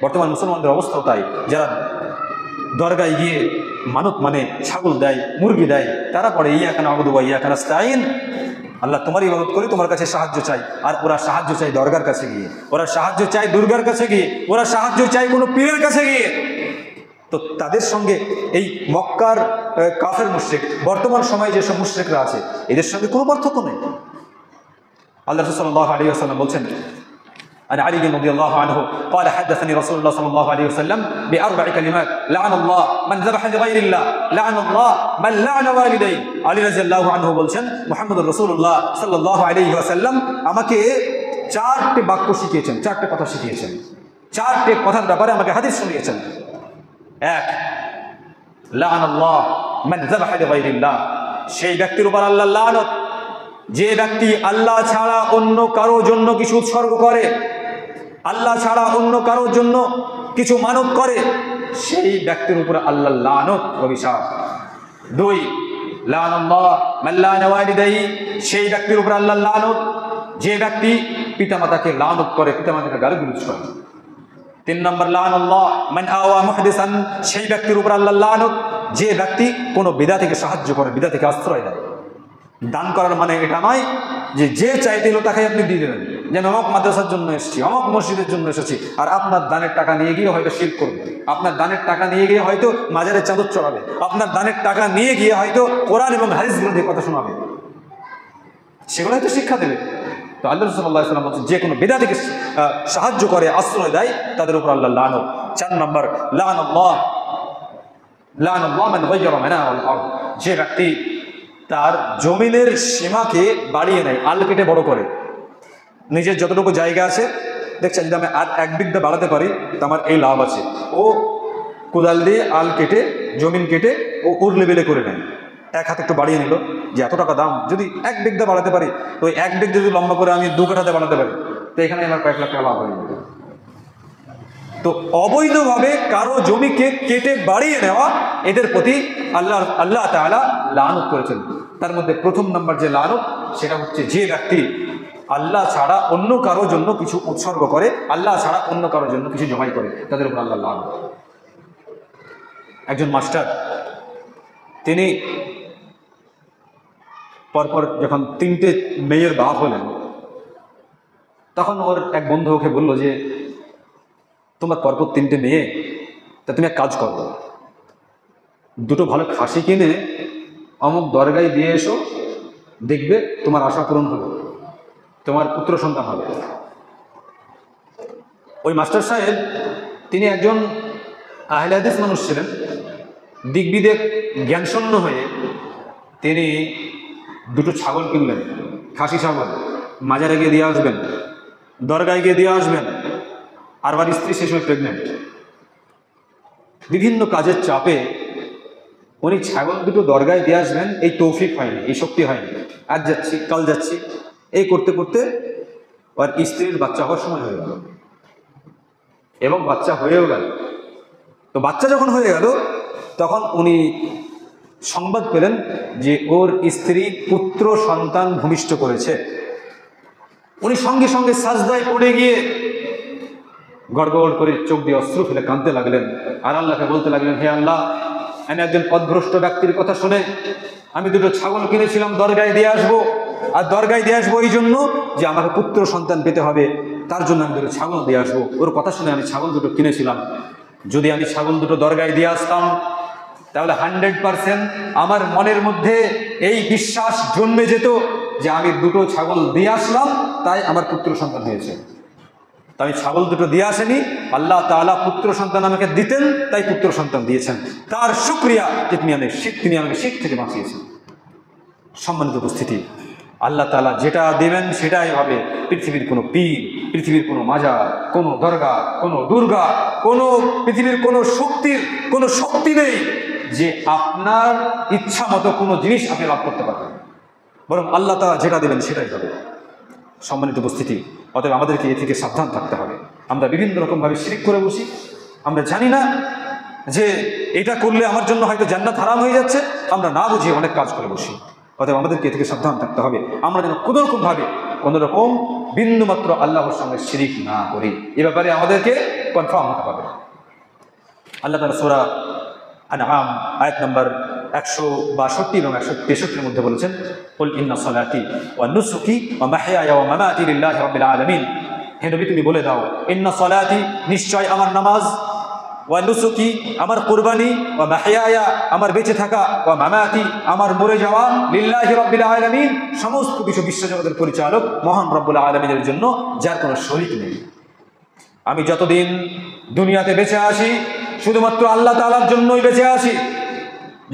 বর্তমান মুসলমানদের অবস্থাও তাই। যারা দরগায় গিয়ে মানত মানে ছাগল দেয়, মুরগি দেয়, তারা পরে ইয়াকা না'বুদু ওয়া ইয়াকা নাস্তাঈন, আল্লাহ তোমার ইবাদত করি, তোমার কাছে সাহায্য চাই। আর ওরা সাহায্য চাই দরগার কাছে গিয়ে, ওরা সাহায্য চাই দুর্গার কাছে গিয়ে, ওরা সাহায্য চাই কোনো পীরের কাছে গিয়ে। তো তাদের সঙ্গে এই মক্কার কাফের মুশরিক, বর্তমান সময়ে যেসব মুশরিকরা আছে, এদের সঙ্গে কোনো পার্থক্য নেই। আল্লাহ রাসূল সাল্লাল্লাহু আলাইহি ওয়াসাল্লাম বলছেন, عن علي رضي الله عنه قال حدثني رسول الله صلى الله عليه وسلم بأربع كلمات لعن الله من ذبح لغير الله لعن الله من لعن والديه। আলী রাদিয়াল্লাহু আনহু বলছেন, মুহাম্মদুর রাসূলুল্লাহ সাল্লাল্লাহু আলাইহি ওয়াসাল্লাম আমাকে চারটি বাক্য শিখিয়েছেন, চারটি কথা শিখিয়েছেন, চারটি কথার ব্যাপারে আমাকে হাদিস শুনিয়েছেন। এক, লা'ন আল্লাহ মান যাবাহা লিগাইরিল্লাহ, সেই ব্যক্তির উপর আল্লাহর লানত যে ব্যক্তি আল্লাহ ছাড়া অন্য কারো জন্য কিছু উৎসর্গ করে, আল্লাহ ছাড়া অন্য কারোর জন্য কিছু মানত করে, সেই ব্যক্তির উপরে আল্লাহ লানত, অভিশাপ। দুই, লানাল্লাহ মান লানা ওয়ালিদাইহি, সেই ব্যক্তির উপর আল্লাহ লানত যে ব্যক্তি পিতামাতাকে লানত করে, পিতামাতাকে গালিগালাজ করে। তিন নম্বর, লানাল্লাহ মান আওয়া মুহদিসান, সেই ব্যক্তির উপর আল্লাহ লানত যে ব্যক্তি কোনো বিদআ থেকে সাহায্য করে, বিদআ থেকে আশ্রয় দেয়। দান করার মানে এটা নয় যে যে চাইতে এলো তাকে আপনি দিয়ে দেবেন, যেন অমক মাদ্রাসার জন্য এসেছি, অমক মসজিদের জন্য এসেছি, আর আপনার দানের টাকা নিয়ে গিয়ে হয়তো শিরক করবে, আপনার দানের টাকা নিয়ে গিয়ে হয়তো মাজারে চাদর চড়াবে, আপনার দানের টাকা নিয়ে গিয়ে হয়তো কোরআন এবং হাদিস বিরোধী কথা শোনাবে, সেগুলো হয়তো শিক্ষা দেবে। তো আল্লাহ রাসূল সাল্লাল্লাহু আলাইহি ওয়াসাল্লাম বলছেন, যে কোনো বিদআ থেকে সাহায্য করে, আশ্রয় দেয়, তাদের উপর আল্লাহ লানত। চার নম্বর, লানাল্লাহ মান গায়্যারা মানাআল আরদ, যে ব্যক্তি তার জমিনের সীমাকে বাড়িয়ে নেয়, আল কেটে বড় করে। নিজের যতটুকু জায়গা আছে দেখছেন, যদি আমি আর 1 বিঘা বাড়াতে পারি তো আমার এই লাভ আছে, ও কোদাল দিয়ে আল কেটে, জমিন কেটে ও ওর লেভেলে করে নেয়। এক হাতে একটু বাড়িয়ে নিল, যে এত টাকা দাম, যদি 1 বিঘা বাড়াতে পারি তো ওই 1 বিঘা যদি লম্বা করে আমি 2 কাঠাতে বাড়াতে পারি, তো এখানে আমার কয়েক লাখ টাকা লাভ হয়ে যাবে। তো অবৈধভাবে কারো জমিকে কেটে বাড়িয়ে নেওয়া, এদের প্রতি আল্লাহ তাআলা লানত করেছেন। তার মধ্যে প্রথম নম্বর যে লানত, সেটা হচ্ছে যে ব্যক্তি আল্লাহ ছাড়া অন্য কারো জন্য কিছু উৎসর্গ করে, আল্লাহ ছাড়া অন্য কারোর জন্য কিছু জমাই করে, তাদের উপর আল্লাহ লানত। একজন মাস্টার, তিনি পরপর যখন 3টে মেয়ের বাপ হলেন, তখন ওর এক বন্ধু ওকে বললো যে তোমার পরপর 3টে মেয়ে, তা তুমি এক কাজ করো, 2টো ভালো খাসি কিনে অমুক দরগায় দিয়ে এসো, দেখবে তোমার আশা পূরণ হবে, তোমার পুত্র সন্তান হবে। ওই মাস্টার সাহেব, তিনি একজন আহলে হাদিস মানুষ ছিলেন, দিকবিদিক জ্ঞানশূন্য হয়ে তিনি 2টো ছাগল কিনলেন, খাসি ছাগল, মাজারে গিয়ে দিয়ে আসবেন, দরগায় গিয়ে দিয়ে আসবেন, আর আমার স্ত্রী শেষ হয়ে প্রেগনেন্ট। বিভিন্ন কাজের চাপে উনি ছাগল 2টো দরগায় দিয়ে আসবেন, এই তৌফিক হয়নি, এই শক্তি হয়নি। আজ যাচ্ছি, কাল যাচ্ছি, এই করতে করতে আর স্ত্রীর বাচ্চা হওয়ার সময় হয়ে গেল, এবং বাচ্চা হয়েও গেল। তো বাচ্চা যখন হয়ে গেল, তখন উনি সংবাদ পেলেন যে ওর স্ত্রী পুত্র সন্তান ভূমিষ্ঠ করেছে। উনি সঙ্গে সঙ্গে সাজদায় পড়ে গিয়ে গড়গড় করে চোখ দিয়ে অশ্রু ফেলে কাঁদতে লাগলেন, আর আল্লাহকে বলতে লাগলেন, হে আল্লাহ, আমি একজন পথভ্রষ্ট ব্যক্তির কথা শুনে আমি 2টো ছাগল কিনেছিলাম, দরগায় দিয়ে আসবো, আর দরগায় দিয়ে আসবো এই জন্য যে আমাকে পুত্র সন্তান পেতে হবে, তার জন্য আমি 2টো ছাগল দিয়ে আসবো। ওর কথা শুনে আমি ছাগল 2টো কিনেছিলাম। যদি আমি ছাগল 2টো দরগায় দিয়ে আসতাম, তাহলে 100% আমার মনের মধ্যে এই বিশ্বাস জন্মে যেত যে আমি 2টো ছাগল দিয়ে আসলাম, তাই আমার পুত্র সন্তান হয়েছে। তো আমি ছাগল দুটো দিয়ে আসেনি, আল্লাহ তাআলা পুত্র সন্তান আমাকে দিতেন, তাই পুত্র সন্তান দিয়েছেন। তার শুকরিয়া যে তিনি আমাকে শিরক থেকে বাঁচিয়েছেন। সম্মানিত উপস্থিতি, আল্লাহ তাআলা যেটা দেবেন সেটাই হবে। পৃথিবীর কোনো পীর, পৃথিবীর কোনো মাজার, কোনো দরগা, কোনো দুর্গা, কোনো পৃথিবীর কোনো শক্তি নেই যে আপনার ইচ্ছা মতো কোনো জিনিস আপনি লাভ করতে পারবেন, বরং আল্লাহ তাআলা যেটা দেবেন সেটাই হবে। সম্মানিত উপস্থিতি, অতএব আমাদেরকে এ থেকে সাবধান থাকতে হবে। আমরা বিভিন্ন রকমভাবে শিরক করে বসি, আমরা জানি না যে এটা করলে আমার জন্য হয়তো জান্নাত হারাম হয়ে যাচ্ছে, আমরা না বুঝিয়ে অনেক কাজ করে বসি। অতএব আমাদেরকে এ থেকে সাবধান থাকতে হবে, আমরা যেন কোনো রকম বিন্দুমাত্র আল্লাহর সঙ্গে শিরক না করি। এ ব্যাপারে আমাদেরকে কনফার্ম হতে হবে। আল্লাহ তাআলা সূরা আনআম আয়াত নম্বর 162 এবং 163 মধ্যে বলেছেন, কুল ইন্না সলাতি ওয়া নুসুকি ওয়া মাহইয়ায়া ওয়া মামাতি লিল্লাহি রাব্বিল আলামিন। হে নবী, তুমি বলে দাও, ইন্না সলাতি, নিশ্চয় আমার নামাজ, ওয়া নুসুকি আমার কুরবানি, ওয়া মাহইয়ায়া আমার বেঁচে থাকা, ওয়া মামাতি আমার মরে যাওয়া, লিল্লাহি রাব্বিল আলামিন সমস্ত কিছু বিশ্বজগতের পরিচালক মহান রব্বুল আলামিনের জন্য, যার কোনো শরীক নেই। আমি যতদিন দুনিয়াতে বেঁচে আছি শুধুমাত্র আল্লাহ তাআলার জন্যই বেঁচে আছি।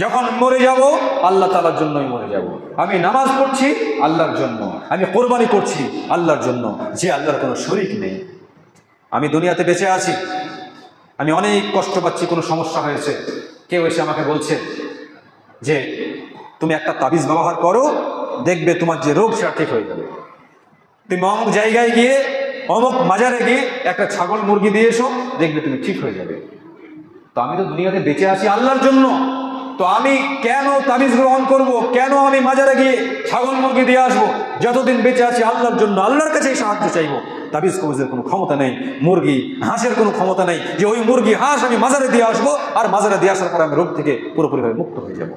যখন মরে যাব আল্লাহ তাআলার জন্যই মরে যাব। আমি নামাজ পড়ছি আল্লাহর জন্য, আমি কোরবানি করছি আল্লাহর জন্য, যে আল্লাহর কোনো শরীক নেই। আমি দুনিয়াতে বেঁচে আছি, আমি অনেক কষ্ট পাচ্ছি, কোনো সমস্যা হয়েছে, কেউ এসে আমাকে বলছে যে তুমি একটা তাবিজ ব্যবহার করো, দেখবে তোমার যে রোগ সেটা ঠিক হয়ে যাবে। তুমি অমুক জায়গায় গিয়ে, অমুক মাজারে গিয়ে একটা ছাগল মুরগি দিয়ে এসো, দেখবে তুমি ঠিক হয়ে যাবে। তো আমি তো দুনিয়াতে বেঁচে আছি আল্লাহর জন্য, তো আমি কেন তাবিজ গ্রহণ করব? কেন আমি মাজারে গিয়ে ছাগল মুরগি দিয়ে আসবো? যতদিন বেঁচে আছি আল্লাহর জন্য, আল্লাহর কাছেই সাহায্য চাইবো। তাবিজ কবিজের কোনো ক্ষমতা নেই, মুরগি হাঁসের কোনো ক্ষমতা নেই যে ওই মুরগি হাঁস আমি মাজারে দিয়ে আসবো, আর মাজারে দিয়ে আসার পরে আমি রোগ থেকে পুরোপুরিভাবে মুক্ত হয়ে যাব।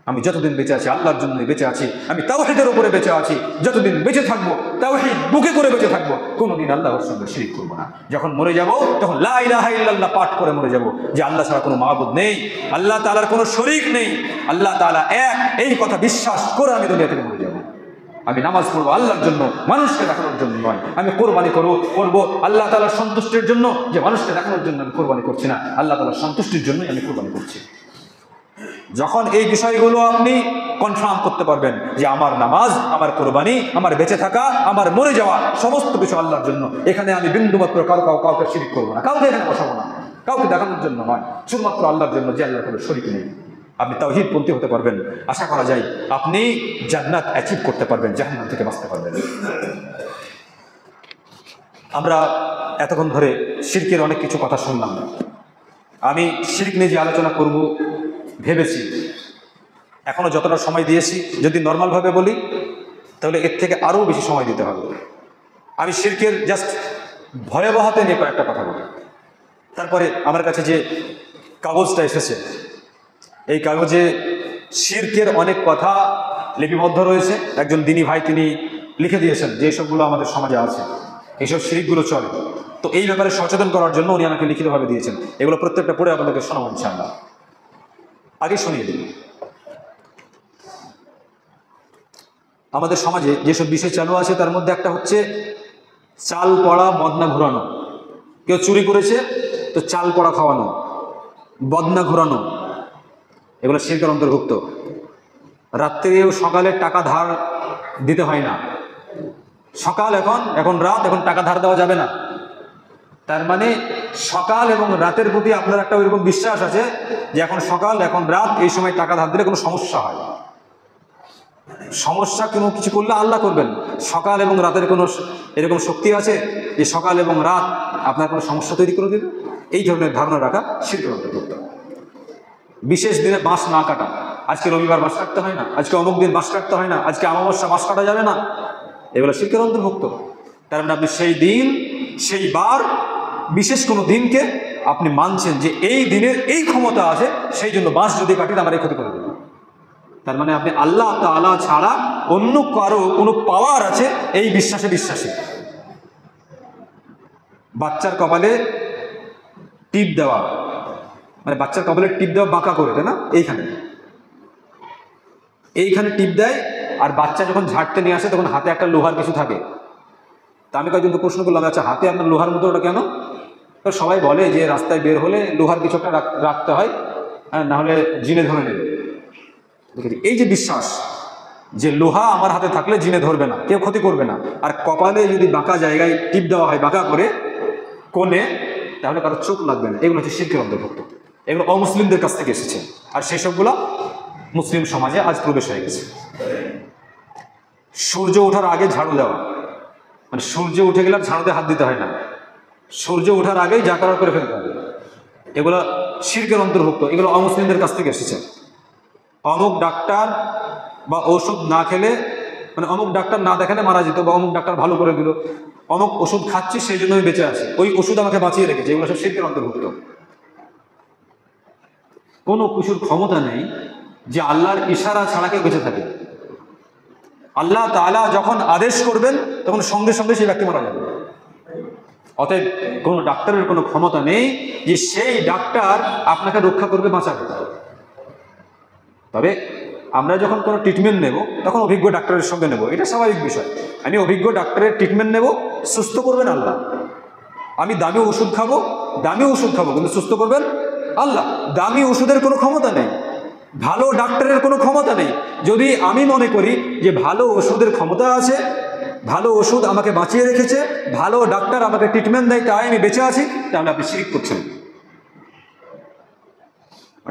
আমি যতদিন বেঁচে আছি আল্লাহর জন্যই বেঁচে আছি, আমি তাওহীদের উপরে বেঁচে আছি। যতদিন বেঁচে থাকবো তাওহীদ বুকে করে বেঁচে থাকবো, কোনোদিন আল্লাহর সঙ্গে শিরক করবো না। যখন মরে যাব তখন লা ইলাহা ইল্লাল্লাহ পাঠ করে মরে যাব, যে আল্লাহ ছাড়া কোনো মাবুদ নেই, আল্লাহ তাআলার কোনো শরীক নেই, আল্লাহ তাআলা এক, এই কথা বিশ্বাস করে আমি দুনিয়া থেকে মরে যাব। আমি নামাজ পড়বো আল্লাহর জন্য, মানুষকে দেখানোর জন্য নয়। আমি কোরবানি করবো আল্লাহ তাআলার সন্তুষ্টির জন্য, যে মানুষকে দেখানোর জন্য আমি কোরবানি করছি না, আল্লাহ তাআলার সন্তুষ্টির জন্যই আমি কোরবানি করছি। যখন এই বিষয়গুলো আপনি কনফার্ম করতে পারবেন যে আমার নামাজ, আমার কোরবানি, আমার বেঁচে থাকা, আমার মরে যাওয়া সমস্ত কিছু আল্লাহর জন্য, এখানে আমি বিন্দুমাত্র কাউকে শিরক করবো না, কাউকে এখানে বসাবো না, কাউকে দেখানোর জন্য নয়, শুধুমাত্র আল্লাহর জন্য, যে আল্লাহর কোনো শরীক নেই, আপনি তাওহীদপন্থী হতে পারবেন। আশা করা যায় আপনি জান্নাত অ্যাচিভ করতে পারবেন, জাহান্নাম থেকে বাঁচতে পারবেন। আমরা এতক্ষণ ধরে শিরকের অনেক কিছু কথা শুনলাম। আমি শিরক নিয়ে যে আলোচনা করব ভেবেছি, এখনো যতটা সময় দিয়েছি, যদি নর্মালভাবে বলি তাহলে এর থেকে আরও বেশি সময় দিতে হবে। আমি শিরকের জাস্ট ভয়াবহতা নিয়ে কয়েকটা কথা বলি। তারপরে আমার কাছে যে কাগজটা এসেছে, এই কাগজে শিরকের অনেক কথা লিপিবদ্ধ রয়েছে। একজন দিনী ভাই তিনি লিখে দিয়েছেন যে এইসবগুলো আমাদের সমাজে আছে, এইসব শিরকগুলো চলে। তো এই ব্যাপারে সচেতন করার জন্য উনি আমাকে লিখিতভাবে দিয়েছেন। এগুলো প্রত্যেকটা পড়ে আপনাদেরকে শোনাবো ইনশাআল্লাহ। আগে শুনিয়ে দিই, আমাদের সমাজে যেসব বিষয় চালু আছে তার মধ্যে একটা হচ্ছে চাল পড়া বদনা ঘোরানো। কেউ চুরি করেছে তো চাল পড়া খাওয়ানো, বদনা ঘোরানো, এগুলো শিরকের অন্তর্ভুক্ত। রাত্রেও সকালে টাকা ধার দিতে হয় না। সকাল এখন রাত, এখন টাকা ধার দেওয়া যাবে না। তার মানে সকাল এবং রাতের প্রতি আপনার একটা ওইরকম বিশ্বাস আছে যে এখন সকাল, এখন রাত, এই সময় টাকা ধার দিলে কোনো সমস্যা হয়। সমস্যা কোনো কিছু করলে আল্লাহ করবেন, সকাল এবং রাতের কোনো এরকম শক্তি আছে যে সকাল এবং রাত আপনার কোনো সমস্যা তৈরি করে দেবে? এই ধরনের ধারণা রাখা শিরকের অন্তর্ভুক্ত। বিশেষ দিনে বাঁশ না কাটা, আজকে রবিবার বাঁশ কাটতে হয় না, আজকে অমুক দিন বাঁশ কাটতে হয় না, আজকে অমাবস্যা বাঁশ কাটা যাবে না, এগুলো শিরকের অন্তর্ভুক্ত। তার মানে আপনি সেই দিন, সেই বার, বিশেষ কোনো দিনকে আপনি মানছেন যে এই দিনের এই ক্ষমতা আছে, সেই জন্য বাঁশ যদি কাটি আমার এই ক্ষতি করে দেবে। তার মানে আপনি আল্লাহ তাআলা ছাড়া অন্য কারো কোনো পাওয়ার আছে এই বিশ্বাসী। বাচ্চার কপালে টিপ দেওয়া, মানে বাচ্চার কপালে টিপ দেওয়া বাঁকা করে, তাই না? এইখানে টিপ দেয়, আর বাচ্চা যখন ঝাড়তে নিয়ে আসে তখন হাতে একটা লোহার কিছু থাকে, তা আমি কয়েকজনকে প্রশ্ন করলাম, আচ্ছা হাতে আপনার লোহার মতো ওটা কেন? তো সবাই বলে যে রাস্তায় বের হলে লোহার কিছু একটা রাখতে হয়, হ্যাঁ, না হলে জিনে ধরে নেবে। দেখেছি এই যে বিশ্বাস যে লোহা আমার হাতে থাকলে জিনে ধরবে না, কেউ ক্ষতি করবে না, আর কপালে যদি বাঁকা জায়গায় টিপ দেওয়া হয় বাঁকা করে কোণে, তাহলে কারো চোখ লাগবে না। এগুলো হচ্ছে শিরকের অন্তর্ভুক্ত, এগুলো অমুসলিমদের কাছ থেকে এসেছে, আর সেসবগুলো মুসলিম সমাজে আজ প্রবেশ হয়ে গেছে। সূর্য ওঠার আগে ঝাড়ু দেওয়া, মানে সূর্য উঠে গেলে ঝাড়ুতে হাত দিতে হয় না, সূর্য ওঠার আগেই যা করার করে ফেলতে হবে, এগুলো শিরকের অন্তর্ভুক্ত, এগুলো অমুসলিমদের কাছ থেকে এসেছে। অমুক ডাক্তার বা ওষুধ না খেলে, মানে অমুক ডাক্তার না দেখালে মারা যেত, বা অমুক ডাক্তার ভালো করে দিল, অমুক ওষুধ খাচ্ছি সেই জন্য আমি বেঁচে আছি, ওই ওষুধ আমাকে বাঁচিয়ে রেখেছে, এগুলো সব শিরকের অন্তর্ভুক্ত। কোনো কিছুর ক্ষমতা নেই যে আল্লাহর ইশারা ছাড়া কেউ বেঁচে থাকে। আল্লাহ তাআলা যখন আদেশ করবেন তখন সঙ্গে সঙ্গে সেই ব্যক্তি মারা যাবে। অতএব কোনো ডাক্তারের কোনো ক্ষমতা নেই যে সেই ডাক্তার আপনাকে রক্ষা করবে, বাঁচাবে। তবে আমরা যখন কোনো ট্রিটমেন্ট নেব তখন অভিজ্ঞ ডাক্তারের সঙ্গে নেব, এটা স্বাভাবিক বিষয়। আমি অভিজ্ঞ ডাক্তারের ট্রিটমেন্ট নেব, সুস্থ করবেন আল্লাহ। আমি দামি ওষুধ খাবো কিন্তু সুস্থ করবেন আল্লাহ। দামি ওষুধের কোনো ক্ষমতা নেই, ভালো ডাক্তারের কোনো ক্ষমতা নেই। যদি আমি মনে করি যে ভালো ওষুধের ক্ষমতা আছে, ভালো ওষুধ আমাকে বাঁচিয়ে রেখেছে, ভালো ডাক্তার আমাকে ট্রিটমেন্ট দেয়, তাই আমি বেঁচে আছি, তাহলে আপনি শিরক করছেন।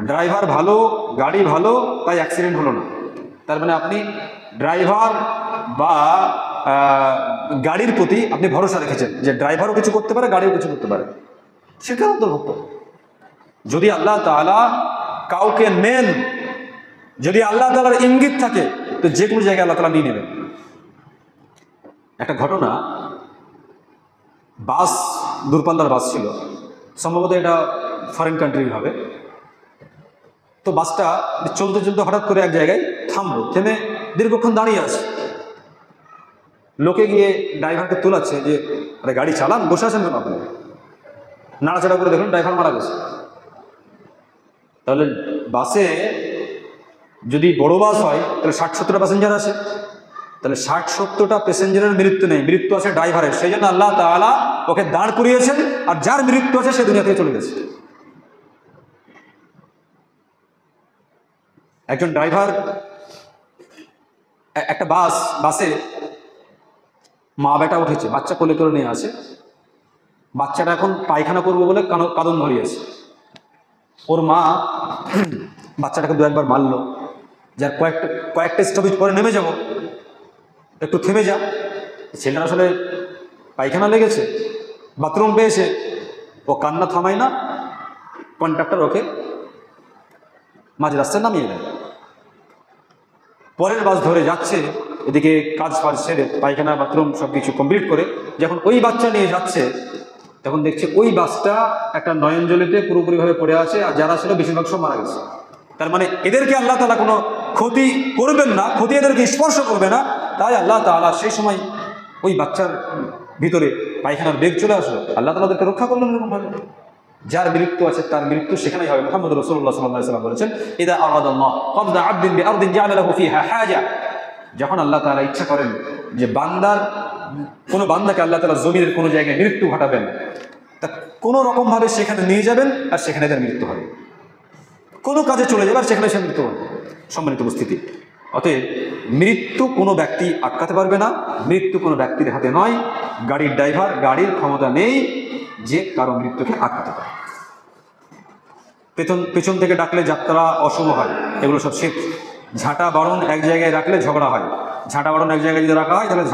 ড্রাইভার ভালো, গাড়ি ভালো, তাই অ্যাক্সিডেন্ট হলো না, তার মানে আপনি ড্রাইভার বা গাড়ির প্রতি আপনি ভরসা রেখেছেন যে ড্রাইভারও কিছু করতে পারে, গাড়িও কিছু করতে পারে, শিরকের অন্তর্ভুক্ত। যদি আল্লাহ তাআলা কাউকে নেন, যদি আল্লাহ তাআলার ইঙ্গিত থাকে, তো যে কোনো জায়গায় আল্লাহ তাআলা নিয়ে নেবেন। একটা ঘটনা, বাস, দূরপাল্লার বাস ছিল, সম্ভবত এটা ফরেন কান্ট্রির হবে। তো বাসটা চলতে চলতে হঠাৎ করে এক জায়গায় থামলো, থেমে দীর্ঘক্ষণ দাঁড়িয়ে আছে। লোকে গিয়ে ড্রাইভারকে তোলাচ্ছে যে আরে গাড়ি চালান, বসে আছেন কেন আপনি? নাড়াচাড়া করে দেখুন ড্রাইভার মারা গেছে। তাহলে বাসে যদি বড় বাস হয় তাহলে 60-70টা প্যাসেঞ্জার আছে, তাহলে 60-70টা প্যাসেঞ্জারের মৃত্যু নেই, মৃত্যু আছে ড্রাইভারের। সেই জন্য আল্লাহ তাআলা ওকে দাঁড় করিয়েছেন, আর যার মৃত্যু আছে সে দুনিয়া থেকে চলে গেছে। একজন ড্রাইভার একটা বাসে মা বেটা উঠেছে, বাচ্চা কোলে করে নিয়ে আসে। বাচ্চাটা এখন পায়খানা করবো বলে কাঁদন ধরিয়েছে। ওর মা বাচ্চাটাকে দু একবার মারলো, যার কয়েকটা স্টপেজ পরে নেমে যাব, একটু থেমে যা। ছেলেটা আসলে পায়খানা লেগেছে, বাথরুম পেয়েছে, ও কান্না থামায় না। কন্ট্রাক্টর ওকে মাঝ রাস্তায় নামিয়ে দেয়। পরের বাস ধরে যাচ্ছে, এদিকে কাজ সেরে পায়খানা বাথরুম সব কিছু কমপ্লিট করে যখন ওই বাচ্চা নিয়ে যাচ্ছে, তখন দেখছে ওই বাসটা একটা নয়নজলিতে পুরোপুরিভাবে পড়ে আছে, আর যারা ছিল বেশিরভাগ সব মারা গেছে। তার মানে এদেরকে আল্লাহ তাআলা কোনো ক্ষতি করবেন না, ক্ষতি এদেরকে স্পর্শ করবে না। তাই আল্লাহ তাআলা সেই সময় ওই বাচ্চার ভিতরে পায়খানার বেগ চলে আসলো, আল্লাহ তাআলা তাদেরকে রক্ষা করলেন এরকমভাবে। যার মৃত্যু আছে তার মৃত্যু সেখানেই হবে। মুহাম্মদ রাসূলুল্লাহ সাল্লাল্লাহু আলাইহি ওয়াসাল্লাম বলেছেন, ইদা আরাদাল্লাহ কবদা আবদিন বিআরদিন জাআলা লাহু ফিহা হাজা। যখন আল্লাহ তাআলা ইচ্ছা করেন যে কোনো বান্দাকে আল্লাহ তাআলা জমিনের কোনো জায়গায় মৃত্যু ঘটাবেন, তা কোনো রকমভাবে সেখানে নিয়ে যাবেন, আর সেখানে তার মৃত্যু হবে। কোনো কাজে চলে যাবে আর সেখানে সে মৃত্যু হবে। সম্মানিত উপস্থিতি, অতএব মৃত্যু কোনো ব্যক্তি আটকাতে পারবে না, মৃত্যু কোনো ব্যক্তির হাতে নয়। গাড়ির ড্রাইভার, গাড়ির ক্ষমতা নেই যে কারো মৃত্যুকে আটকাতে পারে। পেছন থেকে ডাকলে যাত্রা অশুভ হয়, এগুলো সব শিরক। ঝাঁটা বারণ এক জায়গায় রাখলে ঝগড়া হয়, ঝাঁটা বারণ এক জায়গায় যদি রাখা হয় তাহলে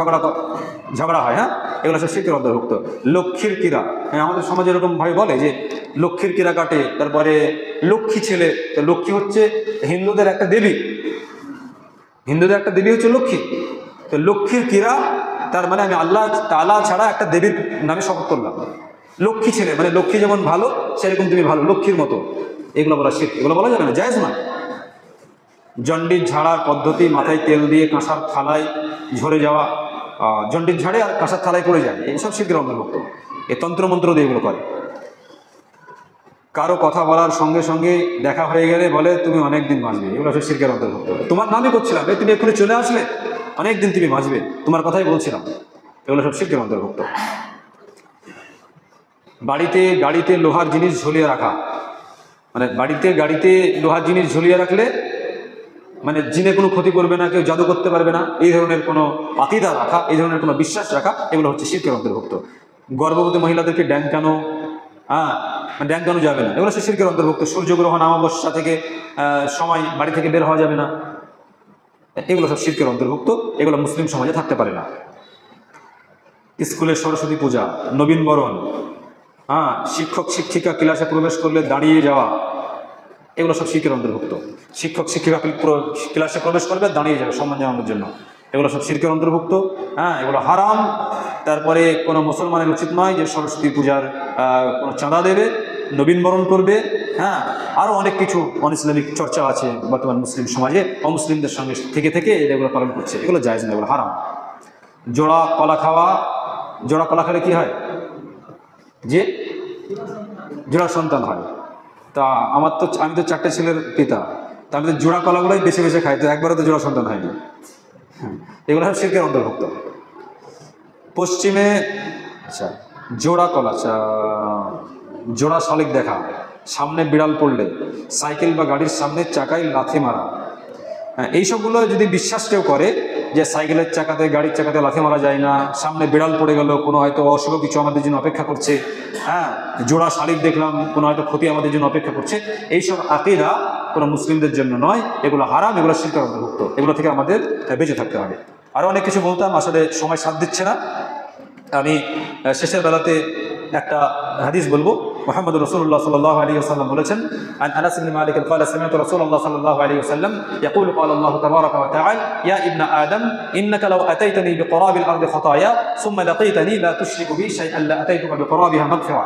ঝগড়া হয়। হ্যাঁ, এগুলো সব শিরকের অন্তর্ভুক্ত। লক্ষ্মীর কিরা, হ্যাঁ, আমাদের সমাজে এরকম ভাবে বলে যে লক্ষ্মীর কিরা কাটে, তারপরে লক্ষ্মী ছেলে। তো লক্ষ্মী হচ্ছে হিন্দুদের একটা দেবী, হচ্ছে লক্ষ্মী। তো লক্ষ্মীর কিরা, তার মানে আমি আল্লাহ তাআলা ছাড়া একটা দেবীর নামে শপথ করলাম। লক্ষ্মী ছেলে মানে লক্ষ্মী যেমন ভালো সেরকম তুমি ভালো, লক্ষ্মীর মতো, এগুলো বলা শিরক, এগুলো বলা যাবে না, জায়েজ না। জন্ডিস ঝাড়ার পদ্ধতি, মাথায় তেল দিয়ে কাঁসার থালায় ঝরে যাওয়া, জন্ডিস ঝাড়ে আর কাঁসার থালায় পড়ে যায়, এইসব শিরকের অন্তর্ভুক্ত। এ তন্ত্রমন্ত্র দিয়ে এগুলো করে। কারো কথা বলার সঙ্গে সঙ্গে দেখা হয়ে গেলে বলে তুমি অনেক দিন বাঁচবে, এগুলো সব শিরকের অন্তর্ভুক্ত। তোমার নামই করছিলাম, তুমি এক্ষুনি চলে আসলে, অনেক দিন তুমি বাঁচবে, তোমার কথাই বলছিলাম, এগুলো সব শিরকের অন্তর্ভুক্ত। বাড়িতে গাড়িতে লোহার জিনিস ঝুলিয়ে রাখা, মানে গাড়িতে লোহার জিনিস ঝুলিয়ে রাখলে মানে জিনে কোনো ক্ষতি করবে না, কেউ জাদু করতে পারবে না, এই ধরনের কোনো আকিদা রাখা, এই ধরনের কোনো বিশ্বাস রাখা, এগুলো হচ্ছে শিরকের অন্তর্ভুক্ত। গর্ভবতী মহিলাদেরকে ড্যাঙ্কানো, ড্যাঙ্কানো যাবে না, এগুলো হচ্ছে শিরকের অন্তর্ভুক্ত। সূর্যগ্রহণ অমাবস্যা থেকে সময় বাড়ি থেকে বের হওয়া যাবে না, এগুলো সব শিরকের অন্তর্ভুক্ত, এগুলো মুসলিম সমাজে থাকতে পারে না। স্কুলের সরস্বতী পূজা, নবীন বরণ, শিক্ষক শিক্ষিকা ক্লাসে প্রবেশ করলে দাঁড়িয়ে যাওয়া, এগুলো সব শিরকের অন্তর্ভুক্ত। শিক্ষক শিক্ষিকা ক্লাসে প্রবেশ করবে, দাঁড়িয়ে যাবে সম্মান জানানোর জন্য, এগুলো সব শিরকের অন্তর্ভুক্ত। এগুলো হারাম। তারপরে কোনো মুসলমানের উচিত নয় যে সরস্বতী পূজার কোনো চাঁদা দেবে, নবীন বরণ করবে। আরও অনেক কিছু অনইসলামিক চর্চা আছে বর্তমান মুসলিম সমাজে, অমুসলিমদের সঙ্গে থেকে এগুলো পালন করছে, এগুলো জায়েজ না, এগুলো হারাম। জোড়া কলা খাওয়া, জোড়া কলা খেলে কি হয়? যে জোড়া সন্তান হয়। তা আমি তো 4টে ছেলের পিতা, তা আমি তো জোড়া কলাগুলোই বেছে বেছে খাই, তো একবারও তো জোড়া সন্তান হয়নি। এগুলো সব শিরকের অন্তর্ভুক্ত। পশ্চিমে জোড়া কলা, জোড়া শালিক দেখা, সামনে বিড়াল পড়লে, সাইকেল বা গাড়ির সামনে চাকায় লাথি মারা, এইসবগুলো যদি বিশ্বাস কেউ করে যে সাইকেলের চাকাতে গাড়ির চাকাতে লাথি মারা যায় না, সামনে বিড়াল পড়ে গেল, কোনো হয়তো অশুভ কিছু আমাদের জন্য অপেক্ষা করছে, জোড়া শালিক দেখলাম, কোনো হয়তো ক্ষতি আমাদের জন্য অপেক্ষা করছে, এইসব আকীদা কোনো মুসলিমদের জন্য নয়, এগুলো হারাম, এগুলো শিরকের অন্তর্ভুক্ত, এগুলো থেকে আমাদের বেঁচে থাকতে হবে। আরও অনেক কিছু বলতাম, আসলে সময় সাথ দিচ্ছে না। আমি শেষের বেলাতে একটা হাদিস বলবো। মুহাম্মদ রাসূলুল্লাহ সাল্লাল্লাহু আলাইহি ওয়াসাল্লাম বলেছেন, আন আনাস ইবনে মালিক قال سمعت رسول الله صلى الله عليه وسلم يقول قال الله تبارك وتعالى يا ابن آدم إنك لو أتيتني بقراب الأرض خطايا ثم لقيتني لا تشرك بي شيئا لأتيتك بقرابها مغفرة।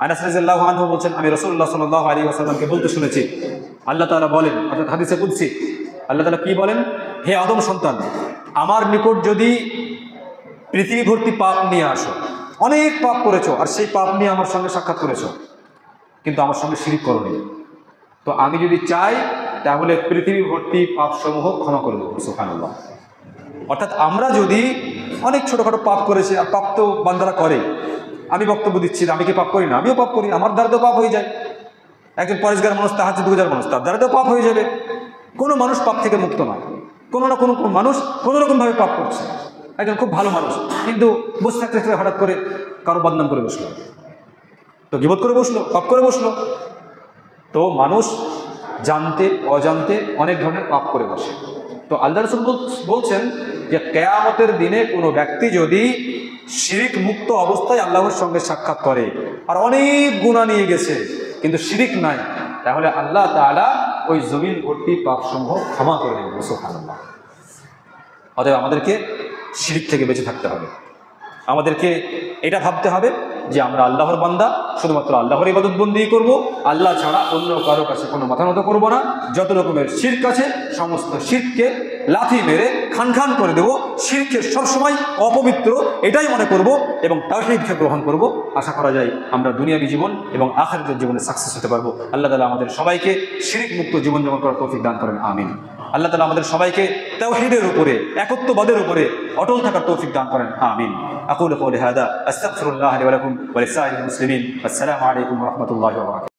আনাস রাদিয়াল্লাহু আনহু বলেন, আমি রাসূলুল্লাহ সাল্লাল্লাহু আলাইহি ওয়াসাল্লামকে বলতে শুনেছি, আল্লাহ তাআলা বলেন, অর্থাৎ হাদিসে কুদসি, আল্লাহ তাআলা কি বলেন? হে আদম সন্তান, আমার নিকট যদি পৃথিবী ভর্তি পাপ নিয়ে আসো, অনেক পাপ করেছো, আর সেই পাপ নিয়ে আমার সঙ্গে সাক্ষাৎ করেছো, কিন্তু আমার সঙ্গে শিরক করোনি, তো আমি যদি চাই তাহলে পৃথিবী ভর্তি পাপ সমূহ ক্ষমা করে দেবো। সুবহানাল্লাহ। অর্থাৎ আমরা যদি অনেক ছোটোখাটো পাপ করেছি, আর পাপ তো বান্দারা করে, আমি বক্তব্য দিচ্ছি আমি কি পাপ করি না? আমিও পাপ করি, আমার দ্বারা তো পাপ হয়ে যায়। একজন পরেশগার মানুষ, তাহাজ্জুদ গুজার মানুষ, তার দ্বারা তো পাপ হয়ে যাবে। কোনো মানুষ পাপ থেকে মুক্ত নয়, কোনো না কোনো মানুষ কোনো রকমভাবে পাপ করছে। একজন খুব ভালো মানুষ, কিন্তু বসে থাকতে থাকতে হঠাৎ করে কারো বদনাম করে বসলো, তো গীবত করে বসলো, পাপ করে বসলো। তো মানুষ জানতে অজান্তে অনেক ধরনের পাপ করে বসে। তো আল্লাহ রাসূল বলছেন যে কিয়ামতের দিনে কোনো ব্যক্তি যদি শিরিক মুক্ত অবস্থায় আল্লাহর সঙ্গে সাক্ষাৎ করে, আর অনেক গুনাহ নিয়ে গেছে কিন্তু শিরিক নাই, তাহলে আল্লাহ তাআলা ওই জমিন ভর্তি পাপসমূহ ক্ষমা করে দেবেন। সুবহানাল্লাহ। অতএব আমাদেরকে শিরিক থেকে বেঁচে থাকতে হবে। আমাদেরকে এটা ভাবতে হবে যে আমরা আল্লাহর বান্দা, শুধুমাত্র আল্লাহর ইবাদত বন্দেগী করব, আল্লাহ ছাড়া অন্য কারো কাছে কোনো মাথা নত করব না। যত রকমের শিরক আছে সমস্ত শিরককে লাথি মেরে খান খান করে দেব। শিরককে সবসময় অপবিত্র এটাই মনে করব এবং তাওহীদকে গ্রহণ করব। আশা করা যায় আমরা দুনিয়াবী জীবন এবং আখিরাতের জীবনে সাকসেস হতে পারবো। আল্লাহ তাআলা আমাদের সবাইকে শিরক মুক্ত জীবনযাপন করার তৌফিক দান করেন, আমিন। আল্লাহ তাআলা আমাদের সবাইকে তাওহীদের উপরে, একত্ববাদের উপরে অটল থাকার তৌফিক দান করেন, আমিন। আকুলু কওলি হাদা আস্তাগফিরুল্লাহ লি ওয়া লাকুম ওয়া লিসাইরিল মুসলিমিন। আসসালামু আলাইকুম ওয়া রাহমাতুল্লাহি ওয়া বারাকাতুহু।